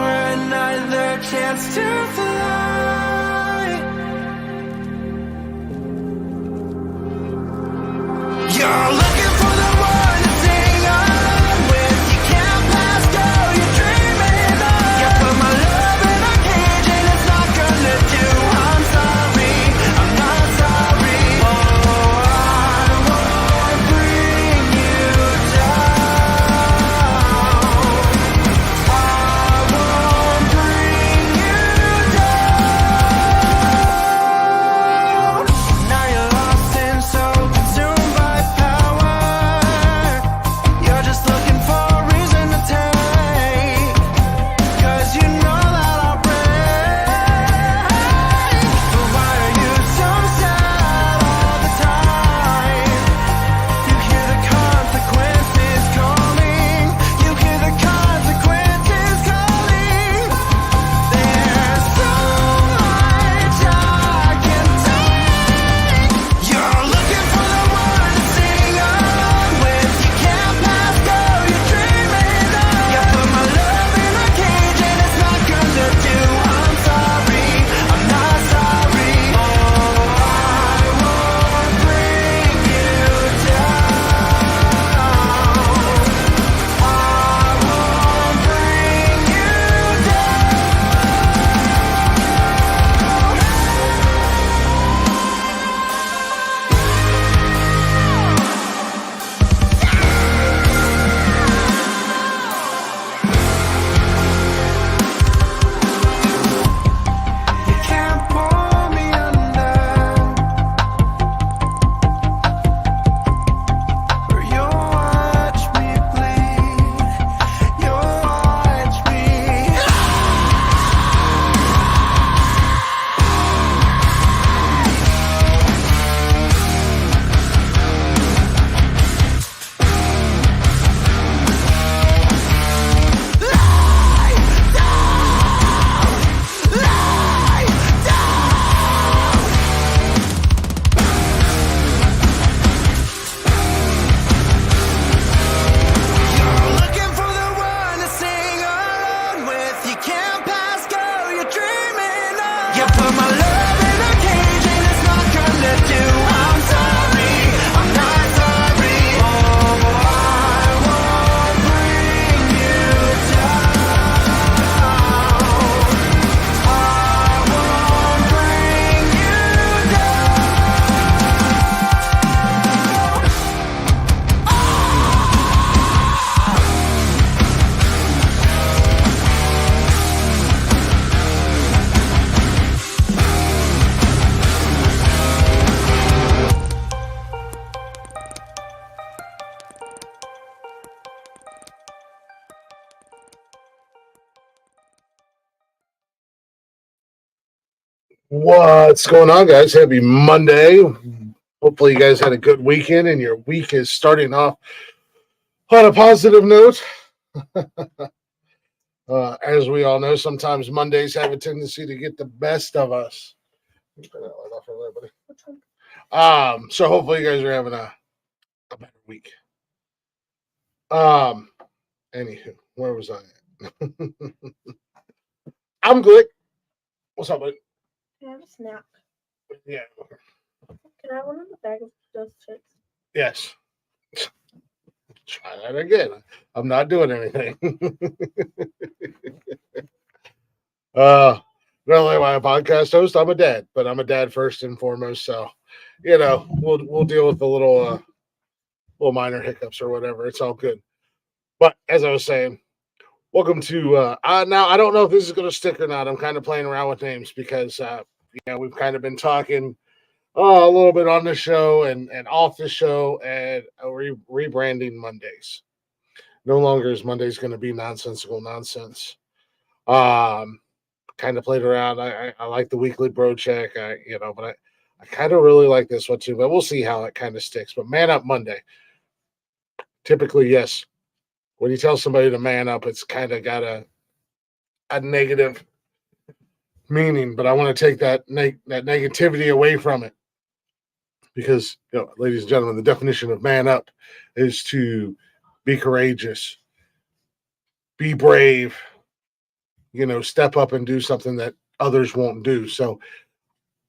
another chance to fly. You're looking for the one to sing along with. You can't pass go, you're dreaming of. You put my love in a cage and it's not gonna do. I'm sorry, I'm not sorry. Oh, I won't bring you down. I won't bring you down. Now you're lost and so consumed by power. You're just looking for a reason to take, 'cause you know that I'll break. But why are you so sad all the time? You hear the consequences calling. You hear the consequences calling. There's so much I can take. You're looking for the one to sing along with. You can't pass go, you're dreaming of. You put my love in a cage and it's not gonna do. I'm sorry, I'm not sorry. Oh, I won't bring you down. I won't bring you You can't pull me under, or you'll watch me bleed. You'll watch me. You're looking for the one to sing along with. You can't pass go, you're dreaming of. You put my love in a cage and it's not gonna do. I'm sorry, I'm not sorry. Oh, I won't bring you down. I won't bring you What's going on, guys? Happy Monday. Hopefully, you guys had a good weekend and your week is starting off on a positive note. As we all know, sometimes Mondays have a tendency to get the best of us. So hopefully you guys are having a better week. Anywho, where was I at? I'm good. What's up, buddy? Can I have a snack? Yeah. Can I have one of the bag of those chips? Yes. Try that again. I'm not doing anything. Not only am I a podcast host, I'm a dad, but I'm a dad first and foremost. So, we'll deal with the little minor hiccups or whatever. It's all good. But as I was saying, welcome to now. I don't know if this is going to stick or not. I'm kind of playing around with names because we've kind of been talking a little bit on the show and off the show and rebranding Mondays. No longer is Mondays going to be nonsensical nonsense. Kind of played around. I like the weekly bro check, but I kind of really like this one too. But we'll see how it kind of sticks. But Man Up Monday. Typically, yes. When you tell somebody to man up, it's kind of got a negative meaning. But I want to take that negativity away from it. Because, ladies and gentlemen, the definition of man up is to be courageous, be brave, step up and do something that others won't do. So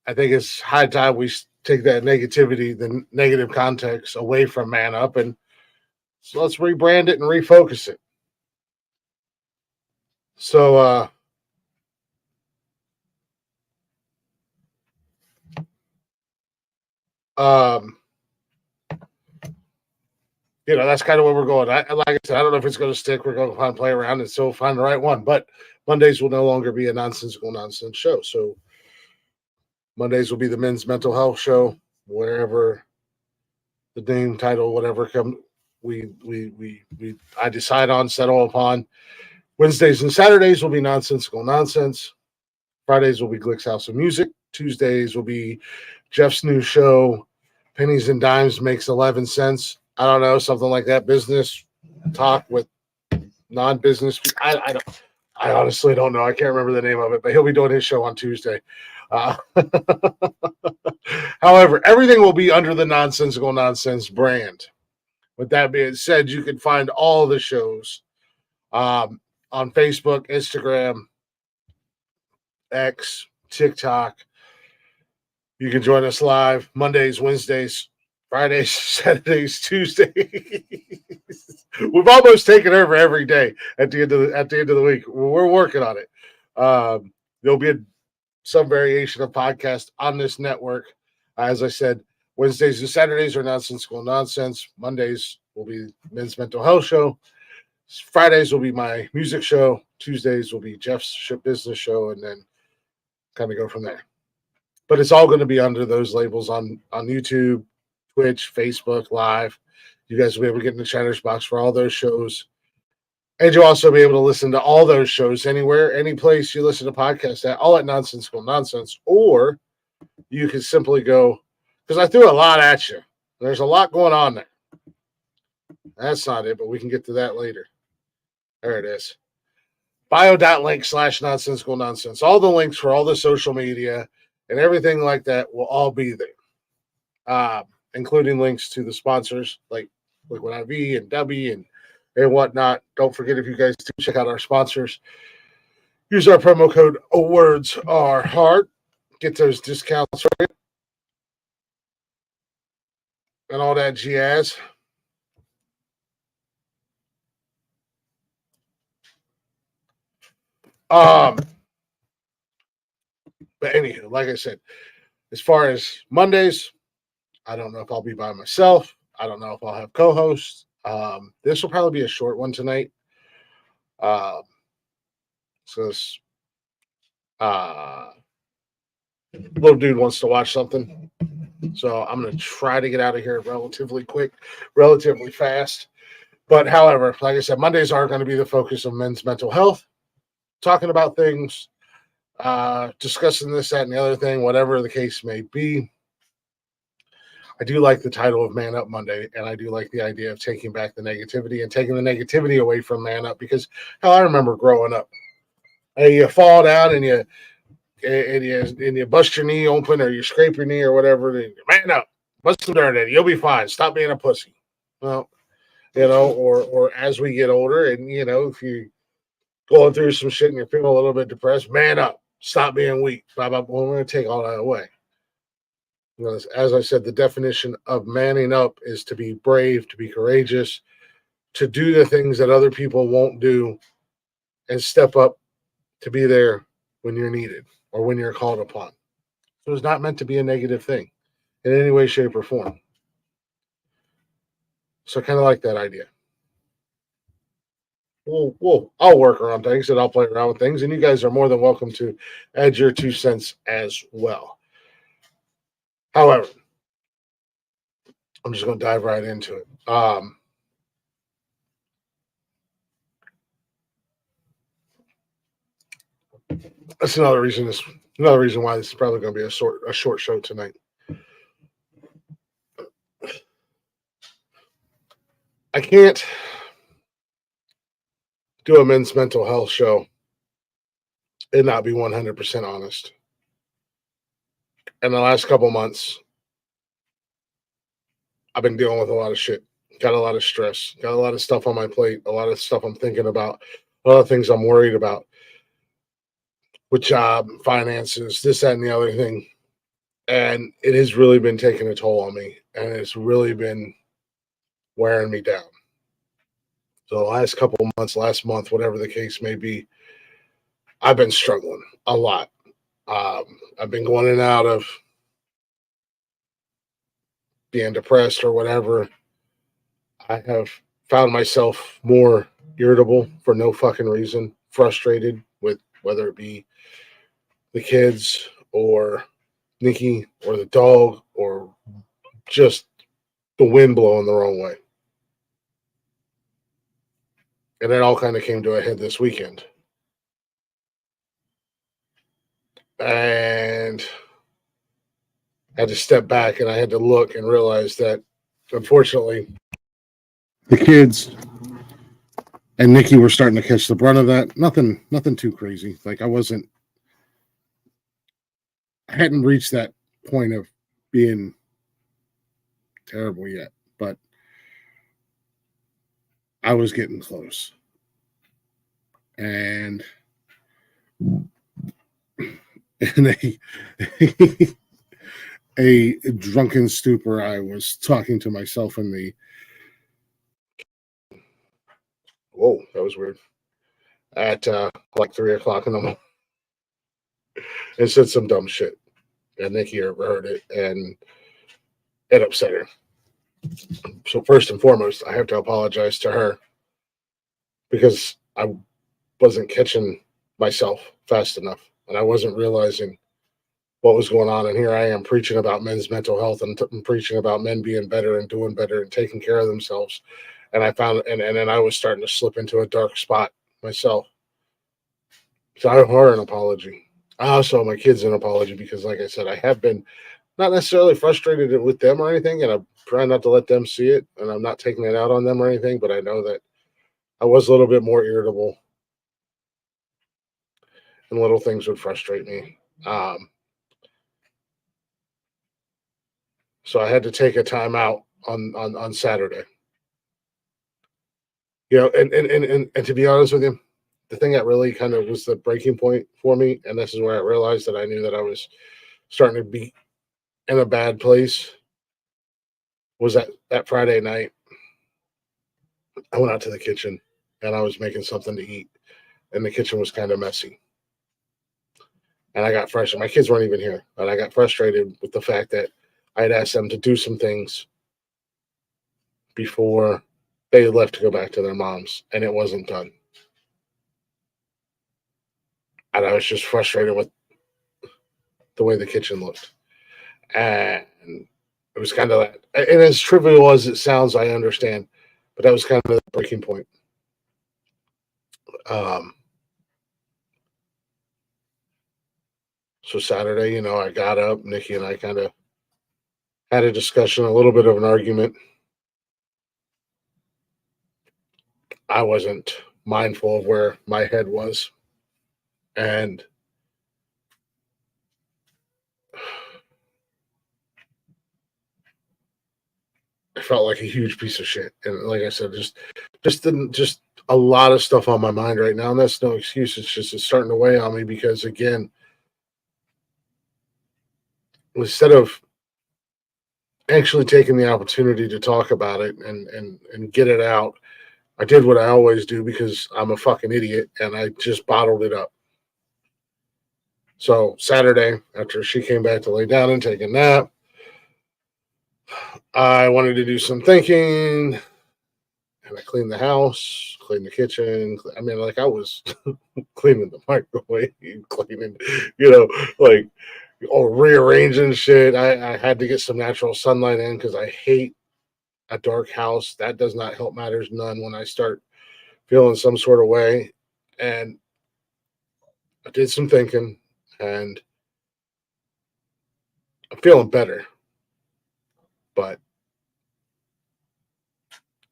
I think it's high time we take that negativity, the negative context away from Man Up, and so let's rebrand it and refocus it. So, um, that's kind of where we're going. Like I said, I don't know if it's going to stick. We're going to play around and still find the right one. But Mondays will no longer be a nonsensical nonsense show. So Mondays will be the men's mental health show, wherever the name, title, whatever I decide on, settle upon. Wednesdays and Saturdays will be nonsensical nonsense. Fridays will be Glick's House of Music. Tuesdays will be Jeff's new show, Pennies and Dimes Makes 11 Cents. I don't know, something like that. Business talk with non-business. I honestly don't know. I can't remember the name of it, but he'll be doing his show on Tuesday. However, everything will be under the Nonsensical Nonsense brand. With that being said, you can find all the shows on Facebook, Instagram, X, TikTok. You can join us live Mondays, Wednesdays, Fridays, Saturdays, Tuesdays. We've almost taken over every day at the end of the week. We're working on it. There'll be some variation of podcast on this network. As I said, Wednesdays and Saturdays are Nonsensical Nonsense. Mondays will be Men's Mental Health Show. Fridays will be my music show. Tuesdays will be Jeff's business show, and then kind of go from there. But it's all going to be under those labels on YouTube, Twitch, Facebook, Live. You guys will be able to get in the chatter's box for all those shows. And you'll also be able to listen to all those shows anywhere, any place you listen to podcasts at, all at Nonsensical Nonsense. Or you can simply go, because I threw a lot at you. There's a lot going on there. That's not it, but we can get to that later. There it is. bio.link/nonsensical nonsense. All the links for all the social media and everything like that will all be there, including links to the sponsors like Liquid IV and W and whatnot. Don't forget, if you guys do check out our sponsors, use our promo code Words Are Hard. Get those discounts right and all that jazz. But anywho, like I said, as far as Mondays, I don't know if I'll be by myself. I don't know if I'll have co-hosts. This will probably be a short one tonight. So this little dude wants to watch something. So I'm going to try to get out of here relatively quick, relatively fast. But however, like I said, Mondays are going to be the focus of men's mental health, talking about things, discussing this, that, and the other thing, whatever the case may be. I do like the title of Man Up Monday, and I do like the idea of taking back the negativity and taking the negativity away from Man Up, because hell, I remember growing up. And you fall down and you bust your knee open, or you scrape your knee or whatever. And man up, bust some dirt in it. You'll be fine. Stop being a pussy. Well, or as we get older, and if you're going through some shit and you're feeling a little bit depressed, man up. Stop being weak. Blah, blah, blah. We're going to take all that away. As I said, the definition of manning up is to be brave, to be courageous, to do the things that other people won't do, and step up to be there when you're needed or when you're called upon. So it's not meant to be a negative thing in any way, shape, or form. So I kind of like that idea. I'll work around things and I'll play around with things, and you guys are more than welcome to add your 2 cents as well. However, I'm just going to dive right into it. That's another reason why this is probably going to be a short show tonight. I can't do a men's mental health show and not be 100% honest. In the last couple months, I've been dealing with a lot of shit. Got a lot of stress. Got a lot of stuff on my plate. A lot of stuff I'm thinking about. A lot of things I'm worried about. with job, finances, this, that, and the other thing. And it has really been taking a toll on me, and it's really been wearing me down. So the last couple of months, last month, whatever the case may be, I've been struggling a lot. I've been going in and out of being depressed or whatever. I have found myself more irritable for no fucking reason, frustrated with whether it be the kids or Nikki or the dog or just the wind blowing the wrong way. And it all kind of came to a head this weekend. And I had to step back and I had to look and realize that, unfortunately, the kids and Nikki were starting to catch the brunt of that. Nothing too crazy. Like I hadn't reached that point of being terrible yet, but I was getting close. And in a drunken stupor, I was talking to myself in the whoa, that was weird. At like 3:00 in the morning, and said some dumb shit. And Nikki heard it, and it upset her. So first and foremost, I have to apologize to her because I wasn't catching myself fast enough, and I wasn't realizing what was going on. And here I am preaching about men's mental health and preaching about men being better and doing better and taking care of themselves. And I found, and then I was starting to slip into a dark spot myself. So I owe her an apology. I also owe my kids an apology because, like I said, I have been not necessarily frustrated with them or anything, and I'm trying not to let them see it, and I'm not taking it out on them or anything, but I know that I was a little bit more irritable, and little things would frustrate me. So I had to take a time out on Saturday. You know, and to be honest with you, the thing that really kind of was the breaking point for me, and this is where I realized that I knew that I was starting to be in a bad place, was that Friday night. I went out to the kitchen and I was making something to eat, and the kitchen was kind of messy. And I got frustrated. My kids weren't even here, but I got frustrated with the fact that I had asked them to do some things before they left to go back to their moms, and it wasn't done. And I was just frustrated with the way the kitchen looked. And it was kind of that. And as trivial as it sounds, I understand, but that was kind of the breaking point. So Saturday, you know, I got up, Nikki and I kind of had a discussion, a little bit of an argument. I wasn't mindful of where my head was. And I felt like a huge piece of shit. And like I said, just a lot of stuff on my mind right now. And that's no excuse. It's just, it's starting to weigh on me because, again, instead of actually taking the opportunity to talk about it and get it out, I did what I always do because I'm a fucking idiot, and I just bottled it up. So Saturday, after she came back to lay down and take a nap, I wanted to do some thinking, and I cleaned the house, cleaned the kitchen. I mean, like I was cleaning the microwave, cleaning, you know, like or rearranging shit. I had to get some natural sunlight in because I hate a dark house. That does not help matters none when I start feeling some sort of way. And I did some thinking, and I'm feeling better. But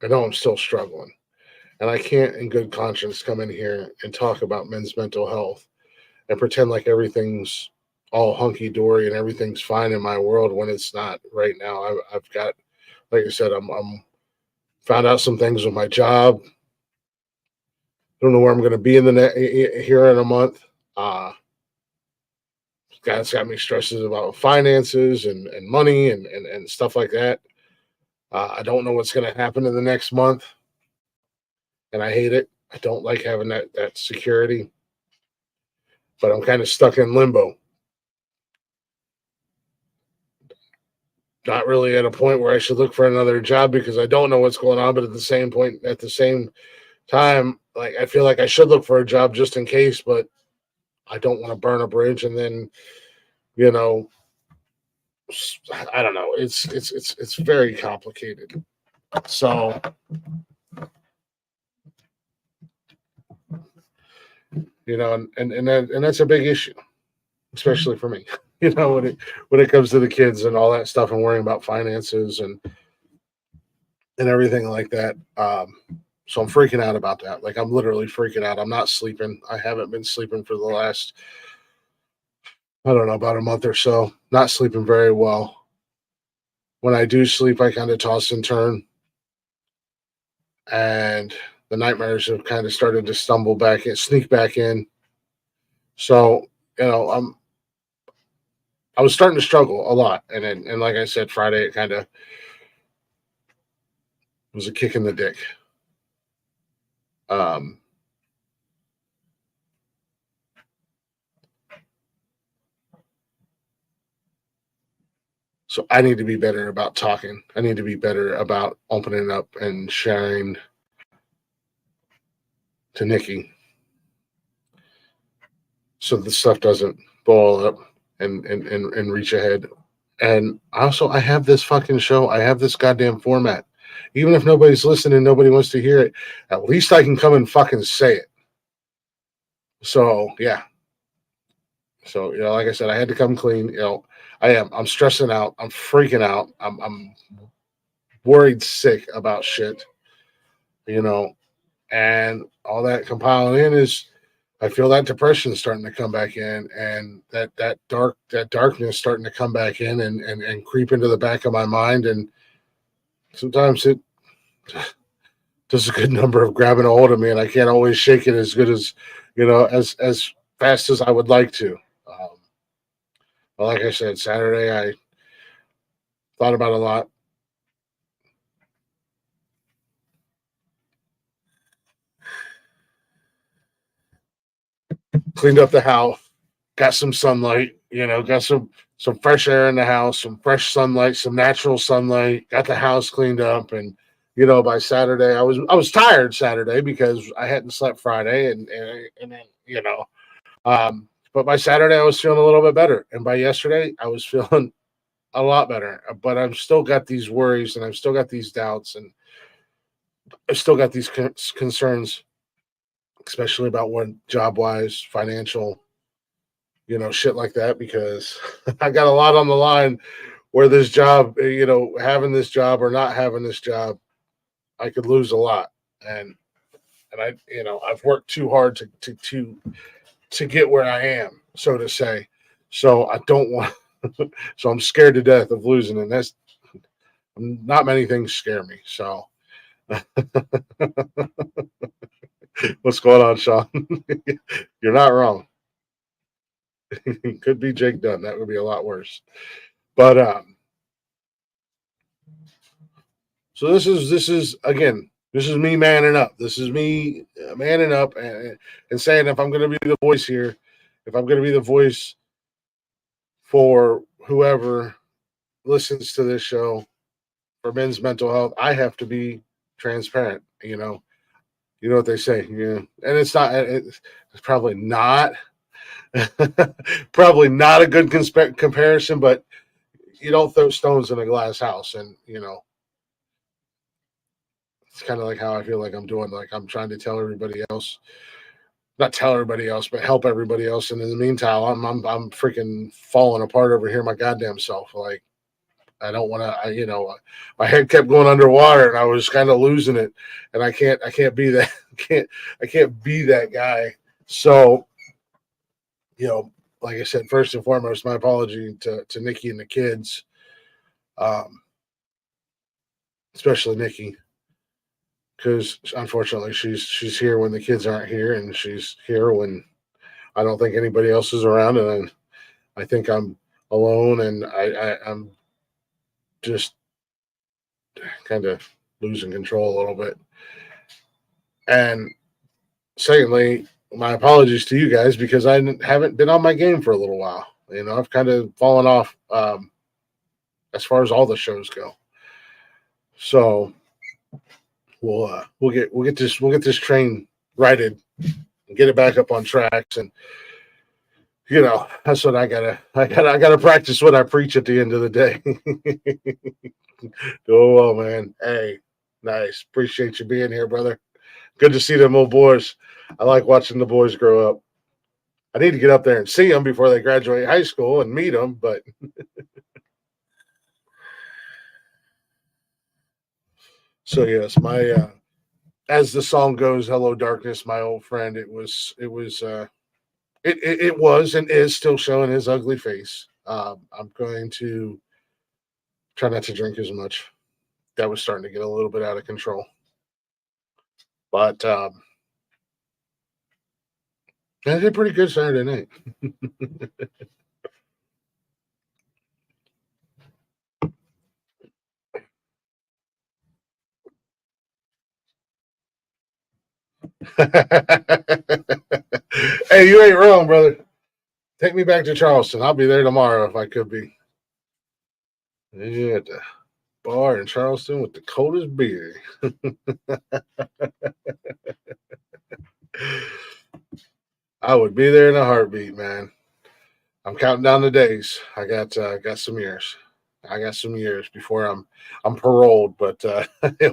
I know I'm still struggling. And I can't, in good conscience, come in here and talk about men's mental health and pretend like everything's all hunky dory and everything's fine in my world when it's not right now. I've got, like I said, I'm found out some things with my job. Don't know where I'm going to be in here in a month. That's got me stresses about finances and money and stuff like that. I don't know what's going to happen in the next month, and I hate it. I don't like having that security, but I'm kind of stuck in limbo. Not really at a point where I should look for another job because I don't know what's going on, but at the same time, like I feel like I should look for a job just in case, but I don't want to burn a bridge and then, you know, I don't know. It's very complicated. So, and that's a big issue, especially for me. When it comes to the kids and all that stuff and worrying about finances and everything like that. So I'm freaking out about that. Like I'm literally freaking out. I'm not sleeping. I haven't been sleeping for the last, I don't know, about a month or so. Not sleeping very well. When I do sleep, I kind of toss and turn. And the nightmares have kind of started to sneak back in. So, I was starting to struggle a lot. And like I said, Friday, it kind of was a kick in the dick. Um, So I need to be better about talking. I need to be better about opening up and sharing to Nikki so the stuff doesn't boil up and reach ahead. And also, I have this fucking show. I have this goddamn format. Even if nobody's listening, nobody wants to hear it, at least I can come and fucking say it. So, yeah. So, like I said, I had to come clean. I'm stressing out. I'm freaking out. I'm worried sick about shit, and all that compiling in is I feel that depression starting to come back in and that darkness starting to come back in and creep into the back of my mind. And sometimes it does a good number of grabbing a hold of me, and I can't always shake it as good as, as fast as I would like to. But like I said, Saturday, I thought about a lot. Cleaned up the house, got some sunlight, got some fresh air in the house, some fresh sunlight, some natural sunlight, got the house cleaned up. And by Saturday I was tired Saturday because I hadn't slept Friday and then but by Saturday I was feeling a little bit better, and by yesterday I was feeling a lot better. But I've still got these worries, and I've still got these doubts, and I've still got these concerns, especially about what job wise, financial, shit like that, because I got a lot on the line where this job, having this job or not having this job, I could lose a lot. And I've worked too hard to get where I am, so to say. So I don't want, so I'm scared to death of losing. And that's not many things scare me. So what's going on, Sean? You're not wrong. Could be Jake Dunn. That would be a lot worse. But so this is again, this is me manning up. This is me manning up and saying, if I'm going to be the voice here, if I'm going to be the voice for whoever listens to this show for men's mental health, I have to be transparent. You know what they say. Yeah, and it's not. It's probably not. Probably not a good comparison, but you don't throw stones in a glass house, and it's kind of like how I feel like I'm doing. Like I'm trying to tell everybody else, not tell everybody else, but help everybody else. And in the meantime, I'm freaking falling apart over here, my goddamn self. Like I don't want to. My head kept going underwater, and I was kind of losing it. And I can't be that. I can't be that guy. So, like I said, first and foremost, my apology to Nikki and the kids, especially Nikki, because unfortunately she's here when the kids aren't here, and she's here when I don't think anybody else is around. And I think I'm alone, and I'm just kind of losing control a little bit. And secondly, my apologies to you guys because I haven't been on my game for a little while. I've kind of fallen off as far as all the shows go. So we'll get this train righted and get it back up on tracks. And that's what I gotta practice what I preach at the end of the day. Oh well, man. Hey, nice. Appreciate you being here, brother. Good to see them old boys. I like watching the boys grow up. I need to get up there and see them before they graduate high school and meet them. But so yes, my as the song goes, "Hello Darkness, my old friend." It was and is still showing his ugly face. I'm going to try not to drink as much. That was starting to get a little bit out of control. But I did pretty good Saturday night. Hey, you ain't wrong, brother. Take me back to Charleston. I'll be there tomorrow if I could be. Yeah, at the bar in Charleston with the coldest beer. I would be there in a heartbeat, man. I'm counting down the days. I got some years. I got some years before I'm paroled, but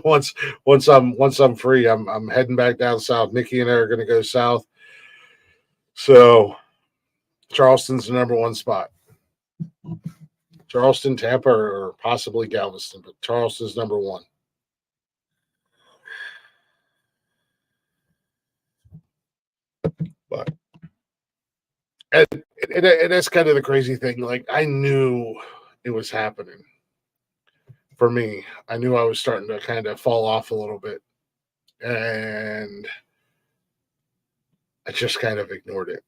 once I'm free, I'm heading back down south. Nikki and I are going to go south. So Charleston's the number one spot. Charleston, Tampa, or possibly Galveston, but Charleston's number one. But and that's kind of the crazy thing. Like I knew it was happening for me. I knew I was starting to kind of fall off a little bit, and I just kind of ignored it.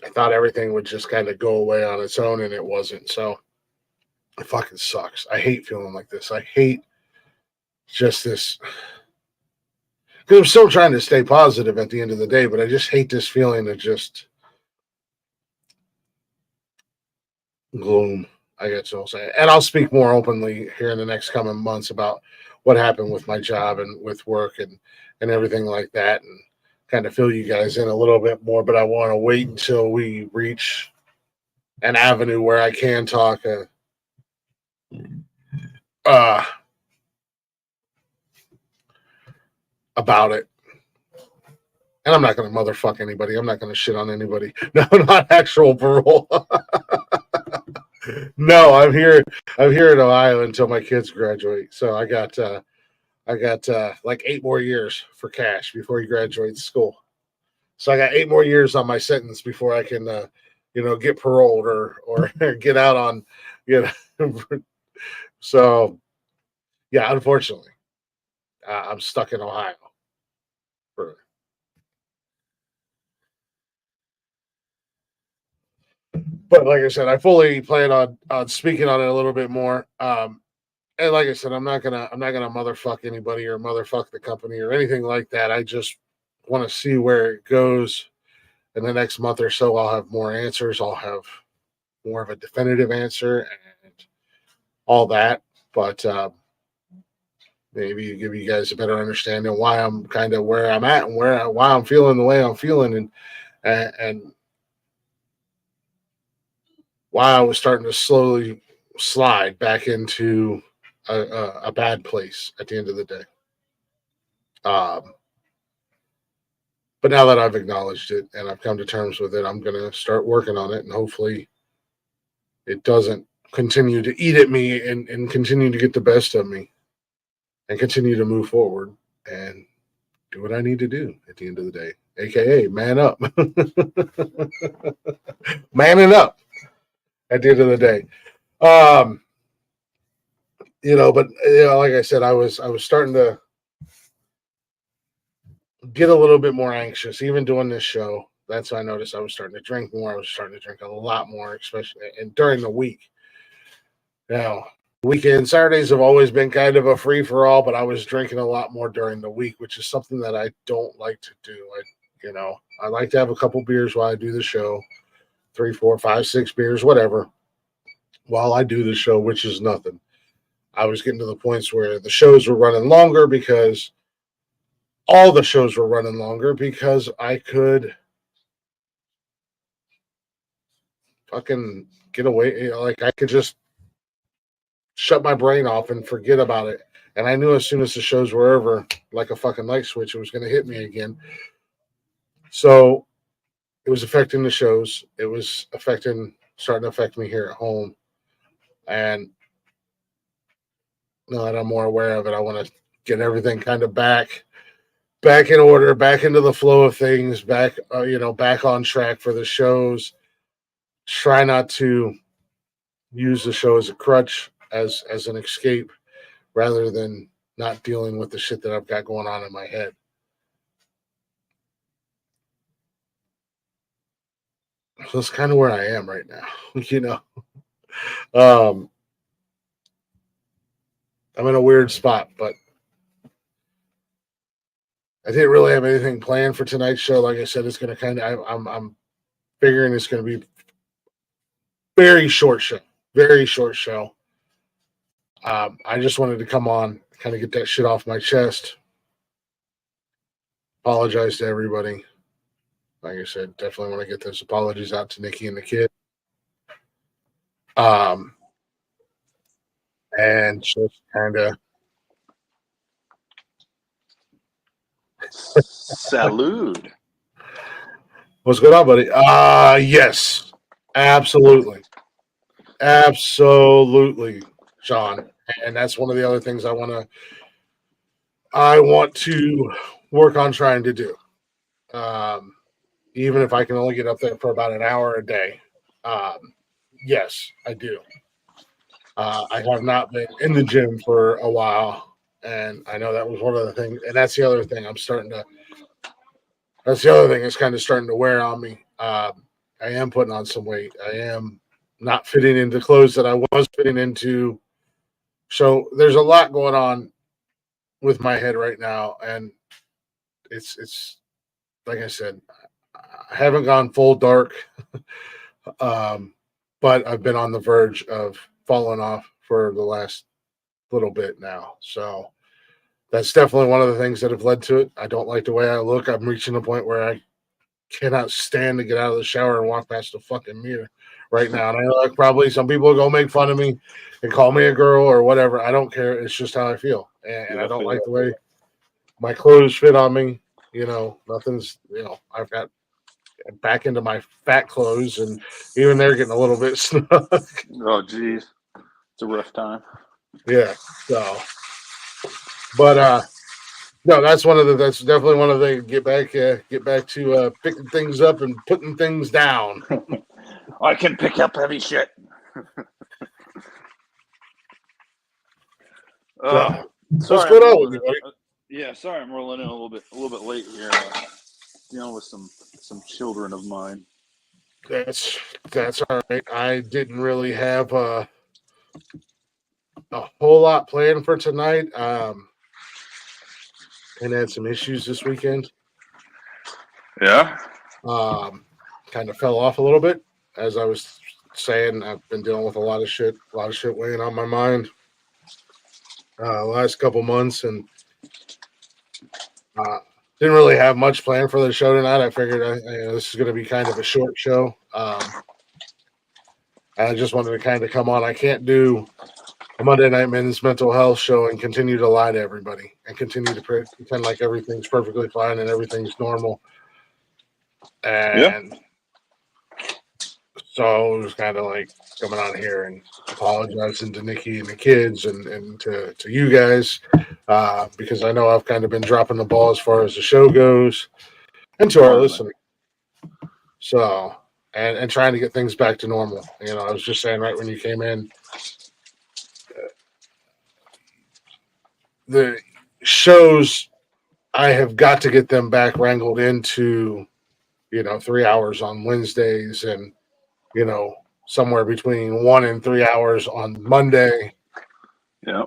I thought everything would just kind of go away on its own, and it wasn't. So it fucking sucks. I hate feeling like this. I hate just this because I'm still trying to stay positive at the end of the day, but I just hate this feeling of just gloom. I guess I'll say, and I'll speak more openly here in the next coming months about what happened with my job and with work and everything like that, and kind of fill you guys in a little bit more. But I want to wait until we reach an avenue where I can talk uh, about it. And I'm not going to motherfuck anybody. I'm not going to shit on anybody. No, not actual parole. No, I'm here. I'm here in Ohio until my kids graduate. So I got like 8 more years for cash before he graduates school. So I got 8 more years on my sentence before I can, get paroled or get out on, you know. So yeah, unfortunately, I'm stuck in Ohio. For, but like I said, I fully plan on speaking on it a little bit more. And like I said, I'm not gonna motherfuck anybody or motherfuck the company or anything like that. I just want to see where it goes in the next month or so. I'll have more answers. I'll have more of a definitive answer and all that. But maybe give you guys a better understanding of why I'm kind of where I'm at and why I'm feeling the way I'm feeling and why I was starting to slowly slide back into a bad place at the end of the day. Um, but now that I've acknowledged it and I've come to terms with it, I'm going to start working on it, and hopefully it doesn't continue to eat at me and continue to get the best of me and continue to move forward and do what I need to do at the end of the day, aka man up, manning up at the end of the day. Um, but like I said, I was starting to get a little bit more anxious, even doing this show, that's when I noticed I was starting to drink more. I was starting to drink a lot more, especially and during the week. Now, weekend Saturdays have always been kind of a free for all, but I was drinking a lot more during the week, which is something that I don't like to do. I like to have a couple beers while I do the show, 3, 4, 5, 6 beers, whatever, while I do the show, which is nothing. I was getting to the points where the shows were running longer because all the shows were running longer because I could fucking get away. Like I could just shut my brain off and forget about it. And I knew as soon as the shows were over, like a fucking light switch, it was going to hit me again. So it was affecting the shows. It was starting to affect me here at home. And now that I'm more aware of it, I want to get everything kind of back in order, back into the flow of things, back on track for the shows. Try not to use the show as a crutch, as an escape, rather than not dealing with the shit that I've got going on in my head. So that's kind of where I am right now. I'm in a weird spot, but I didn't really have anything planned for tonight's show. Like I said, it's going to I'm figuring it's going to be very short show. Very short show. I just wanted to come on, kind of get that shit off my chest. Apologize to everybody. Like I said, definitely want to get those apologies out to Nikki and the kid. And just kind of Salud. what's going on, buddy? Yes, absolutely, Sean. And that's one of the other things I want to work on trying to do. Even if I can only get up there for about an hour a day. Yes, I do. I have not been in the gym for a while, and I know that was one of the things. And that's the other thing. That's the other thing that's kind of starting to wear on me. I am putting on some weight. I am not fitting into clothes that I was fitting into. So there's a lot going on with my head right now, and it's like I said, I haven't gone full dark, but I've been on the verge of falling off for the last little bit now. So that's definitely one of the things that have led to it. I don't like the way I look. I'm reaching a point where I cannot stand to get out of the shower and walk past the fucking mirror right now. And I know like probably some people will go make fun of me and call me a girl or whatever. I don't care. It's just how I feel. And I don't like the way my clothes fit on me. Nothing's, I've got back into my fat clothes and even they're getting a little bit snug. Oh, geez. It's a rough time. Yeah. So, but, no, that's definitely one of the get back to picking things up and putting things down. I can pick up heavy shit. What's going on with you, buddy? Yeah, sorry, I'm rolling in a little bit late here. Dealing with some children of mine. That's all right. I didn't really have a whole lot planned for tonight. And had some issues this weekend. Yeah. Kind of fell off a little bit. As I was saying, I've been dealing with a lot of shit weighing on my mind last couple months, and didn't really have much planned for the show tonight. I figured this is going to be kind of a short show. I just wanted to kind of come on. I can't do a Monday Night Men's mental health show and continue to lie to everybody and continue to pretend like everything's perfectly fine and everything's normal. And so it was kind of like coming on here and apologizing to Nikki and the kids and to you guys because I know I've kind of been dropping the ball as far as the show goes and to our listeners. So, and trying to get things back to normal. I was just saying right when you came in, the shows, I have got to get them back wrangled into 3 hours on Wednesdays, and somewhere between 1 and 3 hours on Monday. Yeah.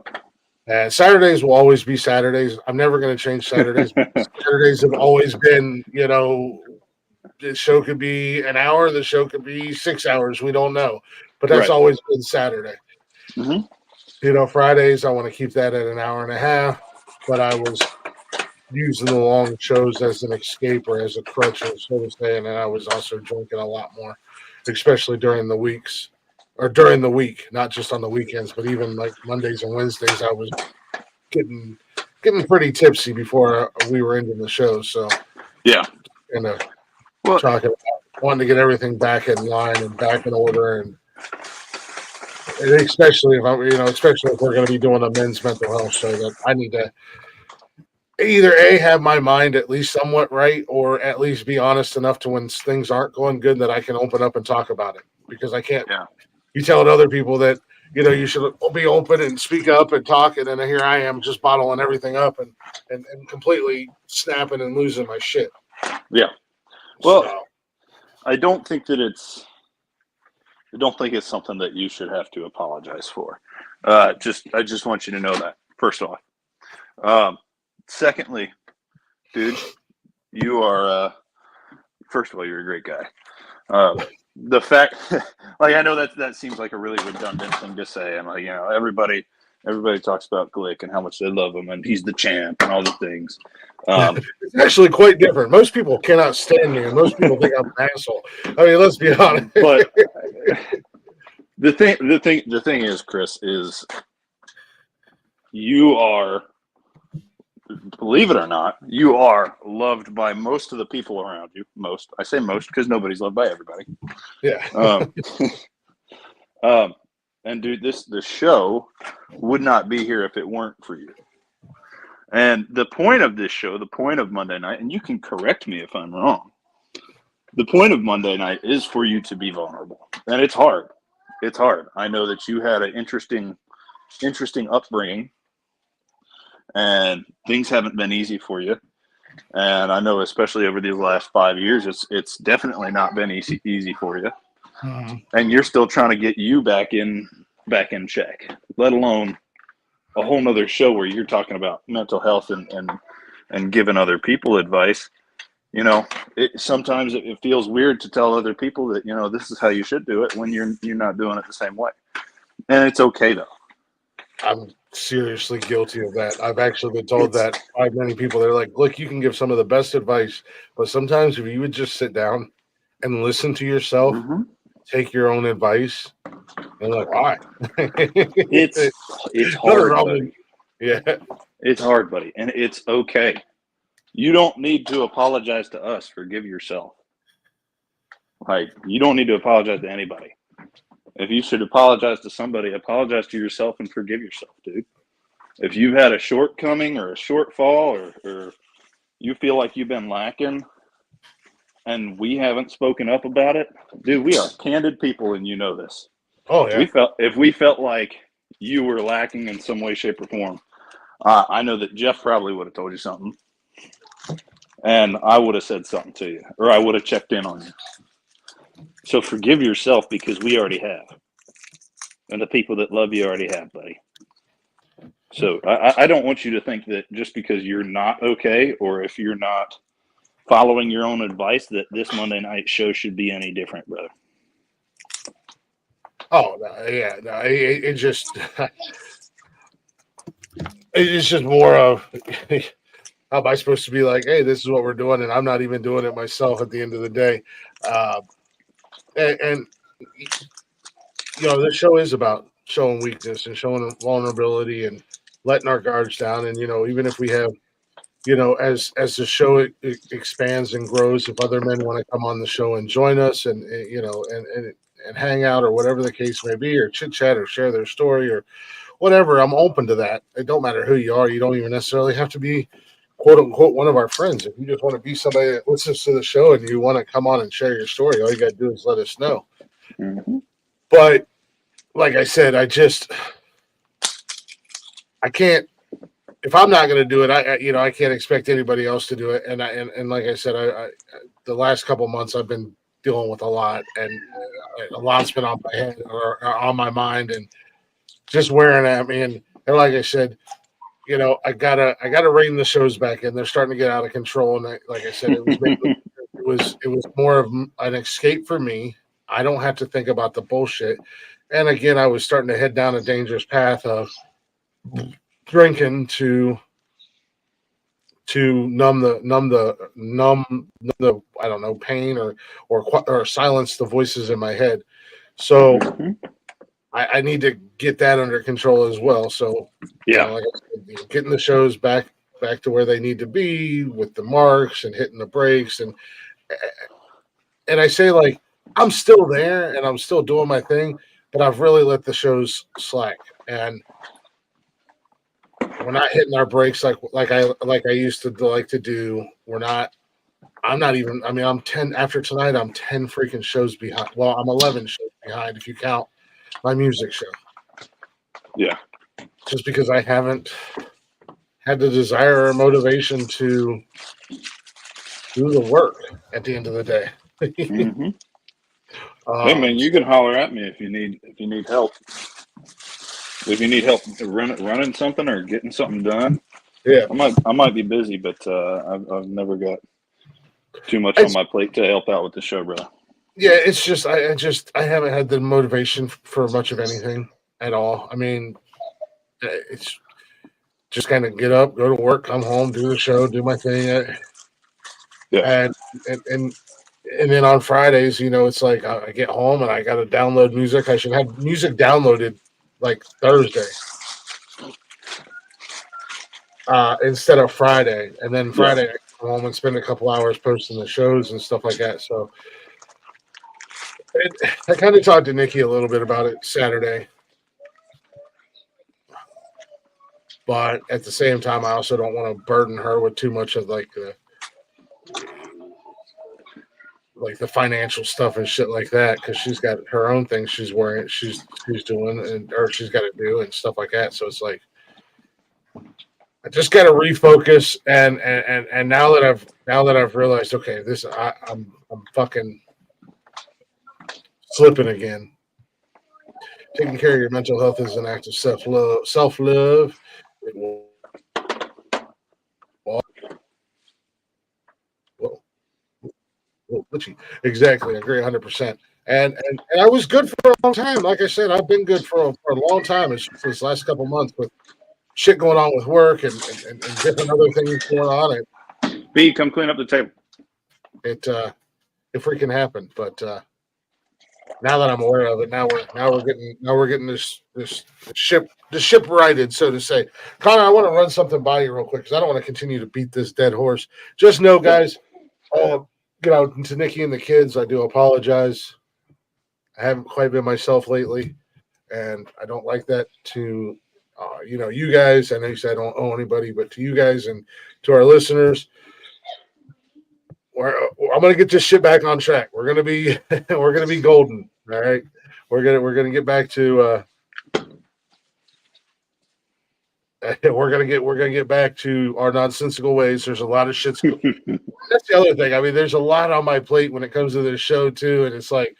And Saturdays will always be Saturdays. I'm never going to change Saturdays. Saturdays have always been, the show could be an hour, the show could be 6 hours. We don't know, but that's Right. always been Saturday. Mm-hmm. Fridays, I want to keep that at an hour and a half, but I was using the long shows as an escape or as a crutch, or so to say, and then I was also drinking a lot more, especially during the weeks or during the week, not just on the weekends, but even like Mondays and Wednesdays, I was getting pretty tipsy before we were into the show. So Yeah. Well, talking about wanting to get everything back in line and back in order, and especially if we're going to be doing a men's mental health show, that I need to either have my mind at least somewhat right, or at least be honest enough to when things aren't going good that I can open up and talk about it, because I can't. Yeah. You telling other people that you should be open and speak up and talk, and then here I am just bottling everything up and completely snapping and losing my shit. Yeah. Well, I don't think it's something that you should have to apologize for. I just want you to know that, first off. Secondly, dude, you are, first of all, you're a great guy. The fact, like, I know that seems like a really redundant thing to say, and like, everybody talks about Glick and how much they love him, and he's the champ and all the things. It's actually quite different. Most people cannot stand me, and most people think I'm an asshole. I mean, let's be honest. But the thing is, Chris, is you are, believe it or not, you are loved by most of the people around you. Most, I say most because nobody's loved by everybody. Yeah. And dude, the show would not be here if it weren't for you. And the point of this show, the point of Monday night, and you can correct me if I'm wrong, the point of Monday night is for you to be vulnerable. And it's hard. It's hard. I know that you had an interesting upbringing, and things haven't been easy for you. And I know, especially over these last 5 years, it's definitely not been easy for you. Mm-hmm. And you're still trying to get you back in check, let alone a whole nother show where you're talking about mental health and giving other people advice. Sometimes it feels weird to tell other people that, this is how you should do it when you're not doing it the same way. And it's okay though. I'm seriously guilty of that. I've actually been told that by many people. They're like, look, you can give some of the best advice, but sometimes if you would just sit down and listen to yourself, take your own advice, and like, why? It's hard, buddy. Yeah. It's hard, buddy. And it's okay. You don't need to apologize to us. Forgive yourself. Like, you don't need to apologize to anybody. If you should apologize to somebody, apologize to yourself and forgive yourself, dude. If you've had a shortcoming or a shortfall or you feel like you've been lacking and we haven't spoken up about it, dude, we are candid people and you know this. Oh, yeah. If we felt like you were lacking in some way, shape, or form, I know that Jeff probably would have told you something. And I would have said something to you, or I would have checked in on you. So forgive yourself, because we already have. And the people that love you already have, buddy. So I don't want you to think that just because you're not okay, or if you're not following your own advice, that this Monday night show should be any different, brother. Oh, no, yeah. No, it just... It's just more of... How am I supposed to be like, hey, this is what we're doing, and I'm not even doing it myself at the end of the day. And this show is about showing weakness and showing vulnerability and letting our guards down. And, even if we have, as the show it expands and grows, if other men want to come on the show and join us and hang out or whatever the case may be, or chit chat or share their story or whatever, I'm open to that. It don't matter who you are. You don't even necessarily have to be, quote unquote, one of our friends. If you just want to be somebody that listens to the show and you want to come on and share your story, all you got to do is let us know. Mm-hmm. But like I said, I can't if I'm not going to do it, I can't expect anybody else to do it. And like I said, I the last couple months I've been dealing with a lot, and a lot's been on my head or on my mind, and just wearing at me. And like I said, I gotta rein the shows back in. They're starting to get out of control, and like I said, it was more of an escape for me. I don't have to think about the bullshit. And again, I was starting to head down a dangerous path of drinking to numb the I don't know, pain or silence the voices in my head. So Mhm. I need to get that under control as well. So Yeah. like I said, getting the shows back to where they need to be with the marks and hitting the brakes, and I say, like, I'm still there and I'm still doing my thing, but I've really let the shows slack, and we're not hitting our brakes like I used to like to do. We're not. I'm not even. I mean, I'm 10 after tonight. I'm 10 freaking shows behind. Well, I'm 11 shows behind if you count my music show. Yeah. Just because I haven't had the desire or motivation to do the work at the end of the day. Hmm. Hey man, you can holler at me if you need help. If you need help running something or getting something done, Yeah, I might be busy, but I've never got too much on it's my plate to help out with the show, brother. yeah. It's just I haven't had the motivation for much of anything at all. I mean, it's just kind of get up, go to work, come home, do the show, do my thing, Yeah. and and and and then on Fridays, it's like I get home and I got to download music. I should have music downloaded like Thursday instead of Friday, and then Yeah. Friday I come home and spend a couple hours posting the shows and stuff like that. So I kind of talked to Nikki a little bit about it Saturday, but at the same time, I also don't want to burden her with too much of like the financial stuff and shit like that, because she's got her own things she's doing or she's got to do and stuff like that. So it's like I just got to refocus, and now that I've realized, okay, I'm fucking slipping again. Taking care of your mental health is an act of self love. It will, well, exactly. I agree 100%. And I was good for a long time. Like I said, I've been good for a long time. It's just this last couple months with shit going on with work and different other things going on. B, come clean up the table. It freaking happened. But now that I'm aware of it, now we're getting this ship righted, so to say. Connor, I want to run something by you real quick because I don't want to continue to beat this dead horse. Just know, guys, get out to Nikki and the kids. I do apologize. I haven't quite been myself lately, and I don't like that to you guys. I know you said I don't owe anybody, but to you guys and to our listeners, I'm gonna get this shit back on track. We're gonna be we're gonna be golden. All right, we're gonna get back to we're gonna get back to our nonsensical ways. There's a lot of shit. That's the other thing. I mean, there's a lot on my plate when it comes to this show too, and it's like,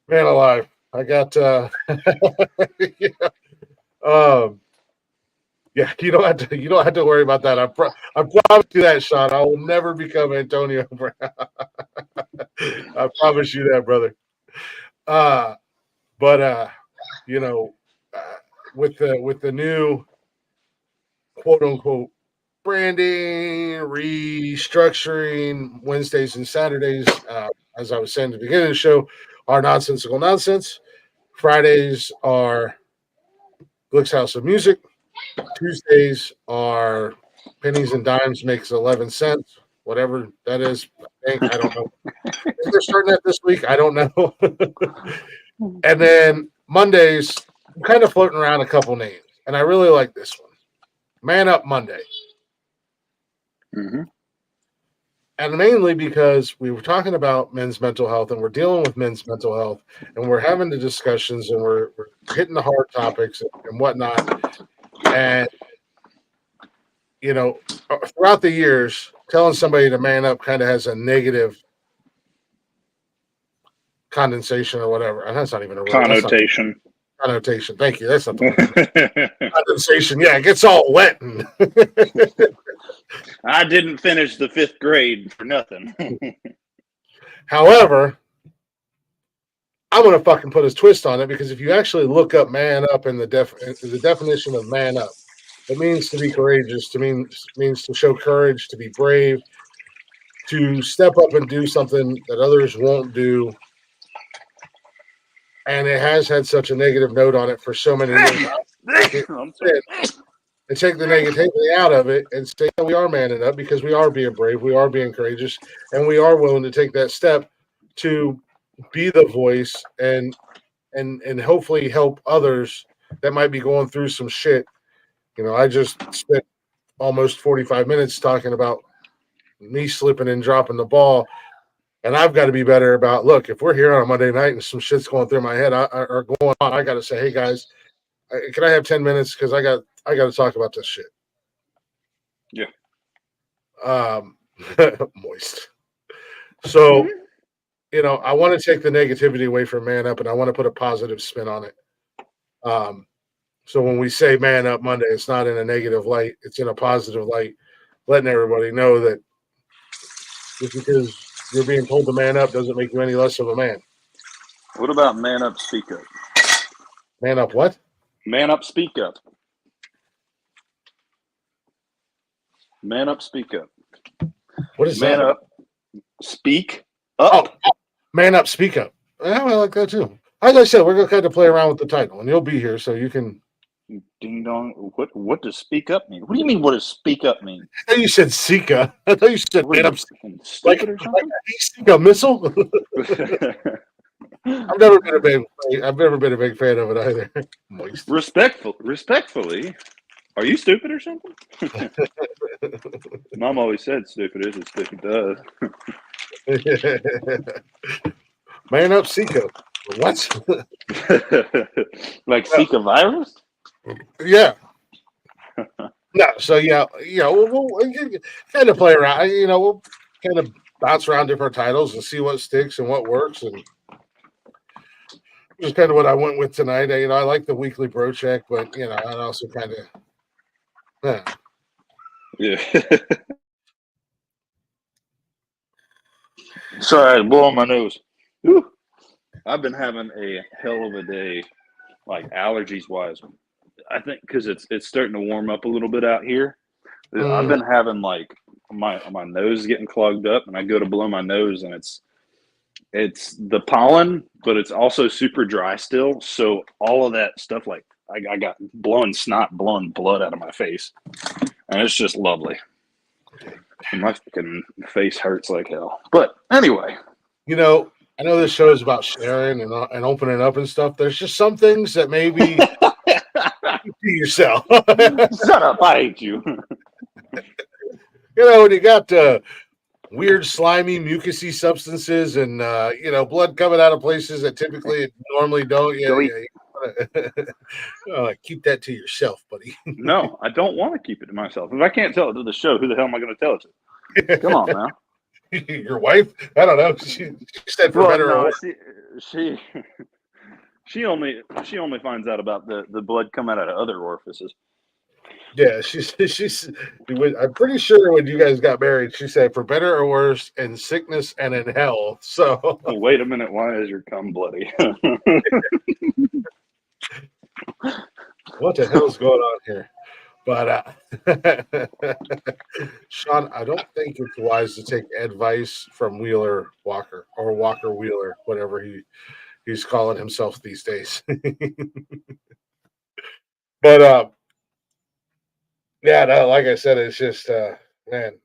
man alive, I got yeah, um yeah, you don't have to worry about that. I promise you that, Sean. I will never become Antonio Brown. I promise you that, brother. Uh but you know, uh, with the new quote unquote branding, restructuring Wednesdays and Saturdays, as I was saying at the beginning of the show, are nonsensical nonsense. Fridays are Glick's House of Music. Tuesdays are pennies and dimes makes 11 cents, whatever that is. I don't know. If they're starting that this week, I don't know. And then Mondays, I'm kind of floating around a couple names, and I really like this one. Man Up Monday. Mm-hmm. And mainly because we were talking about men's mental health and we're dealing with men's mental health and we're having the discussions and we're hitting the hard topics and whatnot. And throughout the years, telling somebody to man up kind of has a negative condensation or whatever. And that's not even a word. Connotation. Connotation. Thank you. That's not the word. Condensation. Yeah, it gets all wet. And I didn't finish the 5th grade for nothing. however, I'm going to fucking put a twist on it, because if you actually look up man up in the definition of man up, it means to be courageous, means to show courage, to be brave, to step up and do something that others won't do. And it has had such a negative note on it for so many years. I'm sorry. And take the negativity out of it and say, we are manning up because we are being brave, we are being courageous, and we are willing to take that step to be the voice and hopefully help others that might be going through some shit. I just spent almost 45 minutes talking about me slipping and dropping the ball. And I've got to be better about, look, if we're here on a Monday night and some shit's going through my head or going on, I got to say, hey guys, can I have 10 minutes? Because I got to talk about this shit. Yeah. Moist. So, I want to take the negativity away from man up, and I want to put a positive spin on it. So when we say man up Monday, it's not in a negative light. It's in a positive light, letting everybody know that just because you're being told to man up doesn't make you any less of a man. What about man up, speak up? Man up what? Man up, speak up. Man up, speak up. What is man that? Up, speak up. Oh, man up, speak up. Yeah, I like that too. As I said, we're going to kind of play around with the title, and you'll be here so you can. Ding dong. What does speak up mean? What do you mean, what does speak up mean? I thought you said Sika. I thought you said man up. Like or something? Like a Sika missile? I've never been a big fan of it either. Moist. Respectfully, are you stupid or something? Mom always said stupid is as stupid does. Man up, Sika. What? Like Zika virus? Yeah. No, so we'll kind of play around. We'll kind of bounce around different titles and see what sticks and what works, and just kind of what I went with tonight. I like the weekly bro check, but I also kind of yeah. Sorry, I had blow on my nose. Whew. I've been having a hell of a day, like allergies wise. I think because it's starting to warm up a little bit out here. I've been having like my nose is getting clogged up, and I go to blow my nose, and it's the pollen, but it's also super dry still. So all of that stuff, like I got blowing snot, blowing blood out of my face, and it's just lovely. And my fucking face hurts like hell. But anyway, I know this show is about sharing and opening up and stuff. There's just some things that maybe to yourself. Shut up! I hate you. When you got weird, slimy, mucusy substances and blood coming out of places that typically normally don't. Keep that to yourself, buddy. No, I don't want to keep it to myself. If I can't tell it to the show, who the hell am I going to tell it to? Come on now. Your wife? I don't know. She said for better or worse. She only finds out about the blood coming out of other orifices. Yeah, she's. I'm pretty sure when you guys got married, she said for better or worse, in sickness and in health. So oh, wait a minute, why is your cum bloody? What the hell's going on here? But Sean, I don't think it's wise to take advice from Wheeler Walker or Walker Wheeler, whatever he's calling himself these days. But yeah, no, like I said, it's just man,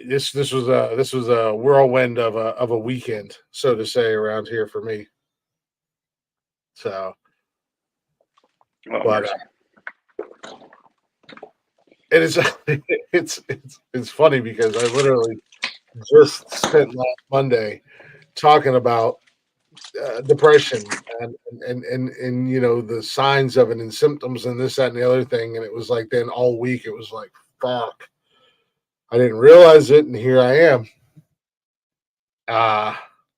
this was a whirlwind of a weekend, so to say, around here for me. So, but it is it's funny because I literally just spent last Monday talking about depression and you know the signs of it and symptoms and this, that, and the other thing. And it was like then all week it was like, fuck, I didn't realize it, and here I am,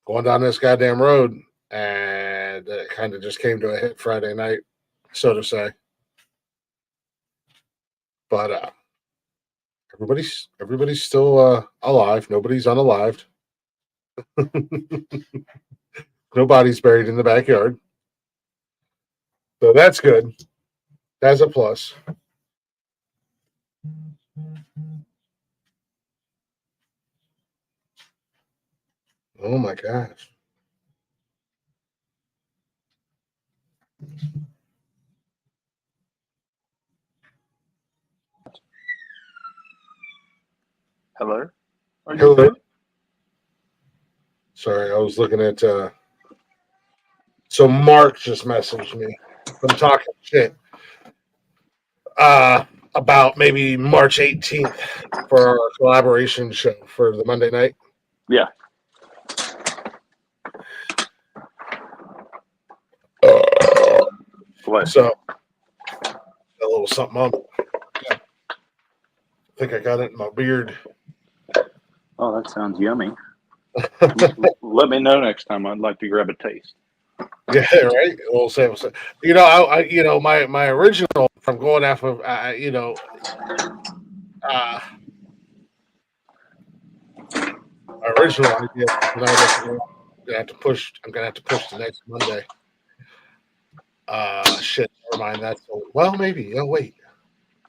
going down this goddamn road, and it kind of just came to a hit Friday night, so to say. But everybody's still alive. Nobody's unalived. Nobody's buried in the backyard. So that's good. That's a plus. Oh my gosh. Hello? Are you Hello. there? Sorry, I was looking at so Mark just messaged me from talking shit about maybe March 18th for our collaboration show for the Monday night. Yeah. What? So a little something on. I think I got it in my beard. Oh, that sounds yummy. Let me know next time. I'd like to grab a taste. Yeah, right. We'll say. You know, I you know, my original from going off of you know, my original idea. I'm gonna have to push. I'm gonna have to push to next Monday. Shit. Never mind. That's well, maybe. Oh wait.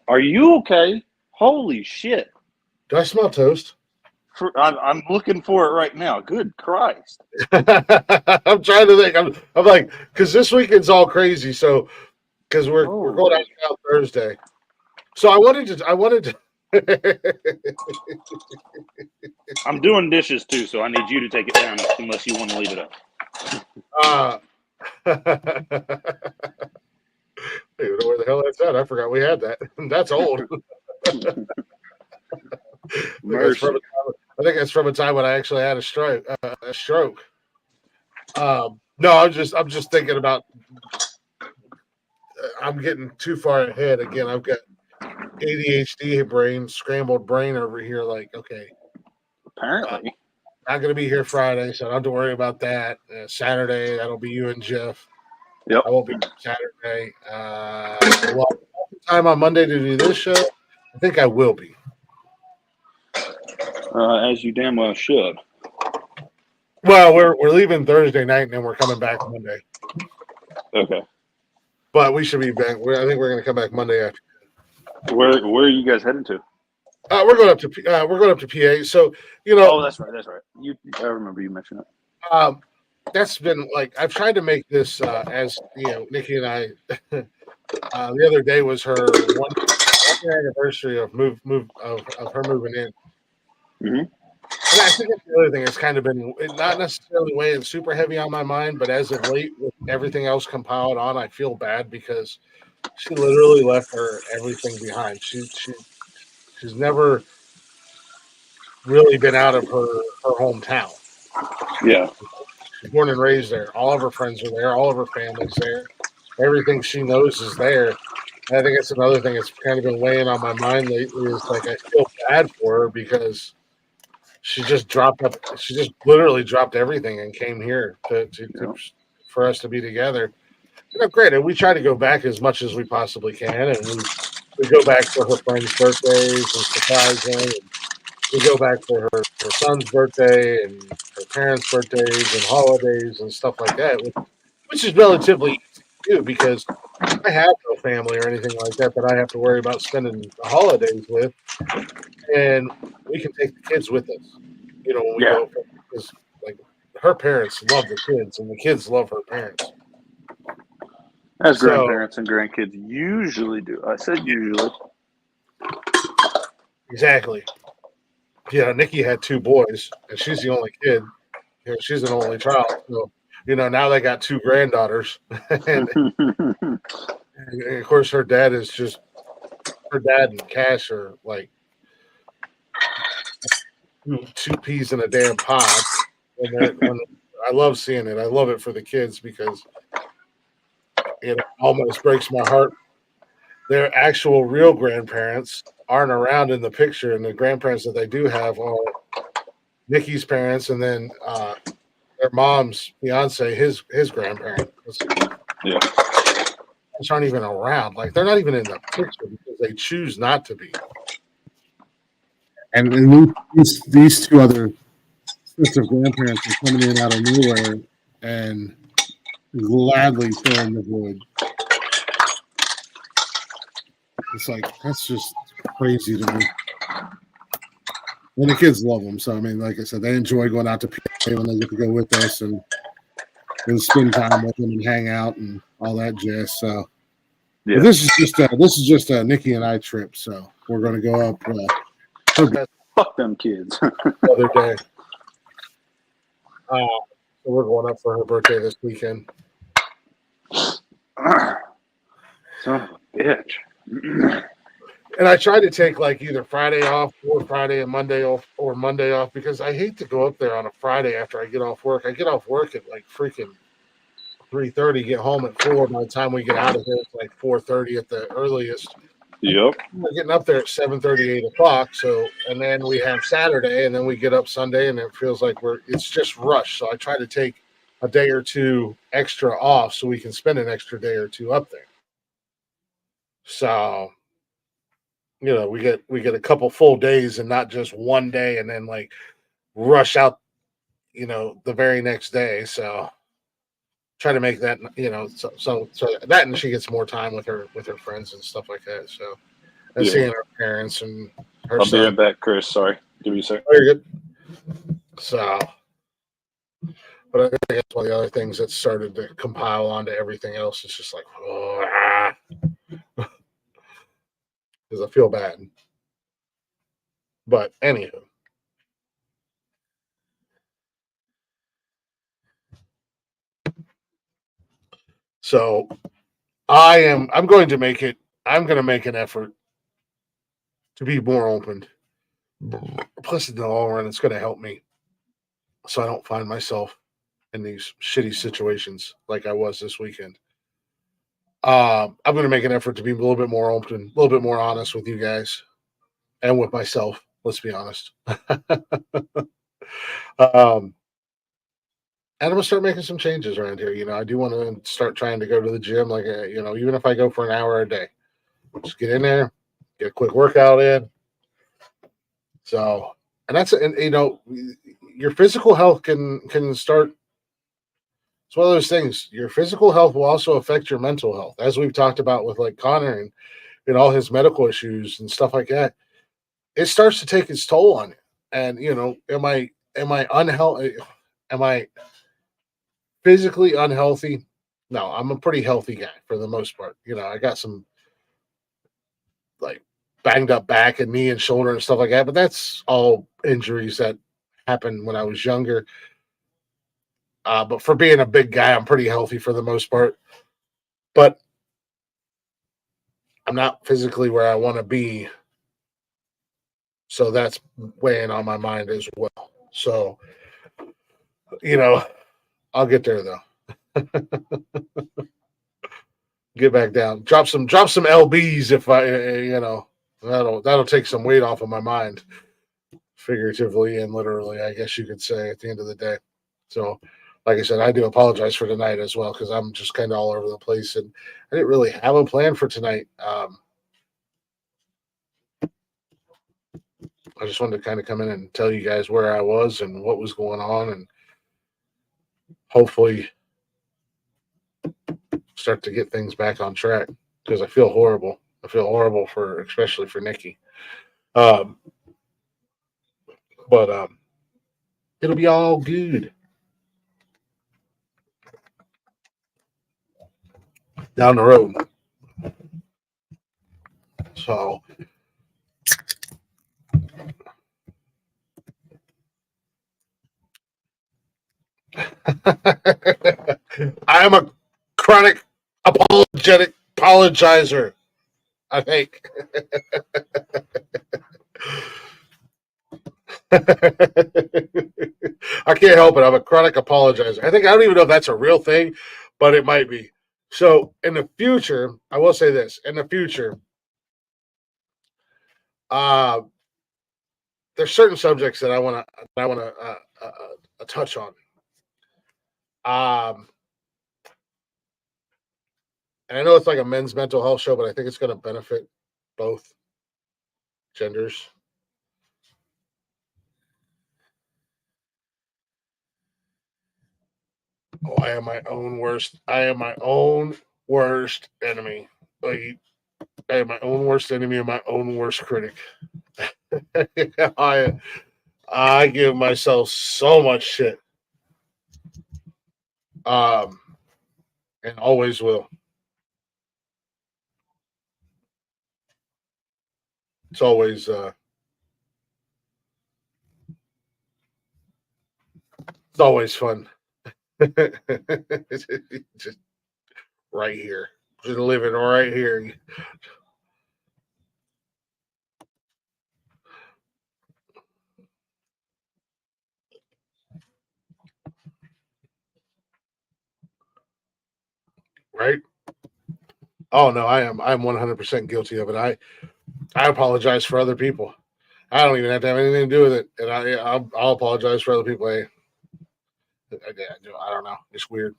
Are you okay? Holy shit. Do I smell toast? I'm looking for it right now. Good Christ. I'm trying to think. I'm like, because this weekend's all crazy. So, because we're going out on Thursday. So I wanted to. I'm doing dishes too, so I need you to take it down unless you want to leave it up. I don't know where the hell that's at. I forgot we had that. That's old. I think it's from a time when I actually had a stroke. No, I'm just thinking about. I'm getting too far ahead again. I've got ADHD brain, scrambled brain over here. Like, okay, Apparently, not going to be here Friday, so I don't have to worry about that. Saturday, that'll be you and Jeff. yep. I won't be Saturday. Time on Monday to do this show. I think I will be. As you damn well should. Well, we're leaving Thursday night and then we're coming back Monday. Okay. But we should be back. I think we're going to come back Monday after. Where are you guys heading to? We're going up to PA. So you know. Oh, that's right. I remember you mentioned it. That's been like I've tried to make this as you know, Nikki and I. The other day was her one year anniversary of her moving in. Mm-hmm. And I think that's the other thing. It's kind of been not necessarily weighing super heavy on my mind, but as of late, with everything else compiled on, I feel bad because she literally left everything behind. She's never really been out of her hometown. Yeah. She's born and raised there. All of her friends are there. All of her family's there. Everything she knows is there. And I think it's another thing that's kind of been weighing on my mind lately is like I feel bad for her because she just literally dropped everything and came here for us to be together. You know, granted, we try to go back as much as we possibly can, and we go back for her friends' birthdays and surprise them. And we go back for her son's birthday and her parents' birthdays and holidays and stuff like that, which is relatively easy to do because I have no family or anything like that I have to worry about spending the holidays with, and we can take the kids with us. You know, when we go, because like her parents love the kids, and the kids love her parents. As grandparents and grandkids usually do. I said usually. Exactly. Yeah, Nikki had 2 boys, and she's the only kid. You know, she's an only child. So, you know, now they got 2 granddaughters. and of course, her dad and Cash are like 2 peas in a damn pod. I love seeing it. I love it for the kids because it almost breaks my heart. Their actual real grandparents aren't around in the picture, and the grandparents that they do have are Nikki's parents, and then their mom's fiance, his grandparents. Yeah. Those aren't even around. Like they're not even in the picture because they choose not to be. And these two other sets of grandparents are coming in out of nowhere and gladly filling the void. It's like that's just crazy to me. And the kids love them. So I mean, like I said, they enjoy going out to PA when they get to go with us and spend time with them and hang out and all that jazz. So Yeah. but this is just a Nikki and I trip. So we're going to go up. Fuck them kids. The other day. So we're going up for her birthday this weekend. Son of a bitch. And I try to take like either Friday off or Friday and Monday off or Monday off because I hate to go up there on a Friday after I get off work. I get off work at like freaking 3:30, get home at 4. By the time we get out of here, it's like 4:30 at the earliest. Yep. We're getting up there at 7:30, 8 o'clock. So, and then we have Saturday, and then we get up Sunday, and it feels like it's just rushed. So I try to take a day or two extra off so we can spend an extra day or two up there. So, you know, we get a couple full days and not just one day and then like rush out, you know, the very next day. So try to make that, you know, so that, and she gets more time with her friends and stuff like that. So and seeing her parents and her I'll son. be right back, Chris. Sorry. Give me a sec. Oh, you're good. So, but I think that's one of the other things that started to compile onto everything else. It's just like, because I feel bad. But anywho. So I'm going to make an effort to be more open. Plus, in the long run, it's going to help me so I don't find myself in these shitty situations like I was this weekend. I'm going to make an effort to be a little bit more open, a little bit more honest with you guys and with myself. Let's be honest. And I'm gonna start making some changes around here. You know, I do want to start trying to go to the gym, like you know, even if I go for an hour a day, just get in there, get a quick workout in. So, and you know, your physical health can start. It's one of those things. Your physical health will also affect your mental health, as we've talked about with like Connor and all his medical issues and stuff like that. It starts to take its toll on you. And you know, am I unhealthy? Am I physically unhealthy? No, I'm a pretty healthy guy for the most part. You know, I got some like banged up back and knee and shoulder and stuff like that, but that's all injuries that happened when I was younger. But for being a big guy, I'm pretty healthy for the most part. But I'm not physically where I want to be. So that's weighing on my mind as well. So, you know, I'll get there though. Get back down. Drop some LBs if I, you know, that'll take some weight off of my mind, figuratively and literally, I guess you could say at the end of the day. So, like I said, I do apologize for tonight as well because I'm just kind of all over the place and I didn't really have a plan for tonight. I just wanted to kind of come in and tell you guys where I was and what was going on and hopefully start to get things back on track because I feel horrible. I feel horrible especially for Nikki. But it'll be all good. Down the road. So I am a chronic apologizer, I think. I can't help it. I'm a chronic apologizer. I don't even know if that's a real thing, but it might be. So in the future, I will say this: in the future, uh, there's certain subjects that I want to touch on. Um, and I know it's like a men's mental health show, but I think it's going to benefit both genders. Oh, I am my own worst. I am my own worst enemy. Like, I am my own worst enemy and my own worst critic. I I give myself so much shit. Um, and always will. It's always fun. Just right here. Just living right here. Right? Oh no, I'm 100% guilty of it. I apologize for other people. I don't even have to have anything to do with it, and I'll apologize for other people. I don't know. It's weird.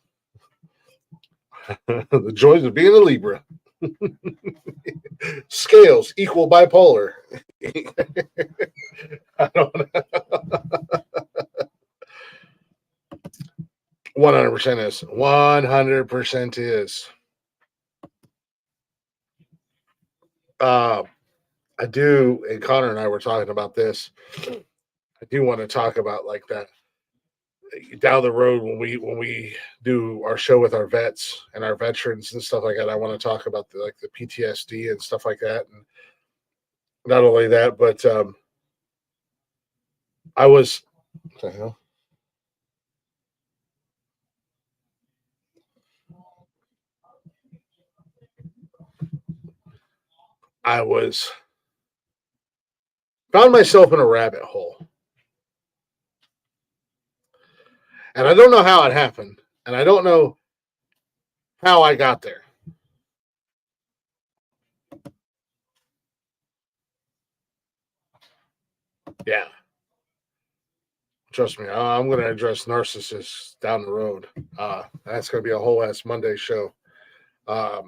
The joys of being a Libra. Scales equal bipolar. I don't know. 100% is. 100% is. I do, and Connor and I were talking about this. I do want to talk about like that down the road when we do our show with our vets and our veterans and stuff like that. I want to talk about the PTSD and stuff like that, and not only that, but I was what the hell? I was found myself in a rabbit hole, and I don't know how it happened, and I don't know how I got there. Yeah, trust me, I'm going to address narcissists down the road. That's going to be a whole ass Monday show. But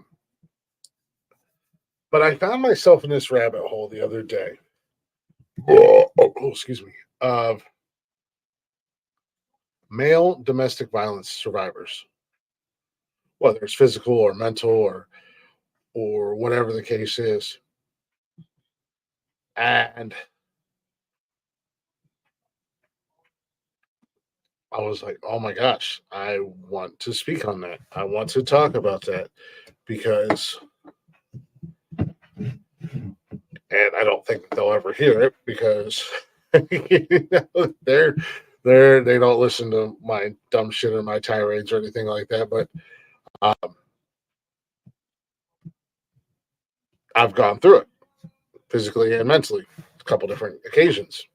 I found myself in this rabbit hole the other day. Excuse me. Of male domestic violence survivors, whether it's physical or mental or whatever the case is. And I was like, oh my gosh, I want to speak on that. I want to talk about that because, and I don't think they'll ever hear it because they don't listen to my dumb shit or my tirades or anything like that. But I've gone through it physically and mentally, a couple different occasions.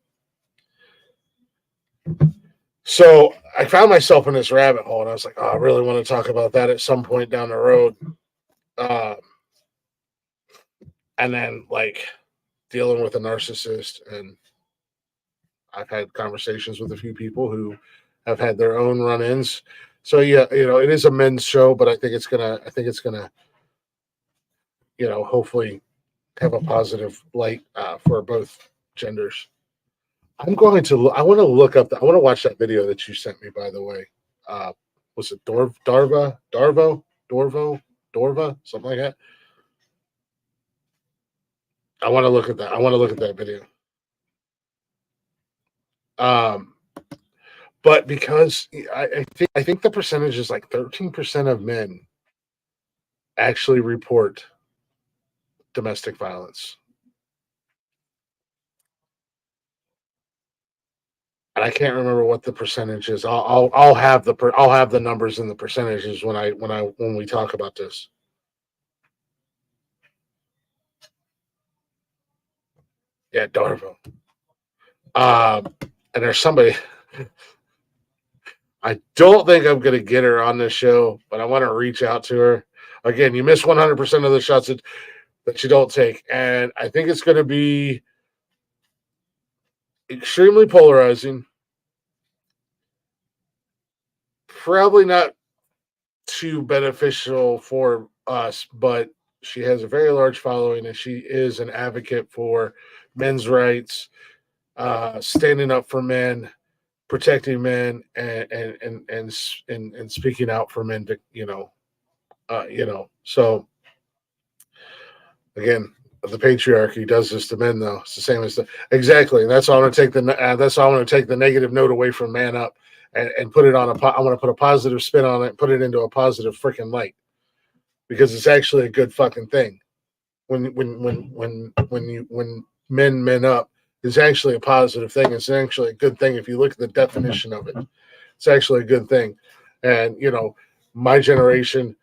So I found myself in this rabbit hole, and I was like, oh, I really want to talk about that at some point down the road. And then, like, dealing with a narcissist, and I've had conversations with a few people who have had their own run-ins. So yeah, it is a men's show, but I think it's gonna, hopefully have a positive light for both genders. I want to I want to watch that video that you sent me, by the way. Was it Dorvo, something like that? I want to look at that. I want to look at that video. But because I think the percentage is like 13% of men actually report domestic violence. And I can't remember what the percentage is. I'll have the numbers and the percentages when we talk about this. Yeah, Darvo. And there's somebody. I don't think I'm going to get her on this show, but I want to reach out to her. Again, you miss 100% of the shots that you don't take. And I think it's going to be extremely polarizing. Probably not too beneficial for us, but she has a very large following and she is an advocate for men's rights, standing up for men, protecting men, and speaking out for men to, so again, the patriarchy does this to men, though. It's the same as exactly, and that's why I'm going to take the negative note away from man up and put it on I want to put a positive spin on it, and put it into a positive freaking light because it's actually a good fucking thing. When men up is actually a positive thing. It's actually a good thing if you look at the definition of it. It's actually a good thing, and my generation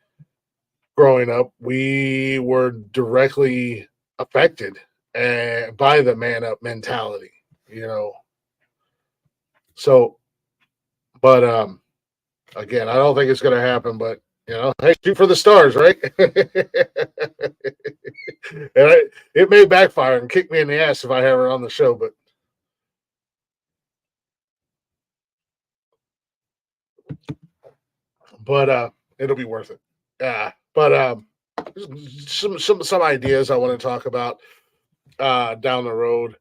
growing up, we were directly affected by the man up mentality, So, but again, I don't think it's going to happen. But hey, shoot for the stars, right? It may backfire and kick me in the ass if I have her on the show, but it'll be worth it. Yeah, but some ideas I want to talk about down the road,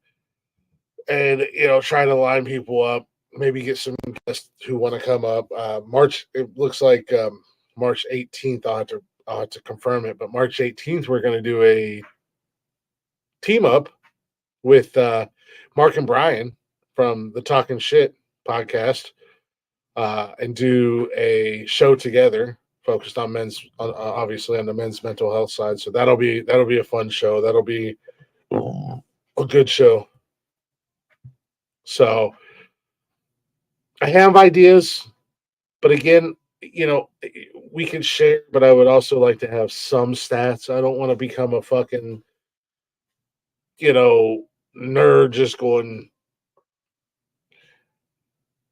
and try to line people up. Maybe get some guests who want to come up. March. It looks like March 18th. I'll have to confirm it, but March 18th we're going to do a team up with Mark and Brian from the Talking Shit podcast, and do a show together focused on obviously on the men's mental health side. So that'll be a fun show. That'll be a good show. So I have ideas, but again, we can share, but I would also like to have some stats. I don't want to become a fucking, nerd just going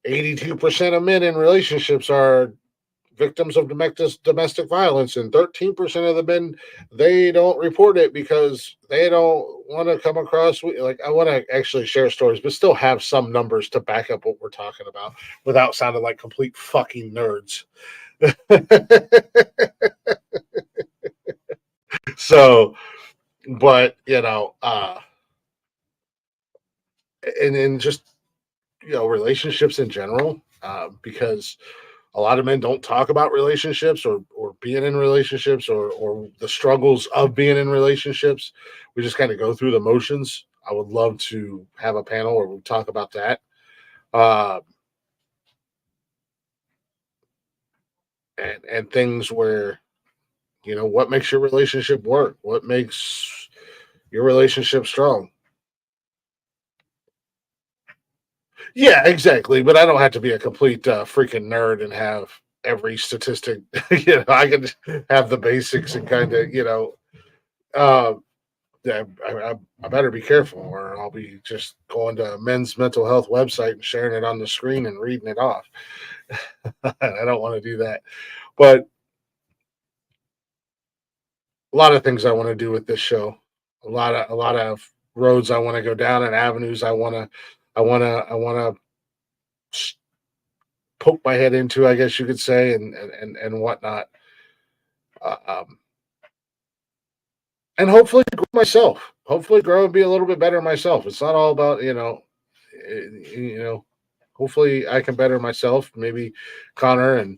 82% of men in relationships are victims of domestic violence, and 13% of the men, they don't report it because they don't want to come across like, I want to actually share stories but still have some numbers to back up what we're talking about without sounding like complete fucking nerds. So, but and just relationships in general, because a lot of men don't talk about relationships or being in relationships or the struggles of being in relationships. We just kind of go through the motions. I would love to have a panel where we talk about that. And things where, what makes your relationship work? What makes your relationship strong? Yeah, exactly. But I don't have to be a complete freaking nerd and have every statistic. I can have the basics and kind of, yeah, I better be careful, or I'll be just going to a men's mental health website and sharing it on the screen and reading it off. I don't want to do that. But a lot of things I want to do with this show. A lot of roads I want to go down and avenues I want to poke my head into, I guess you could say, and whatnot. Um, and hopefully grow myself. Hopefully grow and be a little bit better myself. It's not all about, hopefully I can better myself. Maybe Connor and,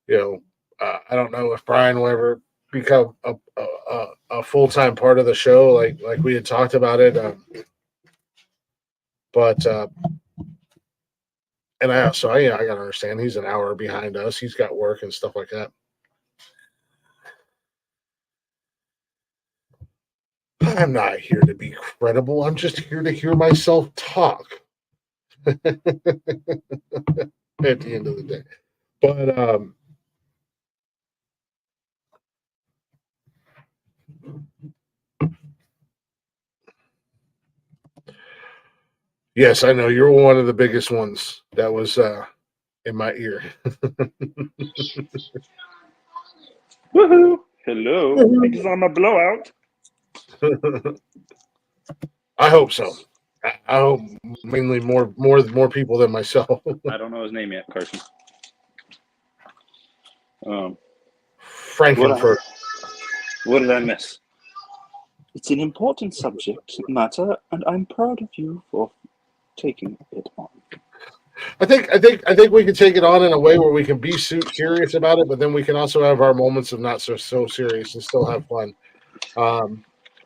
I don't know if Brian will ever become a full-time part of the show, like we had talked about it. But and I also, I got to understand he's an hour behind us. He's got work and stuff like that. I'm not here to be credible. I'm just here to hear myself talk at the end of the day. But Yes, I know you're one of the biggest ones that was in my ear. Woohoo! Hello. Because I'm a blowout. I hope so. I hope mainly more people than myself. I don't know his name yet, Carson. What Frankenfurt. did I miss? It's an important subject matter, and I'm proud of you for taking it on. I think we can take it on in a way where we can be serious about it, but then we can also have our moments of not so serious and still have fun.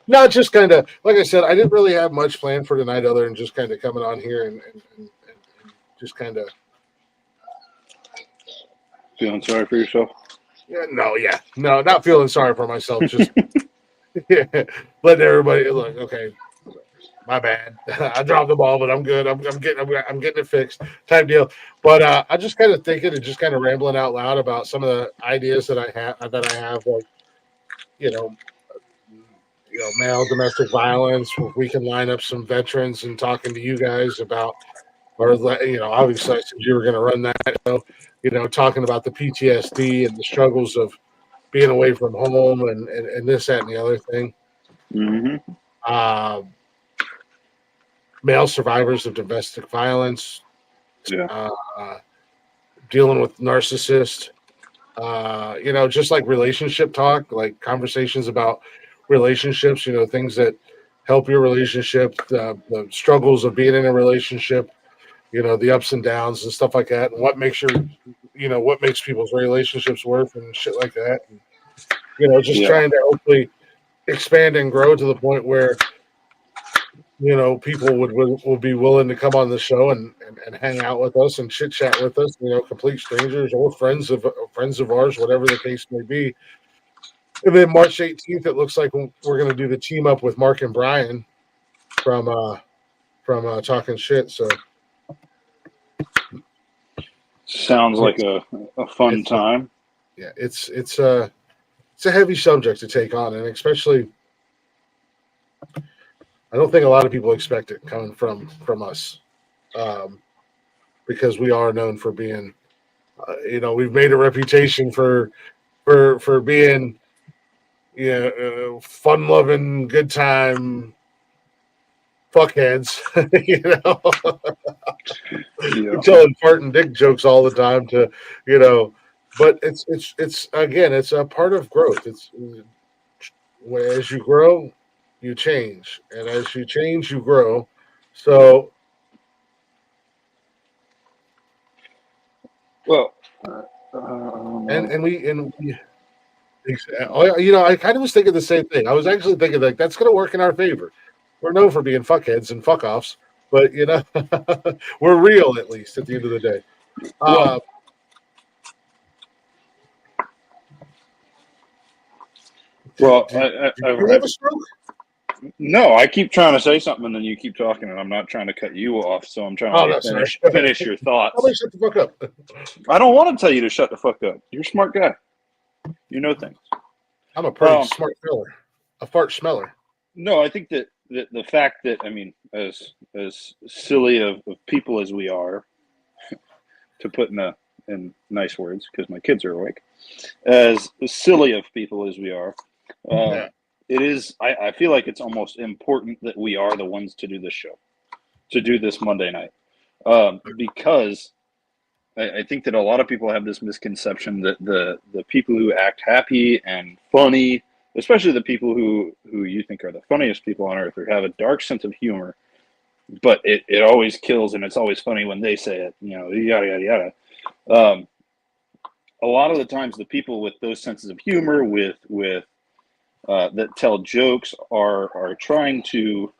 Not just kind of like I said, I didn't really have much planned for tonight other than just kind of coming on here and just kind of Feeling sorry for yourself? no, not feeling sorry for myself, just letting everybody look. Okay, my bad. I dropped the ball, but I'm good. I'm getting it fixed, type deal. But I just kind of thinking and just kind of rambling out loud about some of the ideas that I have, like you know, male domestic violence. If we can line up some veterans and talking to you guys about, or obviously I said you were going to run that. Talking about the PTSD and the struggles of being away from home and this, that, and the other thing. Mm-hmm. Male survivors of domestic violence. Yeah. Dealing with narcissists. Just like relationship talk, like conversations about relationships, things that help your relationship, the struggles of being in a relationship, the ups and downs and stuff like that, and what makes what makes people's relationships work and shit like that. And, just trying to hopefully expand and grow to the point where, people would be willing to come on the show and hang out with us and chit chat with us, complete strangers or friends of ours, whatever the case may be. And then March 18th, it looks like we're going to do the team up with Mark and Brian from Talking Shit. So sounds like a fun time. It's a heavy subject to take on, and especially I don't think a lot of people expect it coming from us, because we are known for being, we've made a reputation for being, fun-loving, good time fuckheads, We're telling fart and dick jokes all the time but it's again, it's a part of growth. It's as you grow, you change, and as you change, you grow. So, well, and we I kind of was thinking the same thing. I was actually thinking like that's going to work in our favor. We're known for being fuckheads and fuck offs, but we're real at least at the end of the day. You have a stroke? No, I keep trying to say something and then you keep talking, and I'm not trying to cut you off, so I'm trying to finish your thoughts. How about shut the fuck up? I don't want to tell you to shut the fuck up. You're a smart guy. You know things. I'm a pretty smart feller. A fart smeller. No, I think that the fact that, I mean, as silly of people as we are, to put in nice words, because my kids are awake, as silly of people as we are, it is, I feel like it's almost important that we are the ones to do this show, to do this Monday night. Because I think that a lot of people have this misconception that the people who act happy and funny, especially the people who you think are the funniest people on earth, or have a dark sense of humor, but it always kills and it's always funny when they say it, yada, yada, yada. A lot of the times the people with those senses of humor with that tell jokes are trying to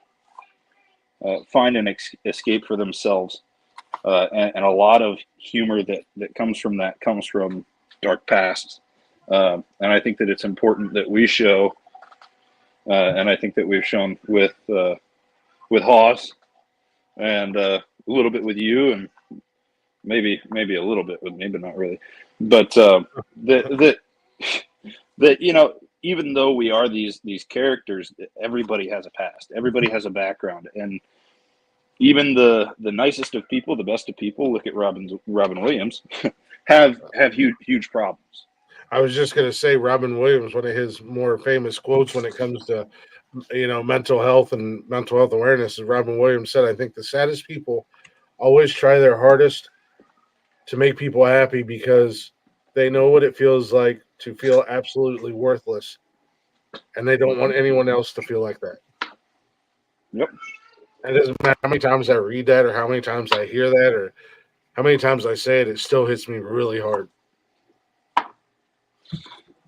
find an escape for themselves, and a lot of humor that comes from dark pasts, and I think that it's important that we show, and I think that we've shown with Haas, and a little bit with you, and maybe a little bit with me, but not really, but that even though we are these characters, everybody has a past, everybody has a background, and even the nicest of people, the best of people, look at Robin Williams, have huge problems. I was just going to say Robin Williams, one of his more famous quotes when it comes to, mental health and mental health awareness is Robin Williams said, I think the saddest people always try their hardest to make people happy because they know what it feels like to feel absolutely worthless. And they don't want anyone else to feel like that. Yep. It doesn't matter how many times I read that or how many times I hear that or how many times I say it, it still hits me really hard.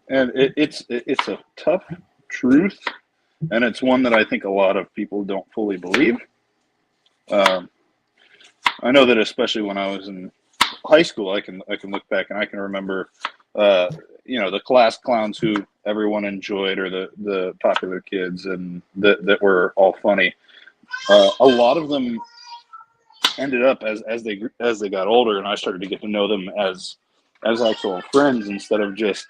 And it's a tough truth, and it's one that I think a lot of people don't fully believe. I know that especially when I was in high school, I can look back and I can remember, the class clowns who everyone enjoyed, or the popular kids, and that were all funny. A lot of them ended up as they got older, and I started to get to know them as actual friends instead of just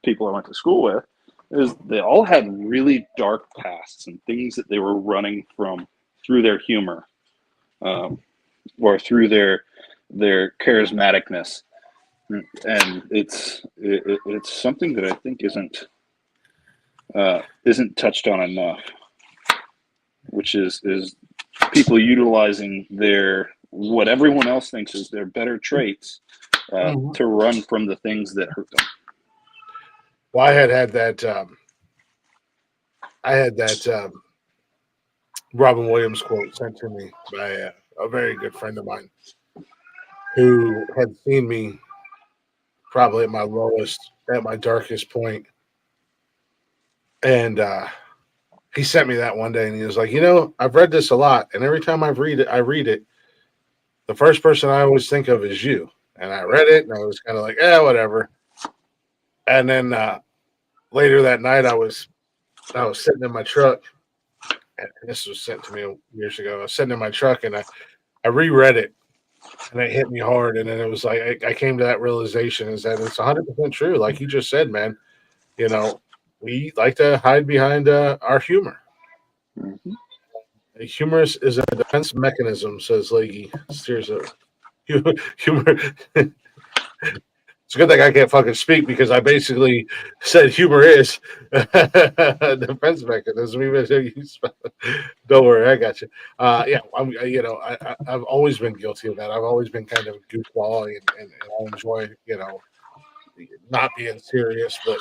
people I went to school with. Is they all had really dark pasts and things that they were running from through their humor, or through their charismaticness, and it's something that I think isn't touched on enough, which is people utilizing what everyone else thinks is their better traits to run from the things that hurt them. Well, I had that Robin Williams quote sent to me by a very good friend of mine who had seen me probably at my lowest, at my darkest point. And he sent me that one day and he was like, I've read this a lot. And every time I read it, the first person I always think of is you. And I read it and I was kind of like, whatever. And then later that night, I was sitting in my truck. And this was sent to me years ago. I was sitting in my truck and I reread it and it hit me hard. And then it was like, I came to that realization is that it's 100% true. Like you just said, man, we like to hide behind our humor. Mm-hmm. Humorous is a defense mechanism, says Leggy. Seriously. Humor. It's a good thing I can't fucking speak because I basically said humor is a defense mechanism. Don't worry, I got you. I've always been guilty of that. I've always been kind of a goofball, and I enjoy, not being serious. But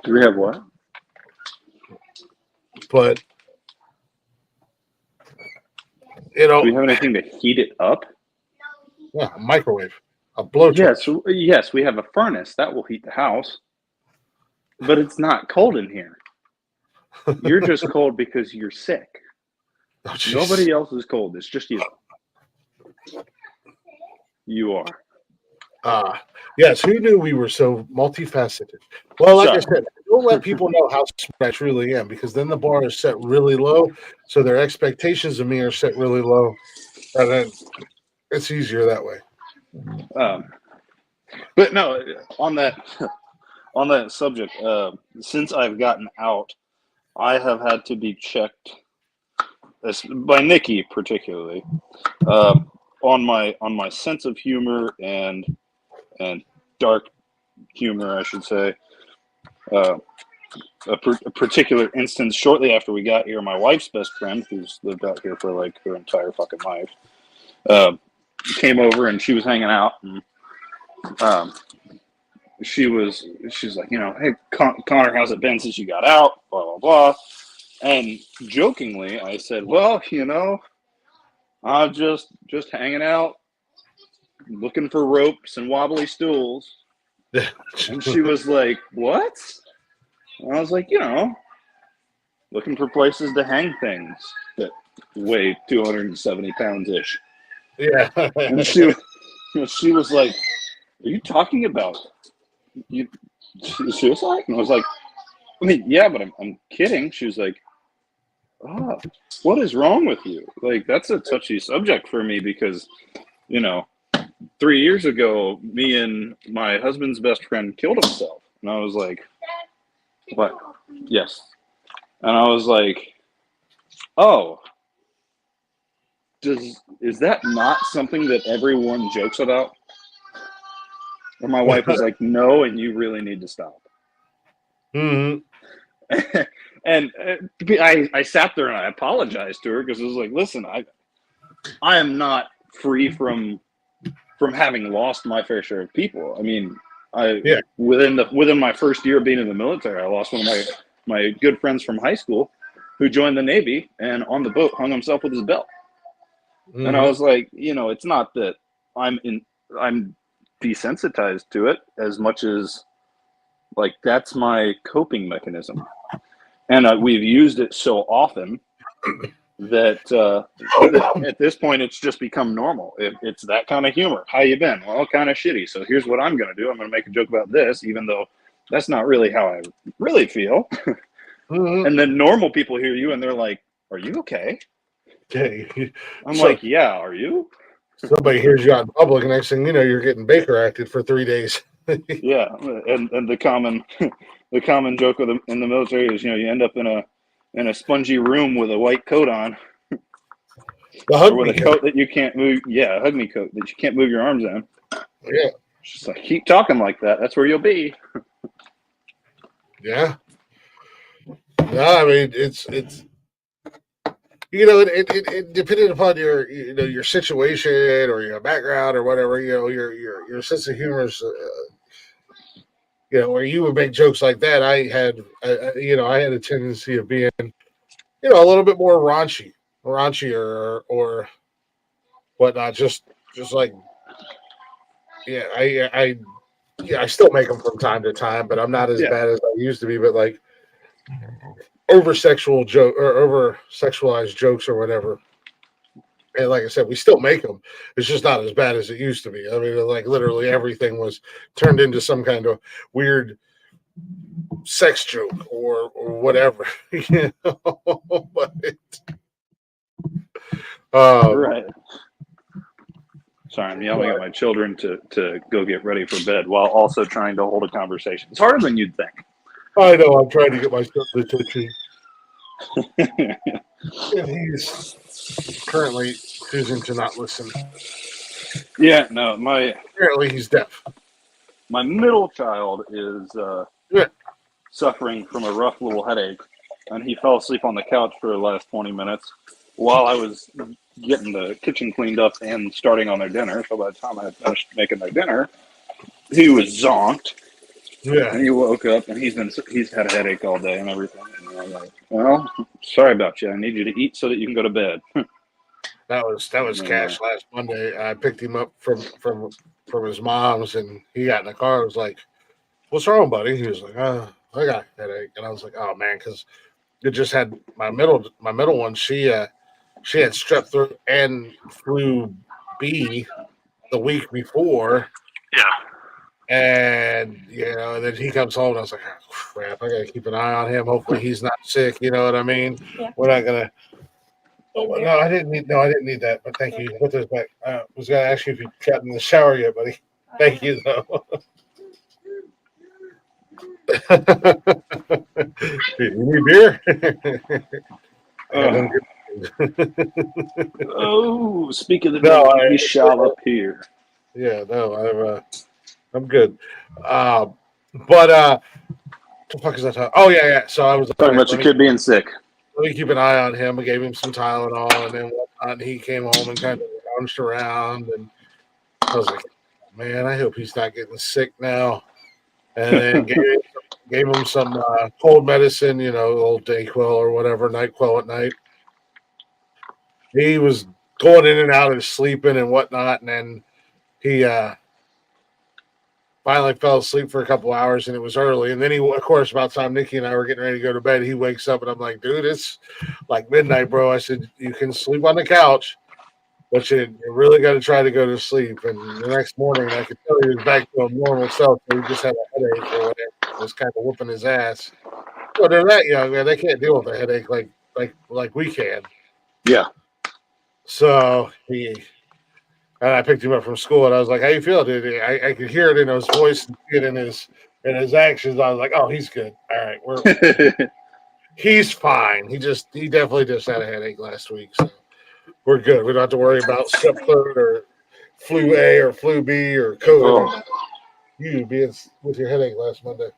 Do we have what? But do we have anything to heat it up? Yeah, a microwave. A blowtorch. Yes, we have a furnace that will heat the house, but it's not cold in here. You're just cold because you're sick. Oh, nobody else is cold. It's just you. You are. Yes, who knew we were so multifaceted? Well, like I said, don't let people know how smart I truly am because then the bar is set really low, so their expectations of me are set really low, and then it's easier that way. But no, on that subject, since I've gotten out, I have had to be checked by Nikki particularly on my sense of humor and dark humor, I should say. A particular instance shortly after we got here, my wife's best friend, who's lived out here for like her entire fucking life, came over and she was hanging out, and she's like, hey, Connor, how's it been since you got out? Blah blah blah. And jokingly, I said, well, I'm just hanging out, looking for ropes and wobbly stools. And she was like, what? And I was like, looking for places to hang things that weigh 270 pounds ish. Yeah. And she was like, are you talking about suicide? And I was like, yeah, but I'm kidding. She was like, oh, what is wrong with you? Like, that's a touchy subject for me because, 3 years ago, me and my husband's best friend killed himself. And I was like, what? Yes. And I was like, oh, is that not something that everyone jokes about? And my wife was like, no, and you really need to stop. Mm-hmm. And I sat there and I apologized to her because it was like, listen, I am not free from having lost my fair share of people. I mean, within my first year of being in the military, I lost one of my good friends from high school who joined the Navy and on the boat hung himself with his belt. Mm-hmm. And I was like, it's not that I'm desensitized to it as much as like that's my coping mechanism, and we've used it so often that at this point it's just become normal. It's that kind of humor. How you been? Well, kind of shitty. So here's what I'm going to do. I'm going to make a joke about this, even though that's not really how I really feel. Mm-hmm. And then normal people hear you and they're like, "Are you okay?" Okay. I'm like, "Yeah, are you?" Somebody hears you out in public, and next thing you know, you're getting Baker acted for 3 days. Yeah, and the common joke in the military is you end up in a spongy room with a white coat on, The hug or with me a coat that you can't move. Yeah, a hug me coat that you can't move your arms in. Yeah. Just like keep talking like that. That's where you'll be. Yeah. No, I mean it's it depending upon your situation or your background or whatever, your sense of humor is where you would make jokes like that. I had a tendency of being a little bit more raunchier or whatnot. Just like I still make them from time to time, but I'm not as bad as I used to be. But like over sexualized jokes or whatever. And like I said, we still make them. It's just not as bad as it used to be. I mean, like literally everything was turned into some kind of weird sex joke or whatever. But, Right. Sorry, I'm yelling at my children to go get ready for bed while also trying to hold a conversation. It's harder than you'd think. I know. I'm trying to get my son's attention. And he's currently choosing to not listen. Yeah, no, Apparently he's deaf. my middle child is suffering from a rough little headache, and he fell asleep on the couch for the last 20 minutes while I was getting the kitchen cleaned up and starting on their dinner. So by the time I had finished making their dinner, he was zonked. Yeah. And he woke up and he's had a headache all day and everything. And I'm like, well, sorry about you. I need you to eat so that you can go to bed. That was Cash last Monday. I picked him up from his mom's, and he got in the car. I was like, "What's wrong, buddy?" He was like, "Oh, I got a headache," and I was like, "Oh man," because it just had my middle one. She had strep throat and flu B the week before. Yeah. And and then he comes home, and I was like, oh, "Crap! I gotta keep an eye on him. Hopefully, he's not sick." You know what I mean? Yeah. We're not gonna. Oh, no, I didn't need that. But thank you. Put those back. I was gonna ask you if you got in the shower yet, buddy. Thank you, though. You need beer? Oh, speak of the No, devil, he shall appear. Yeah, no, I'm good. But what the fuck is that? Oh yeah. So I was Talking about your kid being sick. Let me keep an eye on him. I gave him some Tylenol, and then whatnot. And he came home and kind of lounged around, and I was like, "Man, I hope he's not getting sick now." And then gave him some cold medicine, old Dayquil or whatever, NyQuil at night. He was going in and out of sleeping and whatnot, and then he finally fell asleep for a couple hours, and it was early. And then of course, about the time Nikki and I were getting ready to go to bed, he wakes up, and I'm like, "Dude, it's like midnight, bro." I said, "You can sleep on the couch, but you really got to try to go to sleep." And the next morning, I could tell he was back to a normal self. So he just had a headache or whatever. It was kind of whooping his ass. Well, they're that young, man. They can't deal with a headache like we can. Yeah. So and I picked him up from school, and I was like, "How you feel, dude?" I could hear it in his voice and see it in his actions. I was like, "Oh, he's good. All right, he's fine. He definitely just had a headache last week." So, we're good. We don't have to worry about strep throat or flu A or flu B or COVID. Oh, You being with your headache last Monday.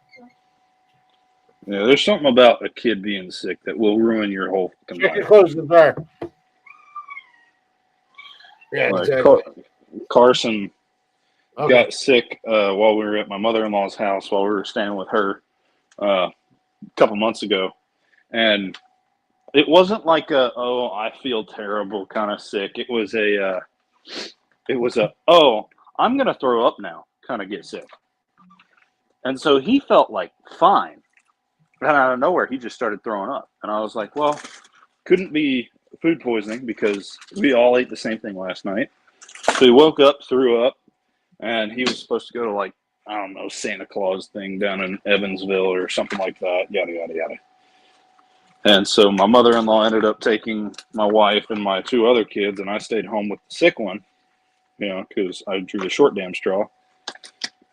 yeah. There's something about a kid being sick that will ruin your whole fucking Check your life. clothes in the dryer. Yeah, Like exactly. Carson Okay. got sick while we were at my mother-in-law's house while we were staying with her a couple months ago, and it wasn't like a I feel terrible kind of sick. It was a I'm gonna throw up now kind of get sick. And so he felt like fine, and out of nowhere he just started throwing up, and I was like, well, couldn't be food poisoning because we all ate the same thing last night. So he woke up, threw up, and he was supposed to go to, like, I don't know, Santa Claus thing down in Evansville or something like that, yada, yada, yada. And so my mother-in-law ended up taking my wife and my two other kids, and I stayed home with the sick one, because I drew the short damn straw.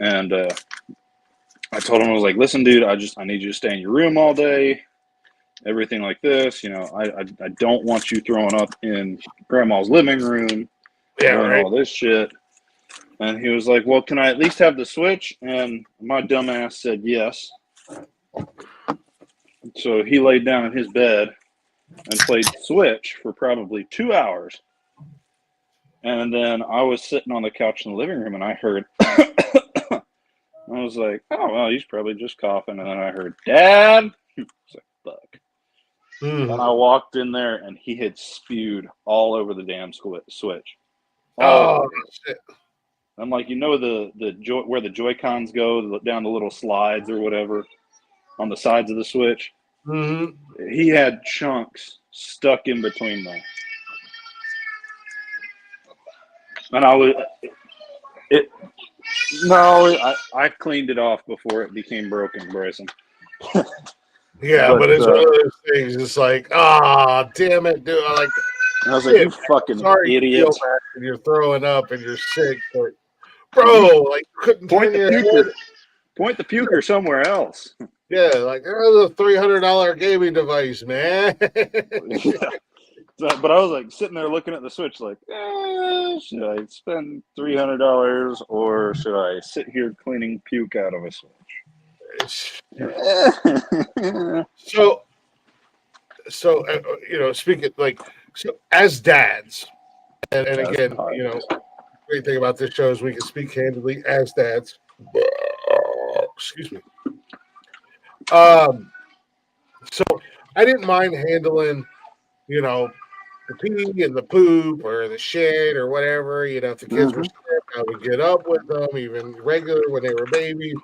And I told him, I was like, listen, dude, I need you to stay in your room all day, everything like this. I don't want you throwing up in grandma's living room, Yeah, doing right. all this shit. And he was like, well, can I at least have the Switch? And my dumb ass said yes. So he laid down in his bed and played Switch for probably 2 hours. And then I was sitting on the couch in the living room, and I heard, I was like, oh, well, he's probably just coughing. And then I heard, Dad. I was like, fuck. Mhm. And I walked in there, and he had spewed all over the damn Switch. Oh, shit. I'm like, where the Joy-Cons go down the little slides or whatever on the sides of the Switch. Mm-hmm. He had chunks stuck in between them. And I cleaned it off before it became broken, Bryson. Yeah, But but it's one of those things. It's like, damn it, dude. I was Shit, like, you fucking sorry you feel idiot. bad and you're throwing up and you're sick, but bro, like you couldn't Point turn the your puker. head. Point the puker somewhere else. Yeah, like there's a $300 gaming device, man. But I was like sitting there looking at the Switch like, should I spend $300 or should I sit here cleaning puke out of a Switch? So speaking like, so as dads, and again, great thing about this show is we can speak candidly as dads. Excuse me. So I didn't mind handling, the pee and the poop or the shit or whatever. If the kids were sick, I would get up with them, even regular when they were babies.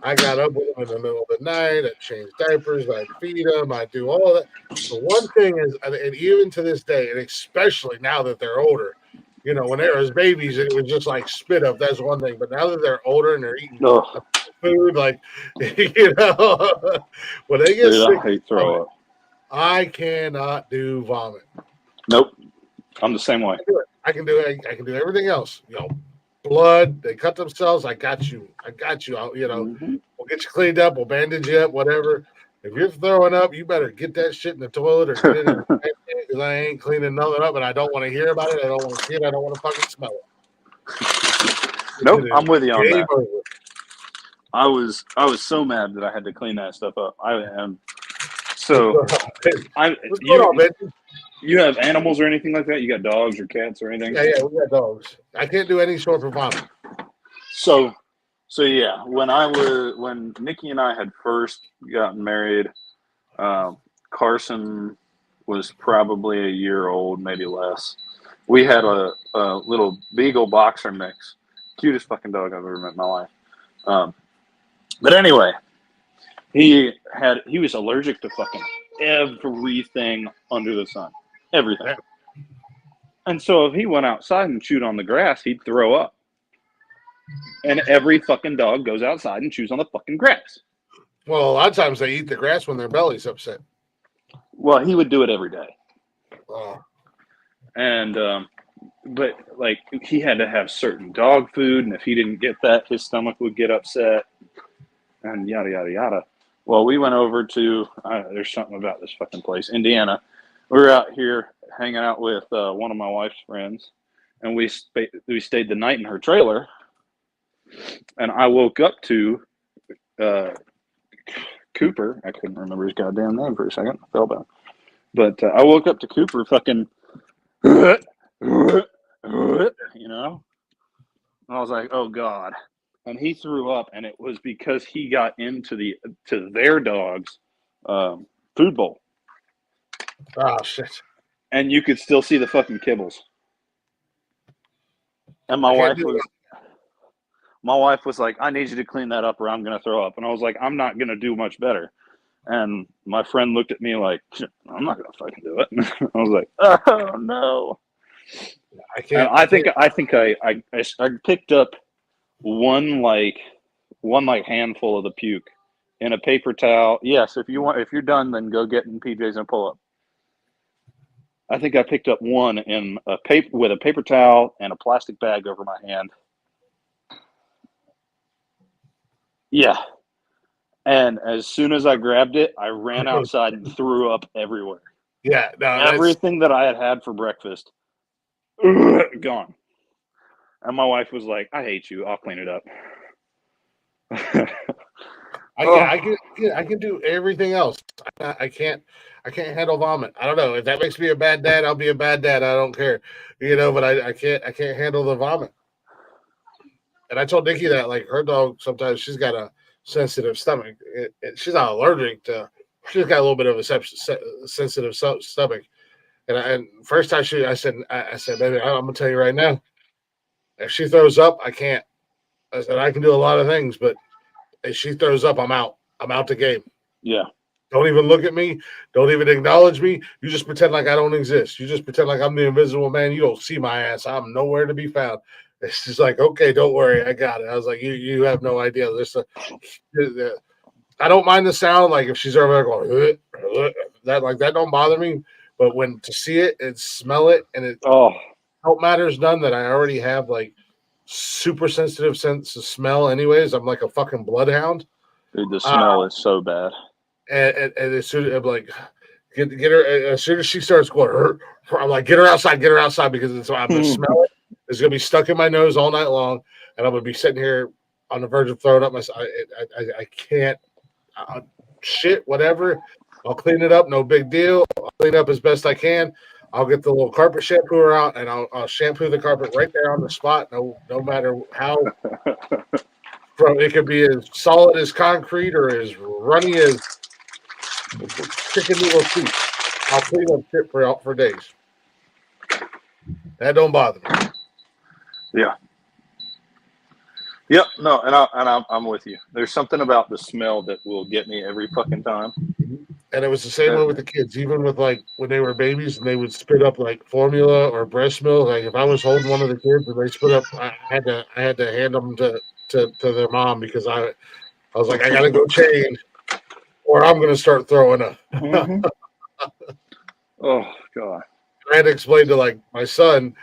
I got up with them in the middle of the night. I'd change diapers. I'd feed them. I'd do all that. The one thing is, and even to this day, and especially now that they're older, when they were as babies, it was just like spit up. That's one thing. But now that they're older and they're eating food, like, when they get sick, I hate throw up. I cannot do vomit. Nope. I'm the same way. I can do it. I can do everything else. Blood. They cut themselves. I got you. We'll get you cleaned up. We'll bandage you up. Whatever. If you're throwing up, you better get that shit in the toilet or get it in the because I ain't cleaning nothing up, and I don't want to hear about it. I don't want to see it. I don't want to fucking smell it. Nope. I'm with you on that. Over. I was so mad that I had to clean that stuff up. I am. So What's going on, man? You have animals or anything like that? You got dogs or cats or anything? Yeah, we got dogs. I can't do any sort of vomit. So yeah, when Nikki and I had first gotten married, Carson was probably a year old, maybe less. We had a little beagle boxer mix, cutest fucking dog I've ever met in my life. But anyway, he was allergic to fucking everything under the sun. Everything. And so if he went outside and chewed on the grass, he'd throw up. And every fucking dog goes outside and chews on the fucking grass. Well, a lot of times they eat the grass when their belly's upset. Well, he would do it every day. Oh. And but like he had to have certain dog food, and if he didn't get that, his stomach would get upset, and yada yada yada. Well, we went over to there's something about this fucking place, Indiana. We were out here hanging out with one of my wife's friends, and we stayed the night in her trailer. And I woke up to Cooper. I couldn't remember his goddamn name for a second. I fell down. But I woke up to Cooper fucking, you know? And I was like, oh, God. And he threw up, and it was because he got into their dog's food bowl. Oh, shit. And you could still see the fucking kibbles. And my wife was like, I need you to clean that up or I'm going to throw up. And I was like, I'm not going to do much better. And my friend looked at me like, I'm not going to fucking do it. I was like, oh, no. I can't. And I think I picked up one handful of the puke in a paper towel. Yes, if you're done, then go get in PJs and pull up. I think I picked up one in with a paper towel and a plastic bag over my hand. Yeah. And as soon as I grabbed it, I ran outside and threw up everywhere. Yeah, no, everything that I had for breakfast, gone. And my wife was like, I hate you. I'll clean it up. I can do everything else. I can't handle vomit. I don't know if that makes me a bad dad. I'll be a bad dad. I don't care, But I can't handle the vomit. And I told Nikki that like her dog sometimes she's got a sensitive stomach. She's not allergic to. She's got a little bit of a sensitive stomach. And first time I said, baby, I'm gonna tell you right now, if she throws up, I can't. I said I can do a lot of things, but if she throws up, I'm out. I'm out the game. Yeah. Don't even look at me. Don't even acknowledge me. You just pretend like I don't exist. You just pretend like I'm the invisible man. You don't see my ass. I'm nowhere to be found. It's just like, okay, don't worry. I got it. I was like, you have no idea. I don't mind the sound. Like if she's over there going, that don't bother me. But when to see it and smell it and it help matters none that I already have like super sensitive sense of smell anyways. I'm like a fucking bloodhound. Dude, the smell is so bad. And as soon as I'm like, get her, as soon as she starts going, I'm like, get her outside because I'm gonna smell it. It's gonna be stuck in my nose all night long, and I'm gonna be sitting here on the verge of throwing up I can't. Shit, whatever. I'll clean it up, no big deal. I'll clean it up as best I can. I'll get the little carpet shampooer out, and I'll shampoo the carpet right there on the spot. No matter how. It could be as solid as concrete or as runny as chicken noodle soup. I'll clean up shit for days. That don't bother me. Yeah. Yep. No, and I'm with you. There's something about the smell that will get me every fucking time. And it was the same way with the kids, even with like when they were babies and they would spit up like formula or breast milk. Like if I was holding one of the kids and they spit up, I had to hand them to their mom because I was like, I gotta go change or I'm gonna start throwing up. Mm-hmm. Oh God. I had to explain to like my son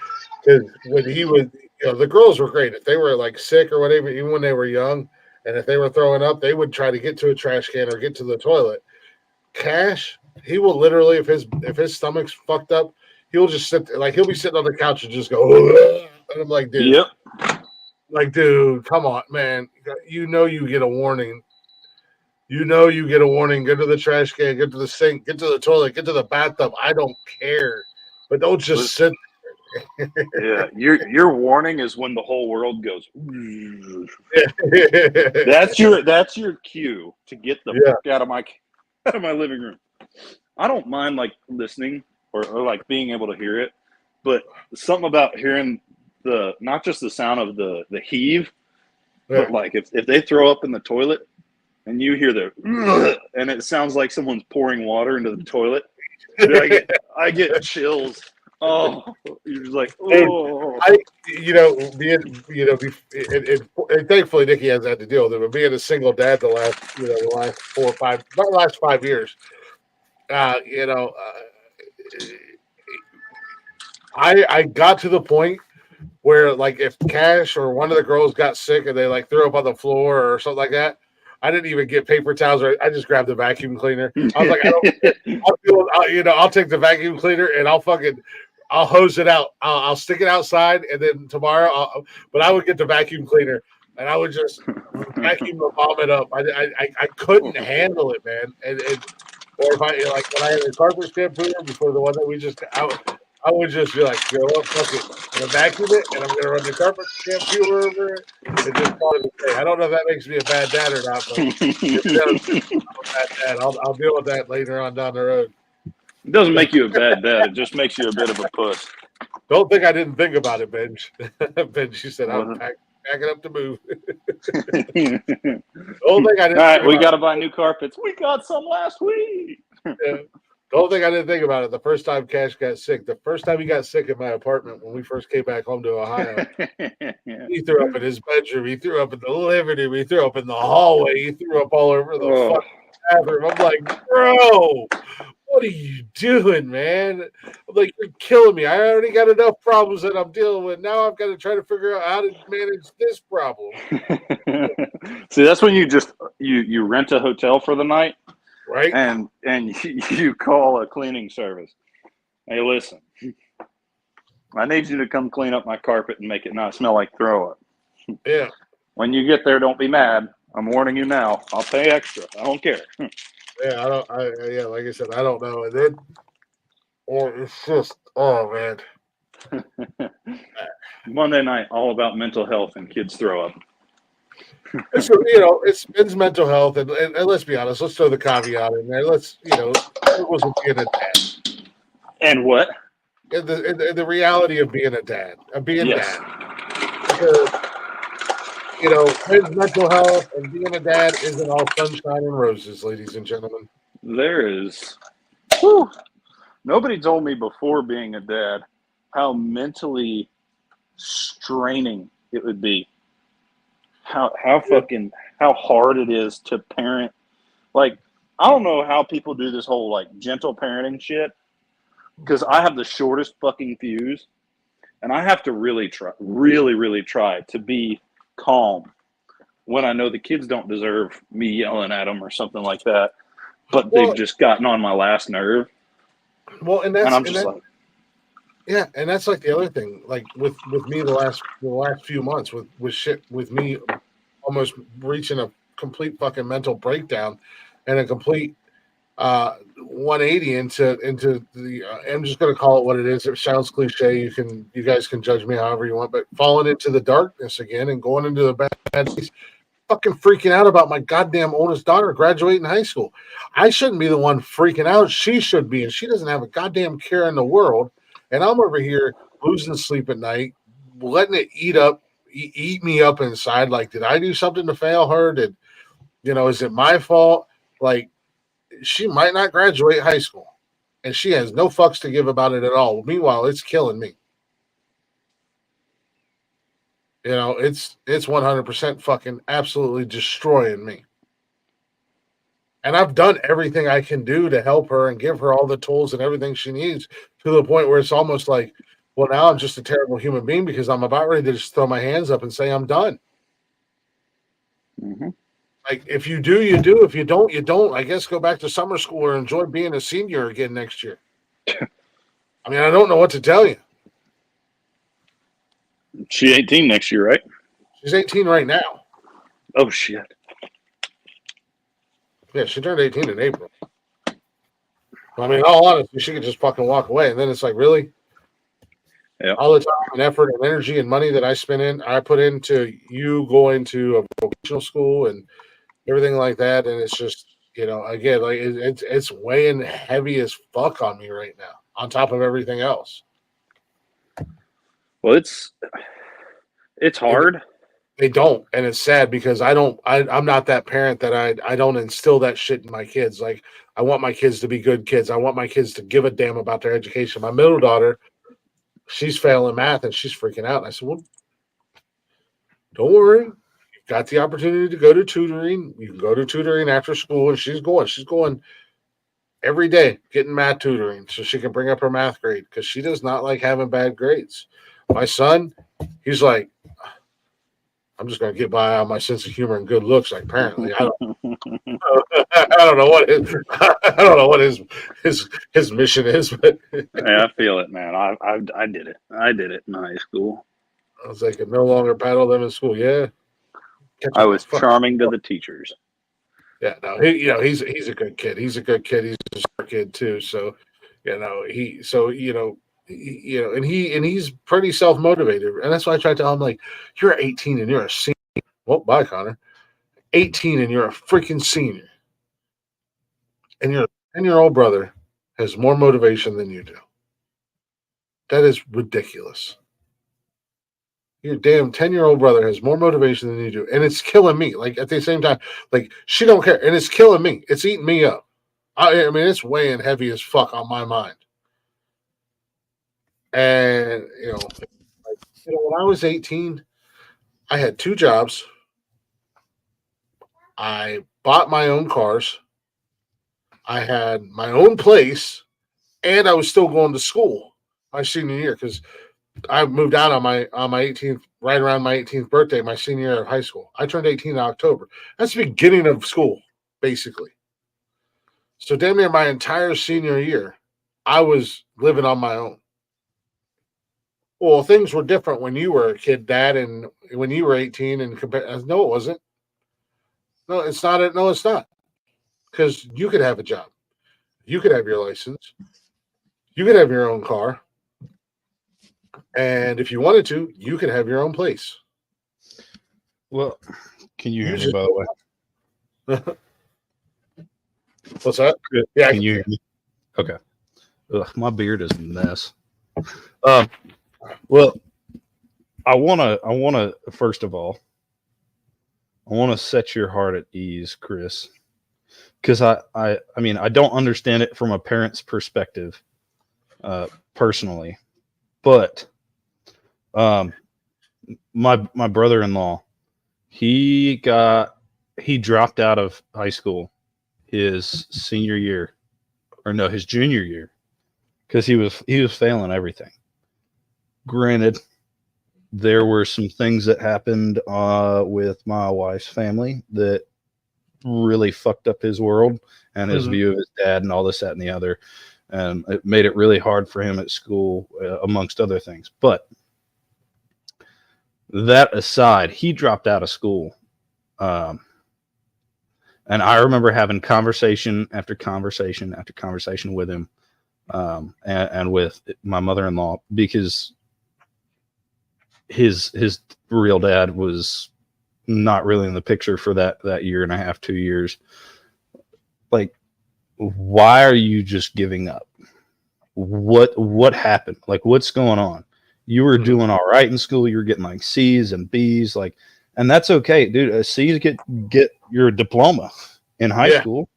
because when he was, the girls were great. If they were like sick or whatever, even when they were young, and if they were throwing up, they would try to get to a trash can or get to the toilet. Cash, he will literally, if his stomach's fucked up, he'll just sit there, like he'll be sitting on the couch and just go, ugh. And I'm like, dude, come on, man. You get a warning. You get a warning. Get to the trash can, get to the sink, get to the toilet, get to the bathtub. I don't care, but don't just sit there. Yeah, your warning is when the whole world goes. That's your cue to get the fuck out of my living room. I don't mind like listening or like being able to hear it, but something about hearing not just the sound of the heave, but like if they throw up in the toilet and you hear and it sounds like someone's pouring water into the toilet, I get chills. Oh, you're just like, oh. And thankfully Nikki hasn't had to deal with it, but being a single dad the last 5 years, I got to the point where like if Cash or one of the girls got sick and they like threw up on the floor or something like that, I didn't even get paper towels. I just grabbed the vacuum cleaner. I was like, I'll take the vacuum cleaner and I'll hose it out. I'll stick it outside, and then tomorrow, but I would get the vacuum cleaner and I would just vacuum the vomit up. I couldn't handle it, man. Or if I like when I had the carpet shampoo before the one that we just I would just be like, you know what, fuck it. I'm gonna vacuum it and I'm gonna run the carpet shampoo over it and just call it a day. I don't know if that makes me a bad dad or not, but I'm a bad dad. I'll deal with that later on down the road. It doesn't make you a bad dad. It just makes you a bit of a puss. Don't think I didn't think about it, Benj. Benj, said I'm packing up to move. Don't think I didn't. All right, we got to buy new carpets. We got some last week. Yeah. Don't think I didn't think about it. The first time Cash got sick, the first time he got sick in my apartment when we first came back home to Ohio, he threw up in his bedroom. He threw up in the living room. He threw up in the hallway. He threw up all over the fucking bathroom. I'm like, bro, what are you doing, man? I'm like, you're killing me. I already got enough problems that I'm dealing with. Now I've got to try to figure out how to manage this problem. See, that's when you rent a hotel for the night. Right. And you call a cleaning service. Hey, listen, I need you to come clean up my carpet and make it not smell like throw up. Yeah. When you get there, don't be mad. I'm warning you now. I'll pay extra. I don't care. Yeah, like I said, I don't know. And then, or it's just, oh man. Monday night, all about mental health and kids throw up. It's mental health, and let's be honest. Let's throw the caveat in there. It wasn't being a dad. And what? And the reality of being a dad, of being yes. dad. Because, his mental health and being a dad isn't all sunshine and roses, ladies and gentlemen. There is. Whew, nobody told me before being a dad how mentally straining it would be. How hard it is to parent. Like, I don't know how people do this whole like gentle parenting shit, because I have the shortest fucking fuse, and I have to really try to be calm when I know the kids don't deserve me yelling at them or something like that, but they've just gotten on my last nerve. Well, and that's like the other thing, like with me the last few months with shit with me almost reaching a complete fucking mental breakdown and a complete 180 into the I'm just going to call it what it is. It sounds cliche. You guys can judge me however you want, but falling into the darkness again and going into the bad fucking freaking out about my goddamn oldest daughter graduating high school. I shouldn't be the one freaking out. She should be, and she doesn't have a goddamn care in the world. And I'm over here losing sleep at night, letting it eat me up inside. Like, did I do something to fail her? Is it my fault? Like, she might not graduate high school, and she has no fucks to give about it at all. Meanwhile, it's killing me. It's 100% fucking absolutely destroying me. And I've done everything I can do to help her and give her all the tools and everything she needs, to the point where it's almost like, well, now I'm just a terrible human being because I'm about ready to just throw my hands up and say I'm done. Mm-hmm. Like, if you do, you do. If you don't, you don't. I guess go back to summer school or enjoy being a senior again next year. I mean, I don't know what to tell you. She's 18 next year, right? She's 18 right now. Oh, shit. Yeah, she turned 18 in April. I mean, all honestly, she could just fucking walk away. And then it's like, really? Yeah. All the time and effort and energy and money that I put into you going to a vocational school and everything like that. And it's just, again, like it's weighing heavy as fuck on me right now, on top of everything else. Well, it's hard. They don't, and it's sad because I'm not that parent that I don't instill that shit in my kids. Like, I want my kids to be good kids. I want my kids to give a damn about their education. My middle daughter, she's failing math and she's freaking out. And I said, well, don't worry. You've got the opportunity to go to tutoring. You can go to tutoring after school, and she's going every day getting math tutoring so she can bring up her math grade, because she does not like having bad grades. My son, he's like, I'm just going to get by on my sense of humor and good looks. Like apparently, I don't know what I don't know what his mission is, but Yeah, I feel it, man. I did it. I did it in high school. I was like, no longer paddle them in school. Yeah, catch I up was my fucking- charming to the teachers. Yeah, no, he's a good kid. He's a good kid. He's a smart kid too. So, and he's pretty self motivated, and that's why I try to tell him like, you're 18 and you're a senior. Well, bye, Connor. 18 and you're a freaking senior, and your 10-year-old brother has more motivation than you do. That is ridiculous. Your damn 10-year-old brother has more motivation than you do, and it's killing me. Like at the same time, like she don't care, and it's killing me. It's eating me up. I mean, it's weighing heavy as fuck on my mind. And when I was 18, I had 2 jobs. I bought my own cars. I had my own place, and I was still going to school my senior year because I moved out on my 18th, right around my 18th birthday, my senior year of high school. I turned 18 in October. That's the beginning of school, basically. So damn near my entire senior year, I was living on my own. Well, things were different when you were a kid, Dad, and when you were 18. And no, it wasn't. No, it's not. No, it's not. Because you could have a job, you could have your license, you could have your own car, and if you wanted to, you could have your own place. Well, can you hear me, by the way? What's that? Good. Yeah, Can you hear me? Okay. Ugh, my beard is a mess. Well, I wanna first of all, I want to set your heart at ease, Chris, because I mean I don't understand it from a parent's perspective, personally, but my brother-in-law, he dropped out of high school his senior year, or no, his junior year, because he was failing everything. Granted, there were some things that happened with my wife's family that really fucked up his world and his view of his dad and all this, that, and the other. And it made it really hard for him at school, amongst other things. But that aside, he dropped out of school. And I remember having conversation after conversation after conversation with him, and with my mother-in-law, because his real dad was not really in the picture for that year and a half, 2 years. Like, why are you just giving up? What happened? Like, what's going on? You were doing all right in school. You were getting like C's and B's, like, and that's okay, dude. C's get your diploma in high school,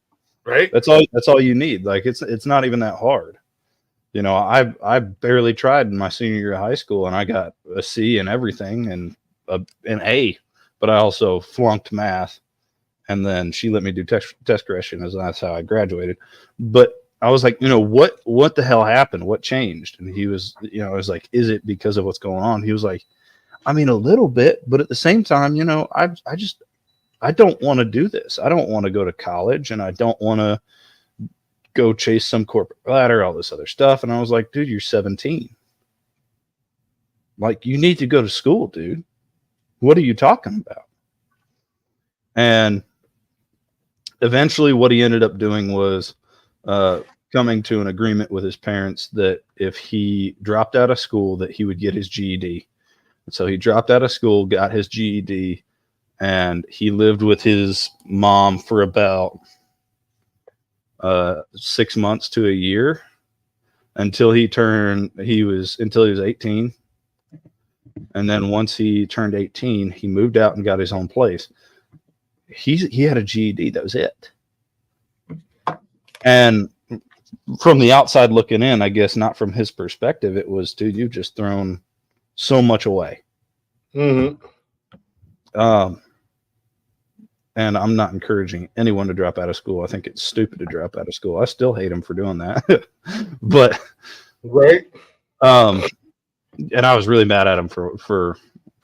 right? That's all you need. Like, it's not even that hard. You know, I barely tried in my senior year of high school, and I got a C in everything and an A, but I also flunked math. And then she let me do test correction, as that's how I graduated. But I was like, what the hell happened? What changed? And he was, I was like, is it because of what's going on? He was like, I mean, a little bit, but at the same time, I don't want to do this. I don't want to go to college, and I don't want to go chase some corporate ladder, all this other stuff. And I was like, dude, you're 17. Like, you need to go to school, dude. What are you talking about? And eventually what he ended up doing was coming to an agreement with his parents that if he dropped out of school, that he would get his GED. And so he dropped out of school, got his GED, and he lived with his mom for about 6 months to a year until he was 18. And then once he turned 18, he moved out and got his own place. He had a GED. That was it. And from the outside looking in, I guess not from his perspective, it was, dude, you've just thrown so much away. Mm-hmm. And I'm not encouraging anyone to drop out of school. I think it's stupid to drop out of school. I still hate him for doing that. But right. And I was really mad at him for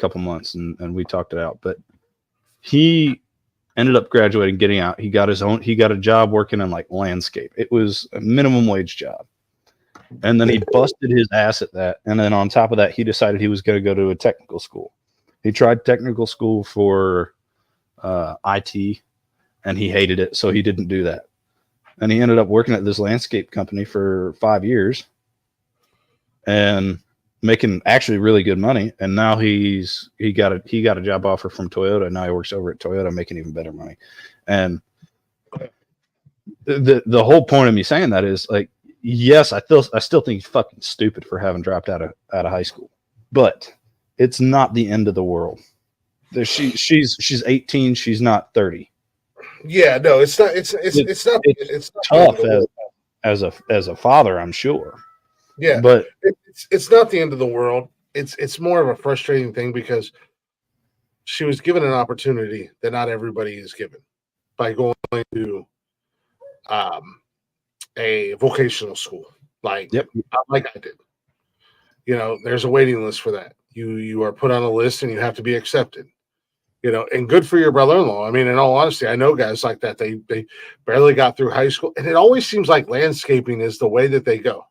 couple months, and we talked it out. But he ended up graduating, getting out. He got a job working in like landscape. It was a minimum wage job. And then he busted his ass at that. And then on top of that, he decided he was going to go to a technical school. He tried technical school for IT, and he hated it, so he didn't do that. And he ended up working at this landscape company for 5 years and making actually really good money. And now he got a job offer from Toyota. Now he works over at Toyota, making even better money. And the whole point of me saying that is like, yes, I still think he's fucking stupid for having dropped out of high school, but it's not the end of the world. She's 18. She's not 30. Yeah, no, it's not. It's not Tough as a father, I'm sure. Yeah, but it's not the end of the world. It's more of a frustrating thing because she was given an opportunity that not everybody is given by going to a vocational school like I did. You know, there's a waiting list for that. You are put on a list and you have to be accepted. You know, and good for your brother-in-law. I mean, in all honesty, I know guys like that. They barely got through high school, and it always seems like landscaping is the way that they go.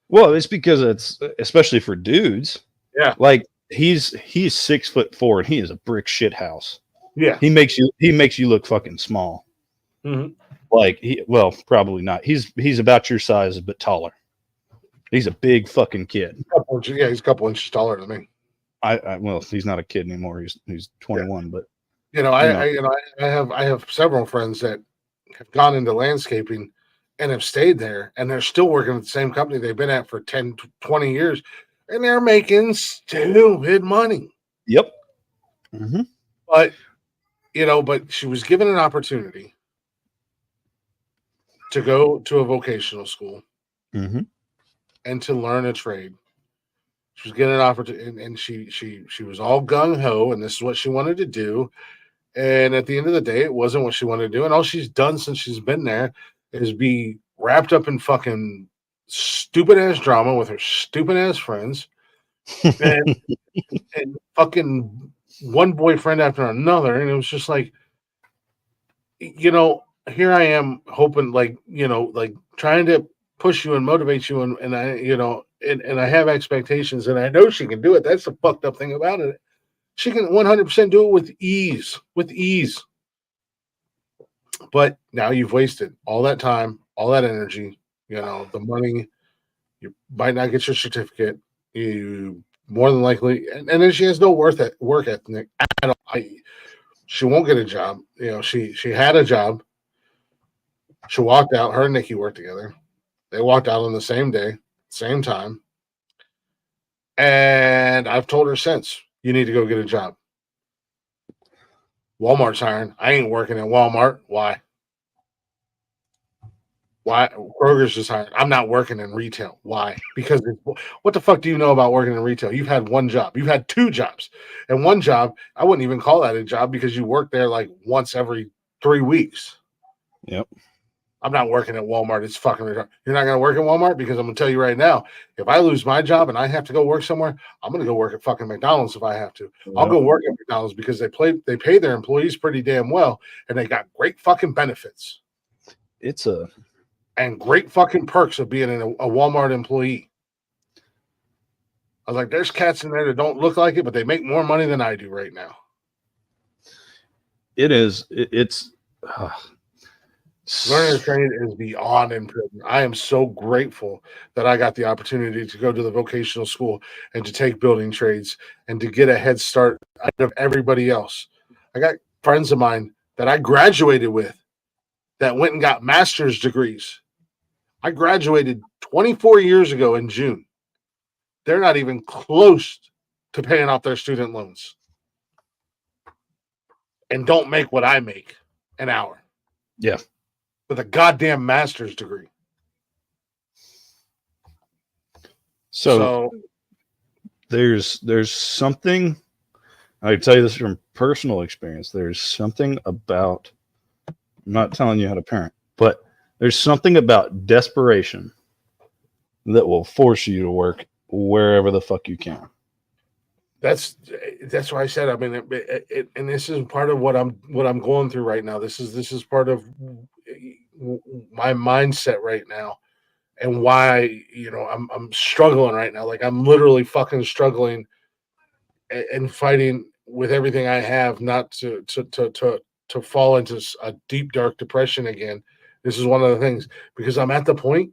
Well, it's because it's especially for dudes. Yeah, like he's 6'4" and he is a brick shit house. Yeah, he makes you look fucking small. Mm-hmm. Like probably not. He's about your size but taller. He's a big fucking kid. He's a couple inches taller than me. Well, he's not a kid anymore. He's 21, but I have several friends that have gone into landscaping and have stayed there, and they're still working at the same company they've been at for 10, 20 years, and they're making stupid money. Yep. Mm-hmm. But she was given an opportunity to go to a vocational school and to learn a trade. She was getting an opportunity, and she was all gung ho, and this is what she wanted to do. And at the end of the day, it wasn't what she wanted to do. And all she's done since she's been there is be wrapped up in fucking stupid ass drama with her stupid ass friends, and fucking one boyfriend after another. And it was just like, here I am hoping, like trying to push you and motivate you, and I, and I have expectations, and I know she can do it. That's the fucked up thing about it. She can 100% do it with ease. But now you've wasted all that time, all that energy, the money. You might not get your certificate. You more than likely, and then she has no work ethic at all. She won't get a job. She had a job. She walked out. Her and Nikki worked together. They walked out on the same day, same time. And I've told her since, you need to go get a job. Walmart's hiring. I ain't working at Walmart. Why? Kroger's just hiring. I'm not working in retail. Why? Because what the fuck do you know about working in retail? You've had one job. You've had two jobs. And one job, I wouldn't even call that a job because you work there like once every 3 weeks. Yep. I'm not working at Walmart. It's fucking retarded. You're not going to work at Walmart? Because I'm going to tell you right now, if I lose my job and I have to go work somewhere, I'm going to go work at fucking McDonald's if I have to. Yep. I'll go work at McDonald's because they pay their employees pretty damn well, and they got great fucking benefits. And great fucking perks of being a Walmart employee. I was like, there's cats in there that don't look like it, but they make more money than I do right now. It's learning to trade is beyond improvement. I am so grateful that I got the opportunity to go to the vocational school and to take building trades and to get a head start out of everybody else. I got friends of mine that I graduated with that went and got master's degrees. I graduated 24 years ago in June. They're not even close to paying off their student loans and don't make what I make an hour. Yeah. With a goddamn master's degree. So there's something, I tell you this from personal experience, there's something about, I'm not telling you how to parent, but there's something about desperation that will force you to work wherever the fuck you can. that's why I said. I mean, and this is part of what I'm going through right now. This is part of my mindset right now, and why I'm struggling right now. Like I'm literally fucking struggling and fighting with everything I have not to fall into a deep dark depression again. This is one of the things because I'm at the point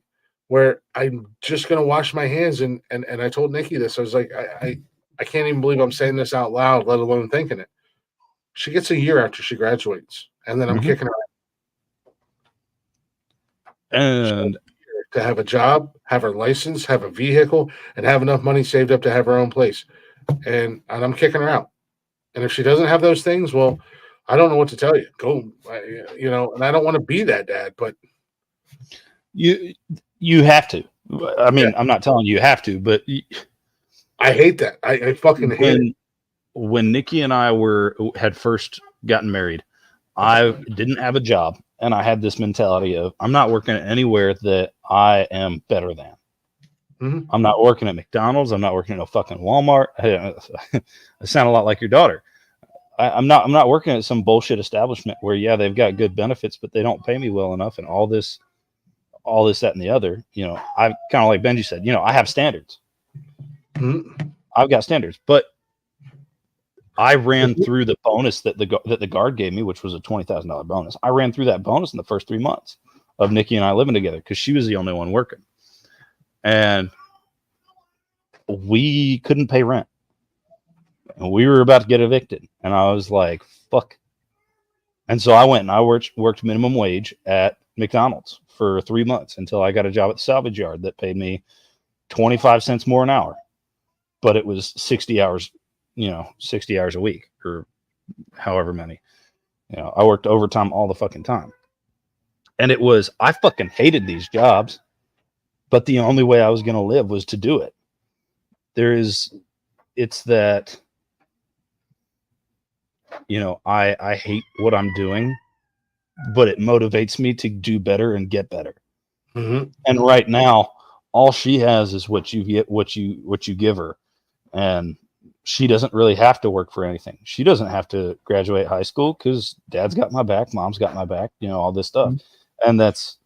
where I'm just gonna wash my hands and I told Nikki this. I was like, I can't even believe I'm saying this out loud, let alone thinking it. She gets a year after she graduates, and then I'm Mhm. kicking her And to have a job, have her license, have a vehicle, and have enough money saved up to have her own place. And I'm kicking her out. And if she doesn't have those things, well, I don't know what to tell you. Go, and I don't want to be that dad, but you have to. I mean, I'm not telling you have to, but I hate that. I fucking hate it. when Nikki and I had first gotten married, I didn't have a job, and I had this mentality of I'm not working anywhere that I am better than. Mhm. I'm not working at McDonald's. I'm not working at a fucking Walmart. I sound a lot like your daughter. I'm not working at some bullshit establishment where they've got good benefits, but they don't pay me well enough, and all this, that, and the other. I kind of like Benji said. I have standards. Mhm. I've got standards, but I ran through the bonus that the guard gave me, which was a $20,000 bonus. I ran through that bonus in the first 3 months of Nikki and I living together because she was the only one working, and we couldn't pay rent. And we were about to get evicted, and I was like, "Fuck." And so I went and I worked minimum wage at McDonald's for 3 months until I got a job at the salvage yard that paid me 25 cents more an hour, but it was 60 hours, 60 hours a week or however many. I worked overtime all the fucking time. And I fucking hated these jobs, but the only way I was going to live was to do it. It's that, I hate what I'm doing, but it motivates me to do better and get better. Mhm. And right now, all she has is what you get, what you give her. And she doesn't really have to work for anything. She doesn't have to graduate high school because dad's got my back, mom's got my back, all this stuff. Mm-hmm. And that's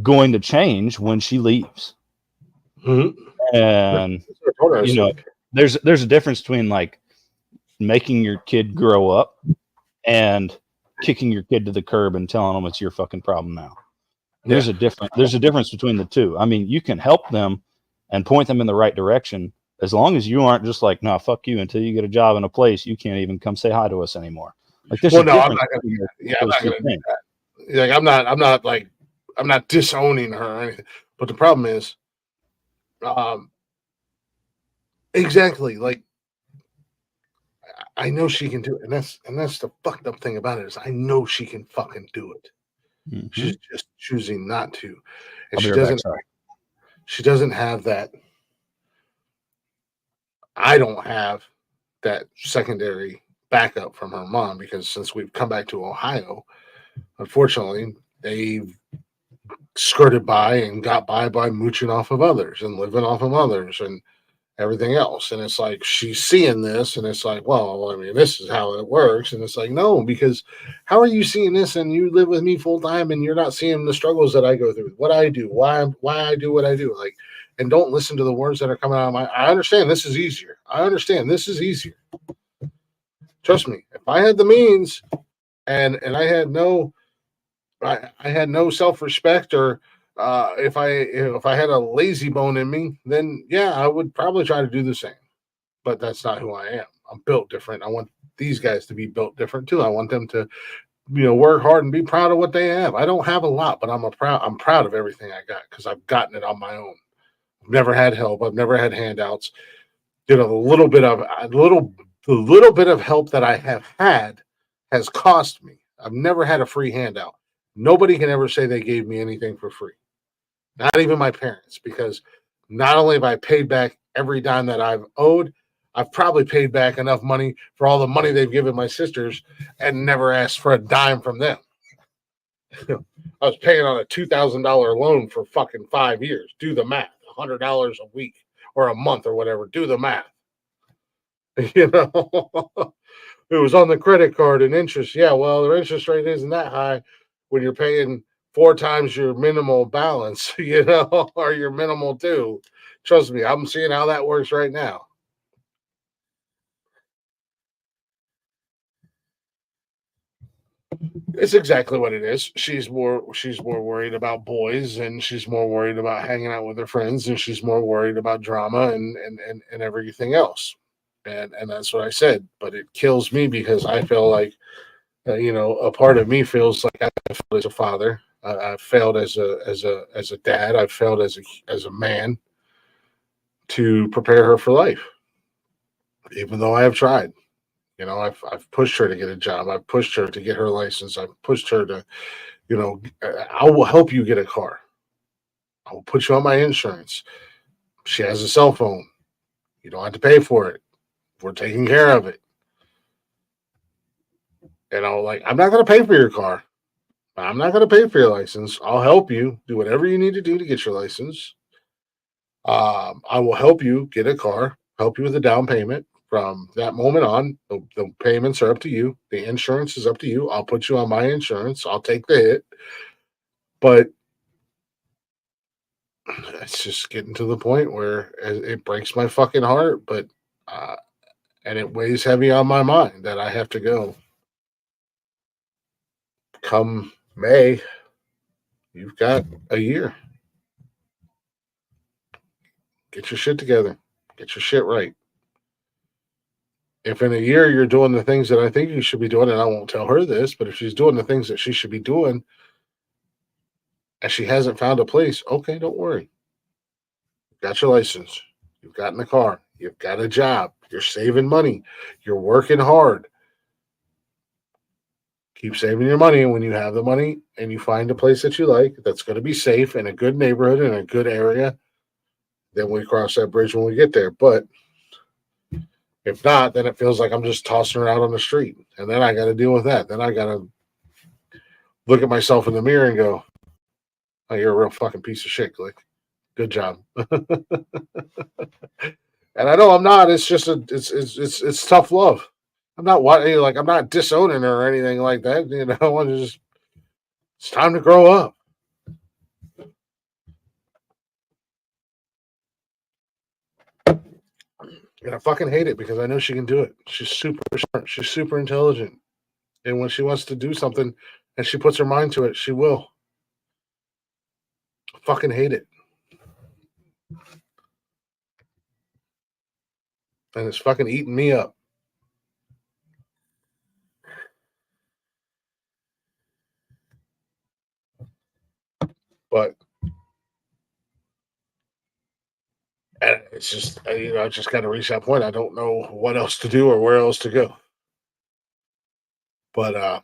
going to change when she leaves. Mhm. And, there's a difference between like making your kid grow up and kicking your kid to the curb and telling them it's your fucking problem now. There's a difference between the two. I mean, you can help them and point them in the right direction as long as you aren't just like, no, fuck you. Until you get a job in a place, you can't even come say hi to us anymore. Like there's a difference. I'm not gonna do that. Like I'm not disowning her or anything. But the problem is, exactly, like I know she can do it, and that's the fucked up thing about it is I know she can fucking do it. Mm-hmm. She's just choosing not to, and she doesn't have that. I don't have that secondary backup from her mom because since we've come back to Ohio, unfortunately, they've skirted by and got by mooching off of others and living off of others and everything else. And it's like she's seeing this and it's like, well, I mean, this is how it works. And it's like, no, because how are you seeing this and you live with me full time and you're not seeing the struggles that I go through, what I do, why I do what I do. Like, and don't listen to the words that are coming out of I understand this is easier. I understand this is easier. Trust me, if I had the means and I had I had no self-respect or if I had a lazy bone in me, then yeah, I would probably try to do the same. But that's not who I am. I'm built different. I want these guys to be built different too. I want them to, work hard and be proud of what they have. I don't have a lot, but I'm proud of everything I got because I've gotten it on my own. I've never had help. I've never had handouts. The little bit of help that I have had has cost me. I've never had a free handout. Nobody can ever say they gave me anything for free. Not even my parents, because not only have I paid back every dime that I've owed, I've probably paid back enough money for all the money they've given my sisters and never asked for a dime from them. I was paying on a $2,000 loan for fucking 5 years. Do the math. $100 a week or a month or whatever. Do the math. You know, it was on the credit card and interest. Yeah, well, the interest rate isn't that high when you're paying 4 times your minimal balance, or your minimal due. Trust me, I'm seeing how that works right now. It's exactly what it is. She's more worried about boys, and she's more worried about hanging out with her friends, and she's more worried about drama and everything else. And that's what I said. But it kills me because I feel like a part of me feels like I failed as a father. I failed as a dad. I failed as a man to prepare her for life, even though I have tried. I've pushed her to get a job. I've pushed her to get her license. I've pushed her to, I will help you get a car. I will put you on my insurance. She has a cell phone. You don't have to pay for it. We're taking care of it. Like, I'm not going to pay for your car. I'm not going to pay for your license. I'll help you do whatever you need to do to get your license. I will help you get a car, help you with the down payment. From that moment on, the payments are up to you. The insurance is up to you. I'll put you on my insurance. I'll take the hit. But it's just getting to the point where it breaks my fucking heart, but and it weighs heavy on my mind that I have to go. Come May, you've got a year. Get your shit together. Get your shit right. If in a year you're doing the things that I think you should be doing, and I won't tell her this, but if she's doing the things that she should be doing and she hasn't found a place, okay, don't worry. You've got your license. You've gotten a car. You've got a job. You're saving money. You're working hard. Keep saving your money. And when you have the money and you find a place that you like, that's going to be safe in a good neighborhood, in a good area, then we cross that bridge when we get there. But if not, then it feels like I'm just tossing her out on the street. And then I got to deal with that. Then I got to look at myself in the mirror and go, oh, you're a real fucking piece of shit, Glick. Good job. And I know I'm not. It's just it's tough love. I'm not like I'm not disowning her or anything like that. It's time to grow up. And I fucking hate it because I know she can do it. She's super smart. She's super intelligent. And when she wants to do something and she puts her mind to it, she will. I fucking hate it. And it's fucking eating me up. But and it's just, I just got to reach that point. I don't know what else to do or where else to go. But I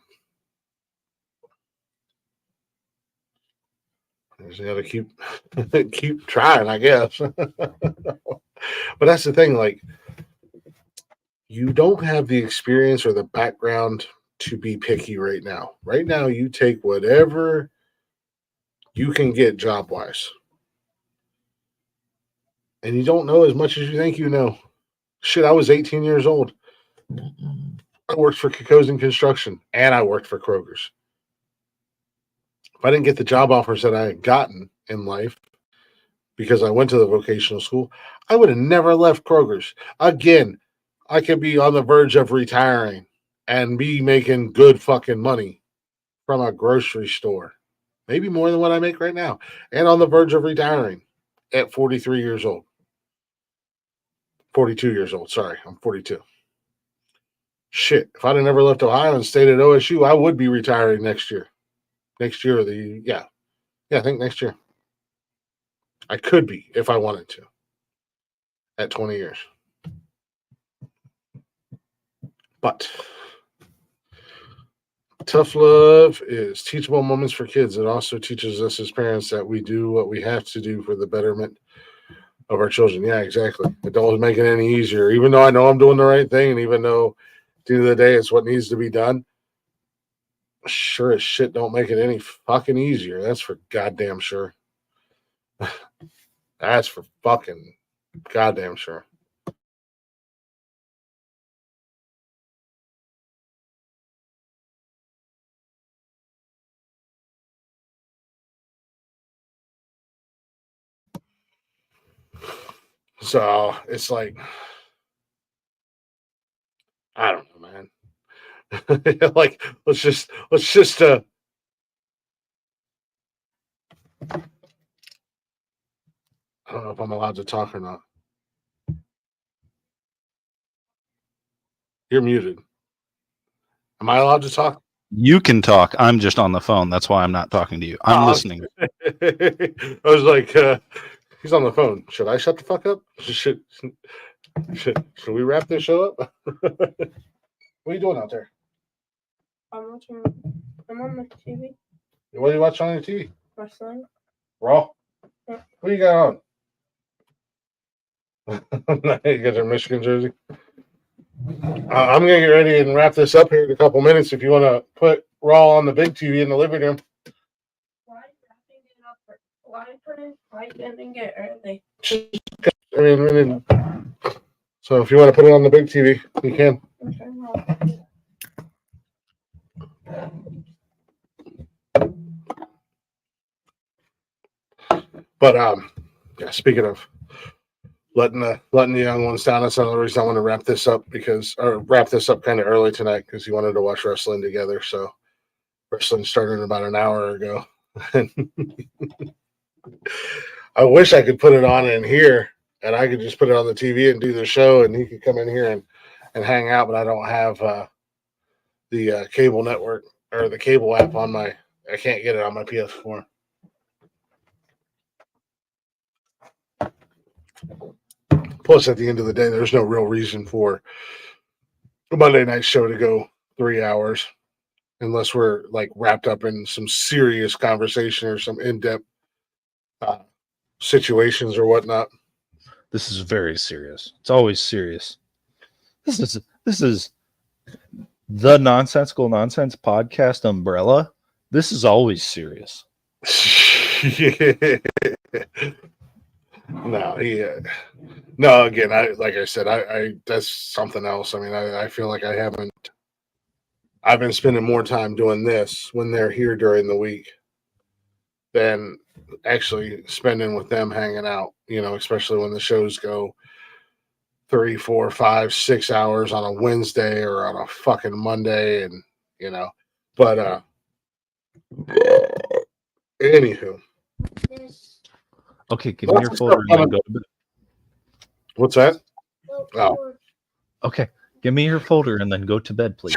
just got to keep trying, I guess. But that's the thing. Like, you don't have the experience or the background to be picky right now. Right now, you take whatever you can get job wise. And you don't know as much as you think you know. Shit, I was 18 years old. I worked for Kikosin Construction and I worked for Kroger's. If I didn't get the job offers that I had gotten in life because I went to the vocational school, I would have never left Kroger's. Again, I could be on the verge of retiring and be making good fucking money from a grocery store. Maybe more than what I make right now. And on the verge of retiring at 43 years old. 42 years old. Sorry, I'm 42. Shit, if I'd have never left Ohio and stayed at OSU, I would be retiring next year. Next year, yeah, I think next year. I could be if I wanted to at 20 years. But tough love is teachable moments for kids. It also teaches us as parents that we do what we have to do for the betterment of our children. Yeah, exactly. It don't make it any easier. Even though I know I'm doing the right thing, and even though at the end of the day it's what needs to be done, sure as shit don't make it any fucking easier. That's for goddamn sure. That's for fucking goddamn sure. So it's like, I don't know, man. Like, let's just I don't know if I'm allowed to talk or not. You're muted. Am I allowed to talk? You can talk. I'm just on the phone. That's why I'm not talking to you. I'm listening. I was like, he's on the phone. Should I shut the fuck up? Should we wrap this show up? What are you doing out there? I'm on the TV. What are you watching on your TV? Wrestling. Raw? Yeah. What do you got on? You got your Michigan jersey? I'm going to get ready and wrap this up here in a couple minutes. If you want to put Raw on the big TV in the living room. Why didn't get early? So if you want to put it on the big TV, you can. But yeah. Speaking of letting the young ones down, that's another reason I want to wrap this up kind of early tonight because he wanted to watch wrestling together. So wrestling started about an hour ago. I wish I could put it on in here and I could just put it on the TV and do the show and he could come in here and hang out, but I don't have the cable network or the cable app on I can't get it on my PS4. Plus, at the end of the day, there's no real reason for a Monday night show to go 3 hours unless we're like wrapped up in some serious conversation or some in-depth situations or whatnot. This is very serious. It's always serious. This is the Nonsensical Nonsense podcast umbrella. This is always serious. No, no. Again, like I said, I that's something else. I mean, I feel like I've been spending more time doing this when they're here during the week than actually spending with them hanging out. Especially when the shows go 3, 4, 5, 6 hours on a Wednesday or on a fucking Monday, and But anywho. Okay, give me your folder and then go to bed. What's that? Oh. Okay, give me your folder and then go to bed, please.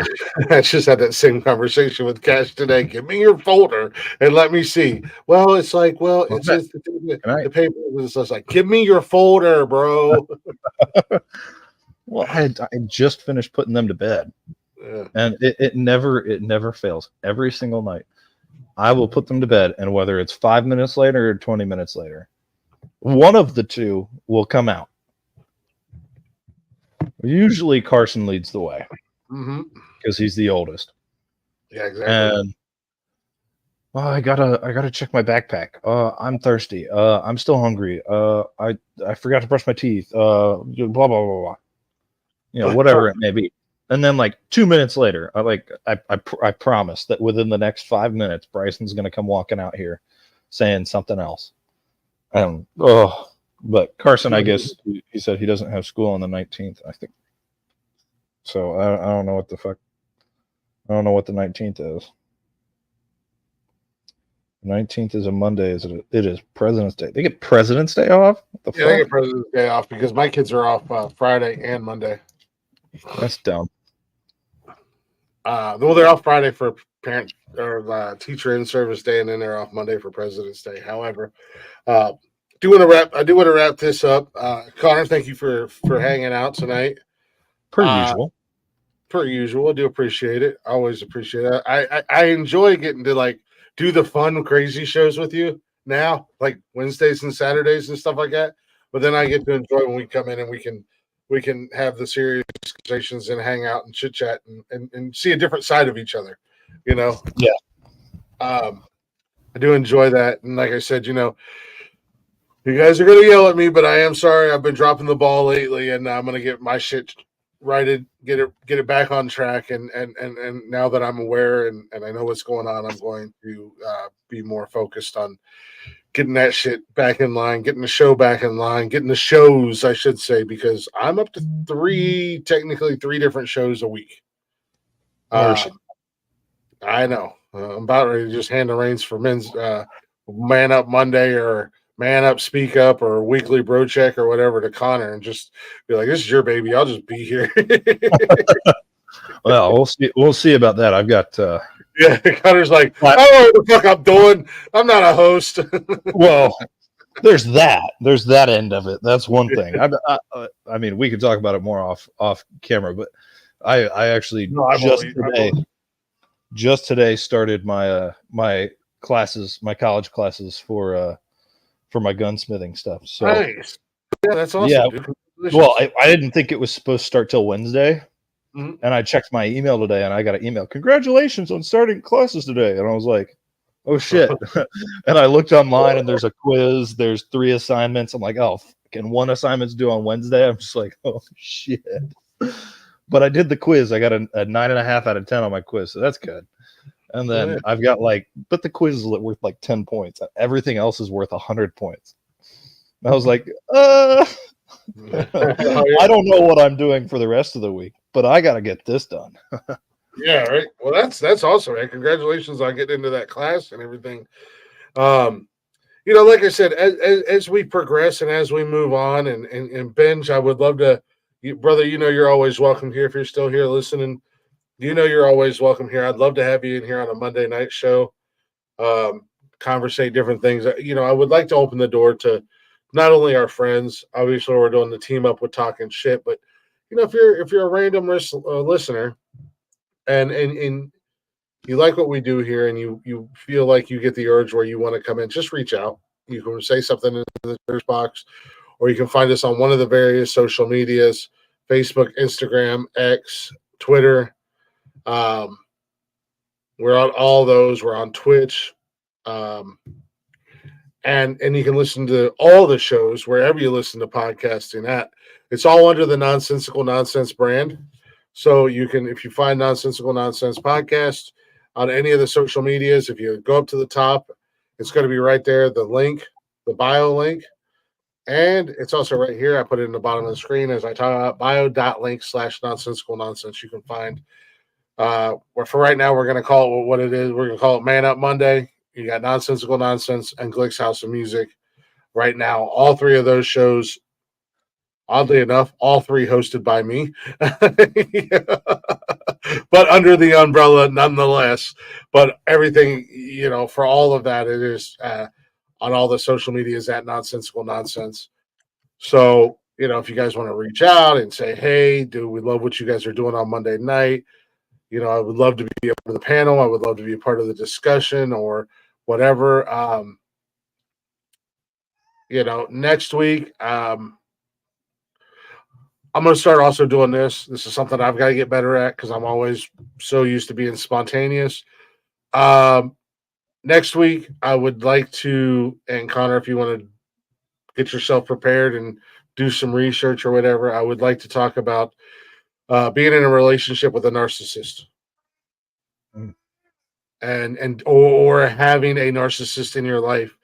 I just had that same conversation with Cash today. Give me your folder and let me see. Well, it's like, it's just the paper was just like, give me your folder, bro. Well, I just finished putting them to bed, and it never fails. Every single night, I will put them to bed, and whether it's 5 minutes later or 20 minutes later, one of the two will come out. Usually Carson leads the way because he's the oldest. Yeah, exactly. And I gotta check my backpack. I'm thirsty. I'm still hungry. I forgot to brush my teeth. Blah blah blah blah. Whatever it may be. And then like 2 minutes later, I promise that within the next 5 minutes, Bryson's gonna come walking out here saying something else. But Carson, I guess he said he doesn't have school on the 19th, I think. So I don't know what the fuck. I don't know what the 19th is. 19th is a Monday. It is President's Day. They get President's Day off? They get President's Day off because my kids are off Friday and Monday. That's dumb. Well, they're off Friday for parent or teacher in service day, and then they're off Monday for President's Day. However, I do want to wrap this up. Connor, thank you for hanging out tonight. Per usual. Per usual. I do appreciate it. I always appreciate it. I enjoy getting to like do the fun, crazy shows with you now, like Wednesdays and Saturdays and stuff like that. But then I get to enjoy when we come in and we can have the serious conversations and hang out and chit chat and see a different side of each other. Yeah. I do enjoy that. And like I said, you guys are going to yell at me, but I am sorry. I've been dropping the ball lately, and I'm going to get my shit righted, get it back on track. And now that I'm aware and I know what's going on, I'm going to be more focused on getting that shit back in line, getting the show back in line, getting the shows, I should say, because I'm up to technically three different shows a week. Mercy. I know. I'm about ready to just hand the reins for men's Man Up Monday or Man Up Speak Up or Weekly Bro Check or whatever to Connor and just be like, this is your baby. I'll just be here. Well, we'll see about that. I've got Yeah, Connor's like, I don't know what the fuck I'm doing. I'm not a host. well, there's that end of it. That's one thing. I mean, we could talk about it more off camera, but I actually just today started my my classes, my college classes for my gunsmithing stuff. So Nice. Yeah, that's awesome. yeah. Dude. Well, I didn't think it was supposed to start till Wednesday. Mhm. And I checked my email today and I got an email. Congratulations on starting classes today. And I was like, oh shit. And I looked online and there's a quiz. There's 3 assignments. I'm like, oh, and 1 assignment's due on Wednesday. I'm just like, oh shit. But I did the quiz. I got a 9.5 out of 10 on my quiz. So that's good. And then I've got but the quiz is worth like 10 points. Everything else is worth 100 points. And I was like, I don't know what I'm doing for the rest of the week, but I got to get this done. Yeah, right. Well, that's awesome, man. Congratulations on getting into that class and everything. Like I said, as we progress and as we move on and binge, I would love to, brother. You're always welcome here if you're still here listening. You're always welcome here. I'd love to have you in here on a Monday night show, conversate different things. I would like to open the door to not only our friends. Obviously, we're doing the team up with talking shit, but if you're a random listener and you like what we do here and you feel like you get the urge where you want to come in, just reach out. You can say something in the search box, or you can find us on one of the various social medias: Facebook, Instagram, X, Twitter. We're on all those. We're on Twitch. And you can listen to all the shows wherever you listen to podcasting at. It's all under the Nonsensical Nonsense brand. So you can, if you find Nonsensical Nonsense Podcast on any of the social medias, if you go up to the top, it's going to be right there, the link, the bio link. And it's also right here. I put it in the bottom of the screen as I talk about bio.link/nonsensical nonsense. You can find where for right now, we're going to call it what it is. We're going to call it Man Up Monday. You got Nonsensical Nonsense and Glick's House of Music. Right now, all 3 of those shows, oddly enough, all 3 hosted by me. But under the umbrella nonetheless. But everything, for all of that, it is on all the social medias at Nonsensical Nonsense. So, if you guys want to reach out and say, hey, dude, we love what you guys are doing on Monday night. I would love to be a part of the panel. I would love to be a part of the discussion or whatever. Next week, I'm going to start also doing this. This is something I've got to get better at because I'm always so used to being spontaneous. Next week, I would like to, and Connor, if you want to get yourself prepared and do some research or whatever, I would like to talk about being in a relationship with a narcissist. Or having a narcissist in your life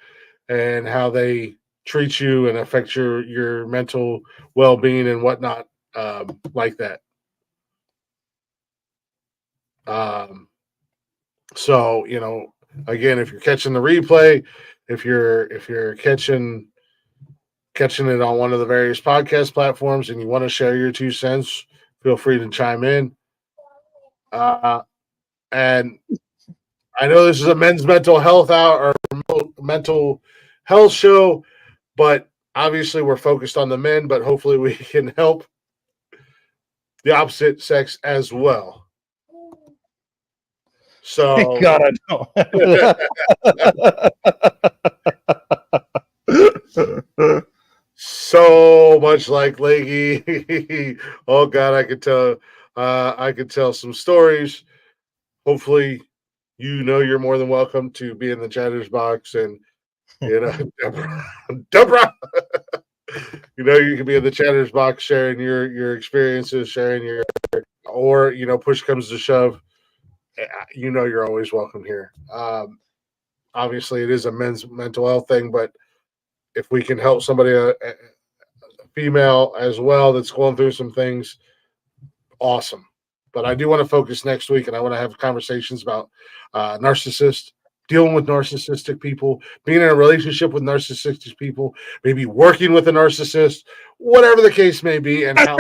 and how they treat you and affect your mental well-being and whatnot, like that. So, again, if you're catching the replay, if you're catching it on one of the various podcast platforms and you want to share your 2 cents, feel free to chime in. And I know this is a men's mental health or mental health show, but obviously we're focused on the men, but hopefully we can help the opposite sex as well. So Thank God I don't. So much like Leggy. Oh God, I could tell some stories. Hopefully, you're more than welcome to be in the chatter's box, and Deborah, you can be in the chatter's box sharing your experiences, sharing or push comes to shove, you're always welcome here. obviously it is a men's mental health thing, but if we can help somebody, a female as well, that's going through some things, awesome. But I do want to focus next week, and I want to have conversations about narcissists, dealing with narcissistic people, being in a relationship with narcissistic people, maybe working with a narcissist, whatever the case may be, and how.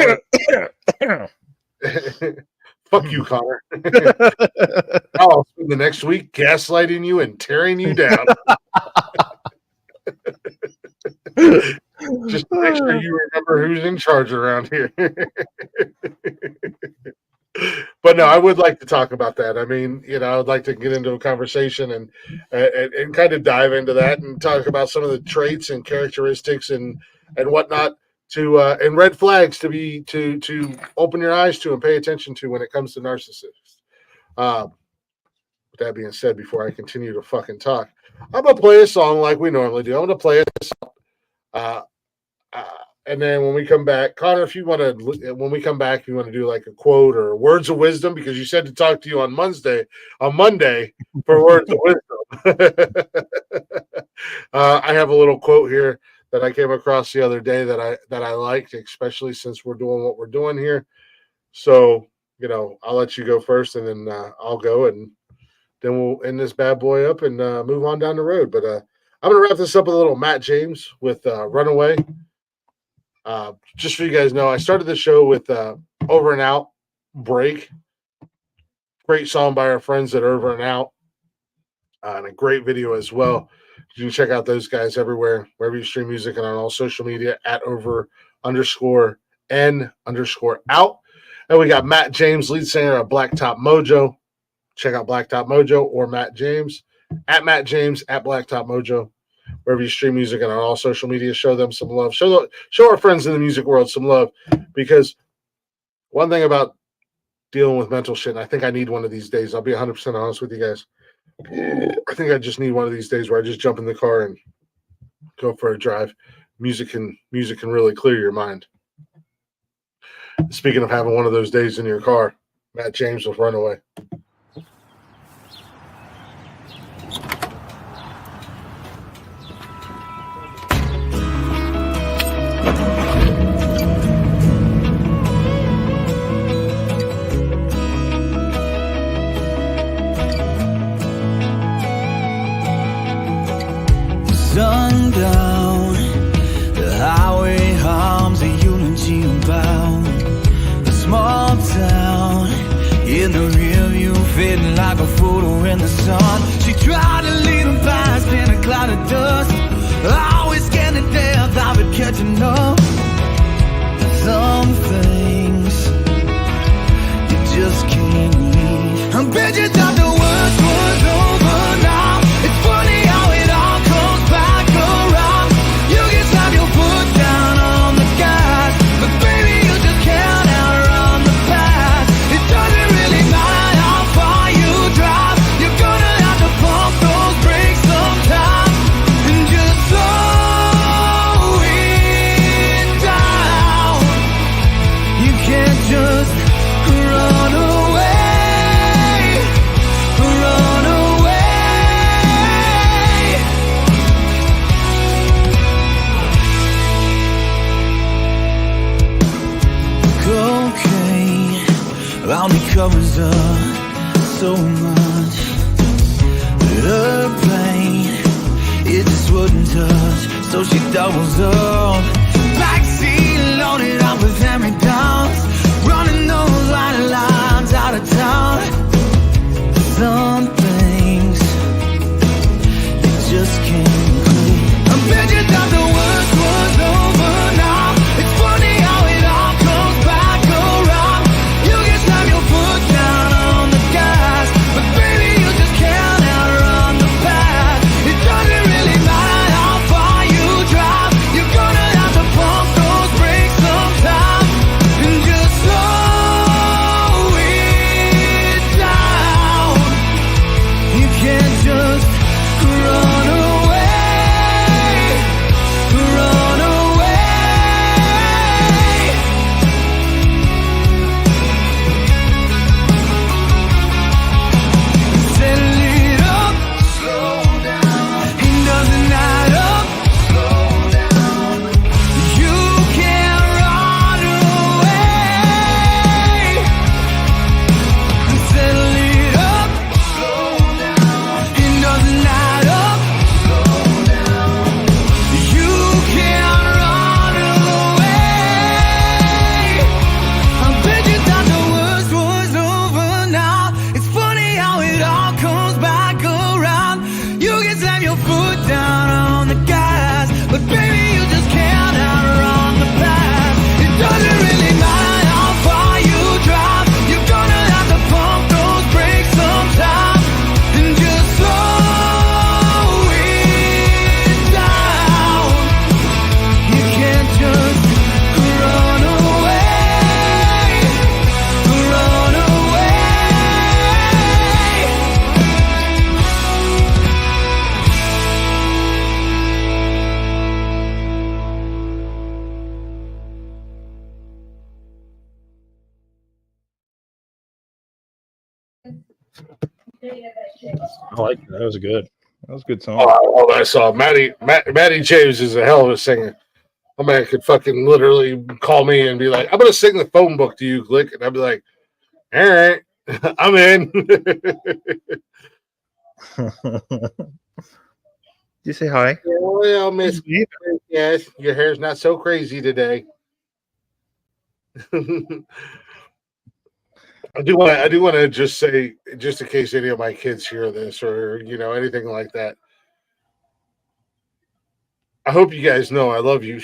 Fuck you, Connor. I'll spend the next week gaslighting you and tearing you down. Just make sure you remember who's in charge around here. But no, I would like to talk about that. I mean, I would like to get into a conversation and kind of dive into that and talk about some of the traits and characteristics and whatnot to and red flags to open your eyes to and pay attention to when it comes to narcissists. With that being said, before I continue to fucking talk, I'm gonna play a song like we normally do. I'm gonna play a song. And then when we come back, Connor, if you want to, when we come back, if you want to do like a quote or words of wisdom, because you said to talk to you on Monday for words of wisdom. I have a little quote here that I came across the other day that I liked, especially since we're doing what we're doing here. So, I'll let you go first, and then I'll go, and then we'll end this bad boy up and move on down the road. But I'm going to wrap this up with a little Matt James with Runaway. Just so you guys know, I started the show with Over and Out, Break. Great song by our friends at Over and Out. And a great video as well. You can check out those guys everywhere, wherever you stream music, and on all social media at over_n_out. And we got Matt James, lead singer of Blacktop Mojo. Check out Blacktop Mojo or Matt James at Blacktop Mojo. Wherever you stream music and on all social media, show them some love. Show our friends in the music world some love, because one thing about dealing with mental shit, and I think I need one of these days. I'll be 100% honest with you guys. I think I just need one of these days where I just jump in the car and go for a drive. Music can really clear your mind. Speaking of having one of those days in your car, Matt James with Runaway. Sundown, the highway hums a unity bound. A small town in the rear view, fading like a photo in the sun. She tried to lead him past in a cloud of dust. Always scared to death, I've been catching up. Some things you just can't leave. I bet you thought the worst was over now. It's funny how it all comes back around. You can slap your foot down on the gas, but baby, you just can't outrun the past. It doesn't really matter how far you drive. You're gonna have to pump those brakes sometime and just slow it down. You can't just run away. Run away. Cocaine around me covers up so much. Her pain, it just wouldn't touch, so she doubles up. Backseat loaded up with hand-me-downs, running those white lines out of town. Some things you just can't quit. I bet you thought the worst was over now. It's funny how it all comes back around. You can slam your foot down on the gas, but baby, you just can't outrun the past. It doesn't really matter how far you drive. You're gonna have to pump those brakes sometime and just slow it down. You can't just run away. Run away. Settle it up, slow down. I like that. That was good. That was a good song. Oh, I saw Matty James is a hell of a singer. My man could fucking literally call me and be like, "I'm gonna sing the phone book to you, Glick," and I'd be like, "All right, I'm in." You say hi. Well, Miss, yes, your hair's not so crazy today. I do want to just say, just in case any of my kids hear this or anything like that. I hope you guys know I love you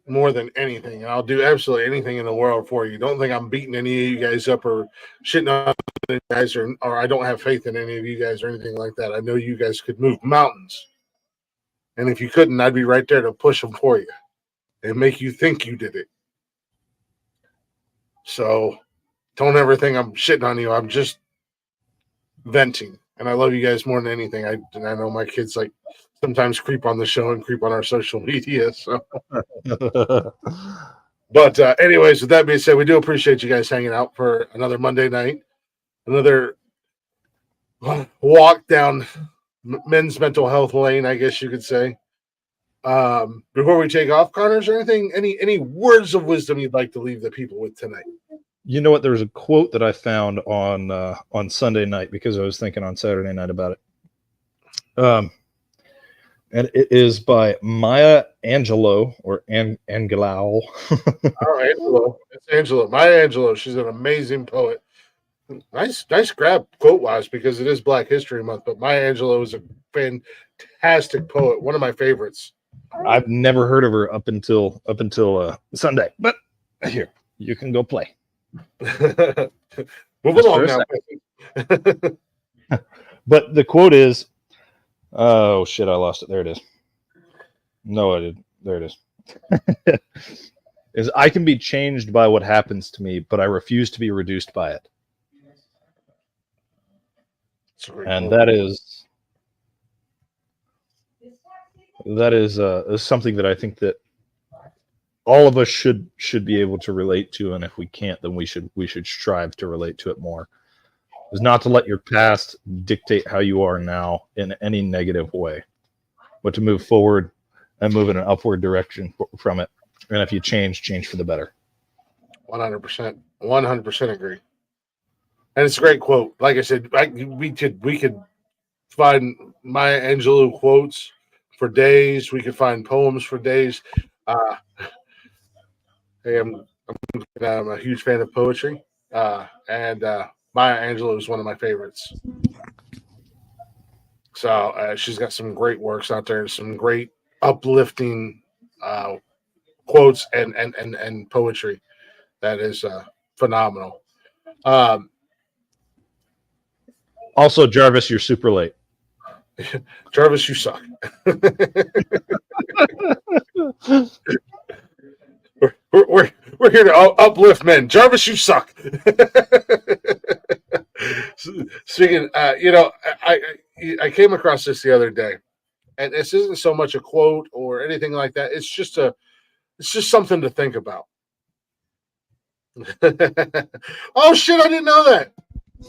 more than anything, and I'll do absolutely anything in the world for you. Don't think I'm beating any of you guys up or shitting on you guys, or I don't have faith in any of you guys or anything like that. I know you guys could move mountains, and if you couldn't, I'd be right there to push them for you and make you think you did it. So don't ever think I'm shitting on you. I'm just venting, and I love you guys more than anything. I know my kids like sometimes creep on the show and creep on our social media. So, but anyways, with that being said, we do appreciate you guys hanging out for another Monday night, another walk down men's mental health lane, I guess you could say. Before we take off, Connor, is there anything, any words of wisdom you'd like to leave the people with tonight? You know what? There was a quote that I found on Sunday night because I was thinking on Saturday night about it. And it is by Maya Angelou or Angelou. Oh, Angelo. It's Angelo. Maya Angelou. She's an amazing poet. Nice grab quote wise because it is Black History Month. But Maya Angelou is a fantastic poet. One of my favorites. I've never heard of her up until Sunday. But here, you can go play. Move Just along for a now. But the quote is, oh shit, I lost it. There it is. No, I didn't. There it is. Is I can be changed by what happens to me, but I refuse to be reduced by it. And that is something that I think that all of us should be able to relate to, and if we can't, then we should strive to relate to it more. Is not to let your past dictate how you are now in any negative way, but to move forward and move in an upward direction from it. And if you change for the better. 100% agree. And it's a great quote. Like I said, we could find Maya Angelou quotes for days. We could find poems for days. Hey, I'm a huge fan of poetry, and Maya Angelou is one of my favorites. So she's got some great works out there, some great uplifting quotes and poetry that is phenomenal. Also, Jarvis, you're super late. Jarvis, you suck. We're here to uplift men. Jarvis, you suck. Speaking, I came across this the other day, and this isn't so much a quote or anything like that. It's just something to think about. Oh shit! I didn't know that.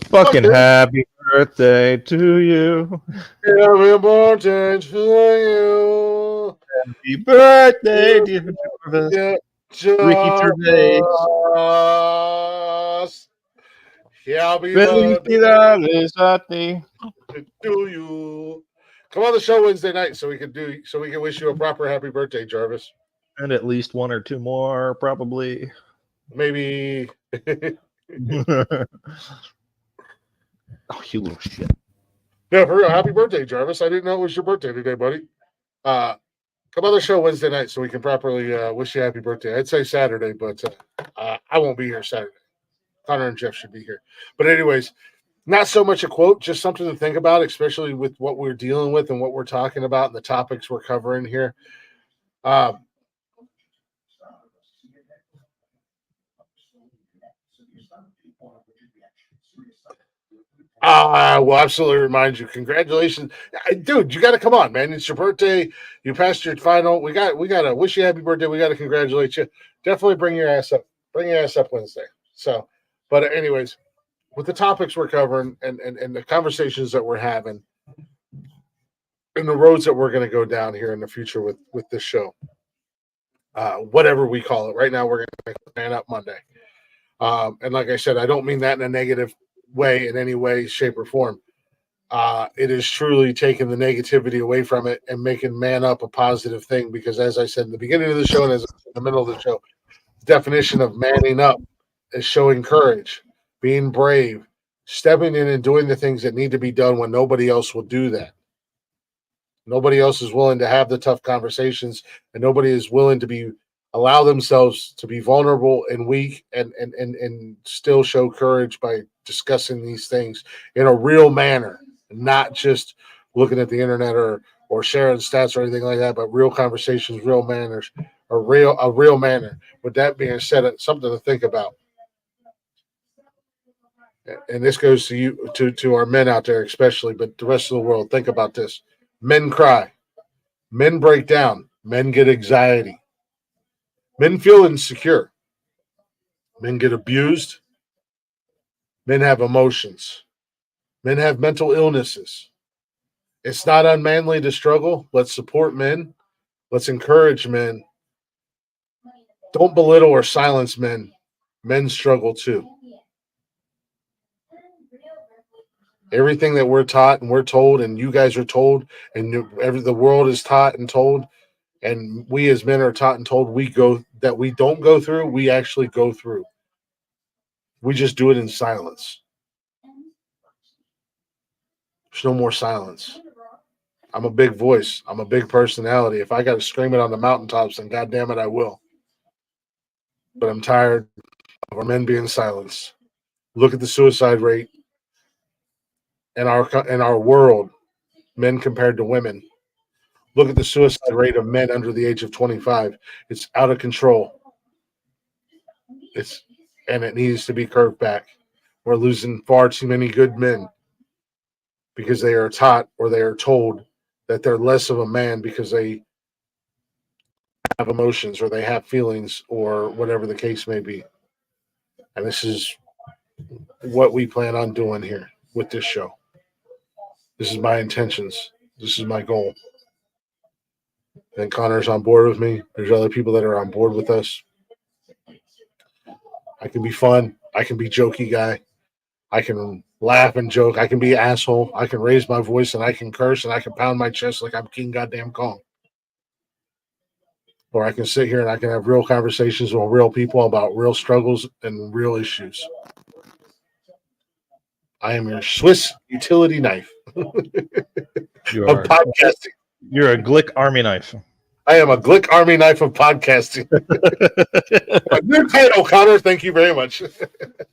Fucking happy birthday to you. Happy birthday to you. Happy birthday, dear Jarvis. Yeah, Ricky Gervais. Happy birthday Felicidades a ti. to you. Come on the show Wednesday night so we can wish you a proper happy birthday, Jarvis. And at least one or two more, probably. Maybe. Oh, you little shit. No, for real. Happy birthday, Jarvis. I didn't know it was your birthday today, buddy. Come on the show Wednesday night so we can properly wish you happy birthday. I'd say Saturday, but I won't be here Saturday. Connor and Jeff should be here. But anyways, not so much a quote, just something to think about, especially with what we're dealing with and what we're talking about and the topics we're covering here. Will absolutely remind you. Congratulations, dude! You got to come on, man. It's your birthday. You passed your final. We got to wish you happy birthday. We got to congratulate you. Definitely bring your ass up. Bring your ass up Wednesday. So, but anyways, with the topics we're covering and the conversations that we're having and the roads that we're going to go down here in the future with this show, whatever we call it. Right now, we're going to make Man Up Monday. And like I said, I don't mean that in a negative way in any way, shape, or form. It is truly taking the negativity away from it and making Man Up a positive thing. Because as I said in the beginning of the show and as in the middle of the show, the definition of manning up is showing courage, being brave, stepping in and doing the things that need to be done when nobody else will do that. Nobody else is willing to have the tough conversations, and nobody is willing to allow themselves to be vulnerable and weak and still show courage by discussing these things in a real manner, not just looking at the internet or sharing stats or anything like that, but real conversations, real manners, a real manner. With that being said, it's something to think about. And this goes to you, to our men out there especially, but the rest of the world. Think about this. Men cry. Men break down. Men get anxiety. Men feel insecure. Men get abused. Men have emotions. Men have mental illnesses. It's not unmanly to struggle. Let's support men. Let's encourage men. Don't belittle or silence men. Men struggle too. Everything that we're taught and we're told, and you guys are told, and the world is taught and told, and we as men are taught and told we don't go through, we actually go through. We just do it in silence. There's no more silence. I'm a big voice. I'm a big personality. If I got to scream it on the mountaintops, then goddamn it, I will. But I'm tired of our men being silenced. Look at the suicide rate in our world, men compared to women. Look at the suicide rate of men under the age of 25. It's out of control. And it needs to be curved back. We're losing far too many good men because they are taught or they are told that they're less of a man because they have emotions or they have feelings or whatever the case may be. And this is what we plan on doing here with this show. This is my intentions. This is my goal. And Connor's on board with me. There's other people that are on board with us. I can be fun. I can be jokey guy. I can laugh and joke. I can be an asshole. I can raise my voice and I can curse and I can pound my chest like I'm King Goddamn Kong. Or I can sit here and I can have real conversations with real people about real struggles and real issues. I am your Swiss utility knife of podcasting. You're a Glick Army knife. I am a Glick Army knife of podcasting. A new title, Connor. Thank you very much.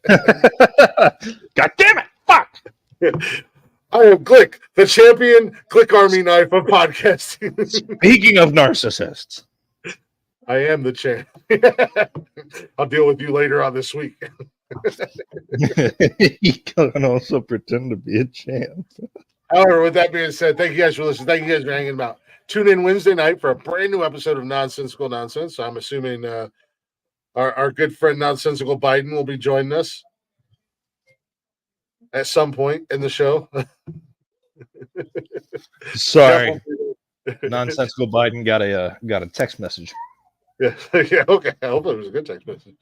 God damn it! Fuck! I am Glick, the champion Glick Army knife of podcasting. Speaking of narcissists, I am the champ. I'll deal with you later on this week. you can also pretend to be a champ. However, with that being said, thank you guys for listening. Thank you guys for hanging out. Tune in Wednesday night for a brand new episode of Nonsensical Nonsense. I'm assuming our good friend Nonsensical Biden will be joining us at some point in the show. Sorry, Nonsensical Biden got a text message. Yeah, yeah, okay. I hope it was a good text message.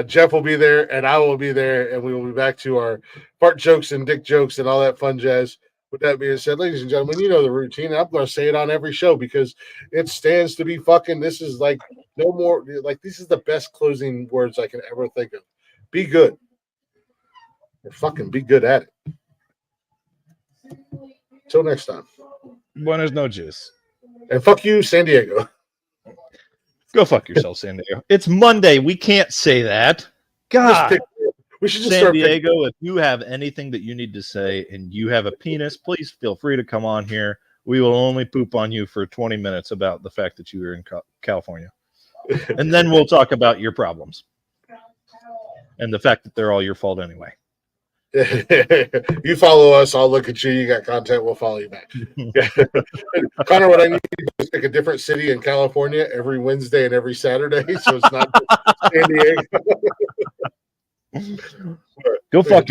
Jeff will be there, and I will be there, and we will be back to our fart jokes and dick jokes and all that fun jazz. With that being said, ladies and gentlemen, you know the routine. I'm going to say it on every show because it stands to be fucking. This is like no more. Like this is the best closing words I can ever think of. Be good. Or fucking be good at it. Till next time. Buenas noches. And fuck you, San Diego. Go fuck yourself, San Diego. It's Monday. We can't say that. God. We should just San start Diego, if you have anything that you need to say and you have a penis, please feel free to come on here. We will only poop on you for 20 minutes about the fact that you were in California. And then we'll talk about your problems. And the fact that they're all your fault anyway. You follow us, I'll look at you. You got content, we'll follow you back. Connor, what I need to do is pick a different city in California every Wednesday and every Saturday. So it's not San Diego. Go fuck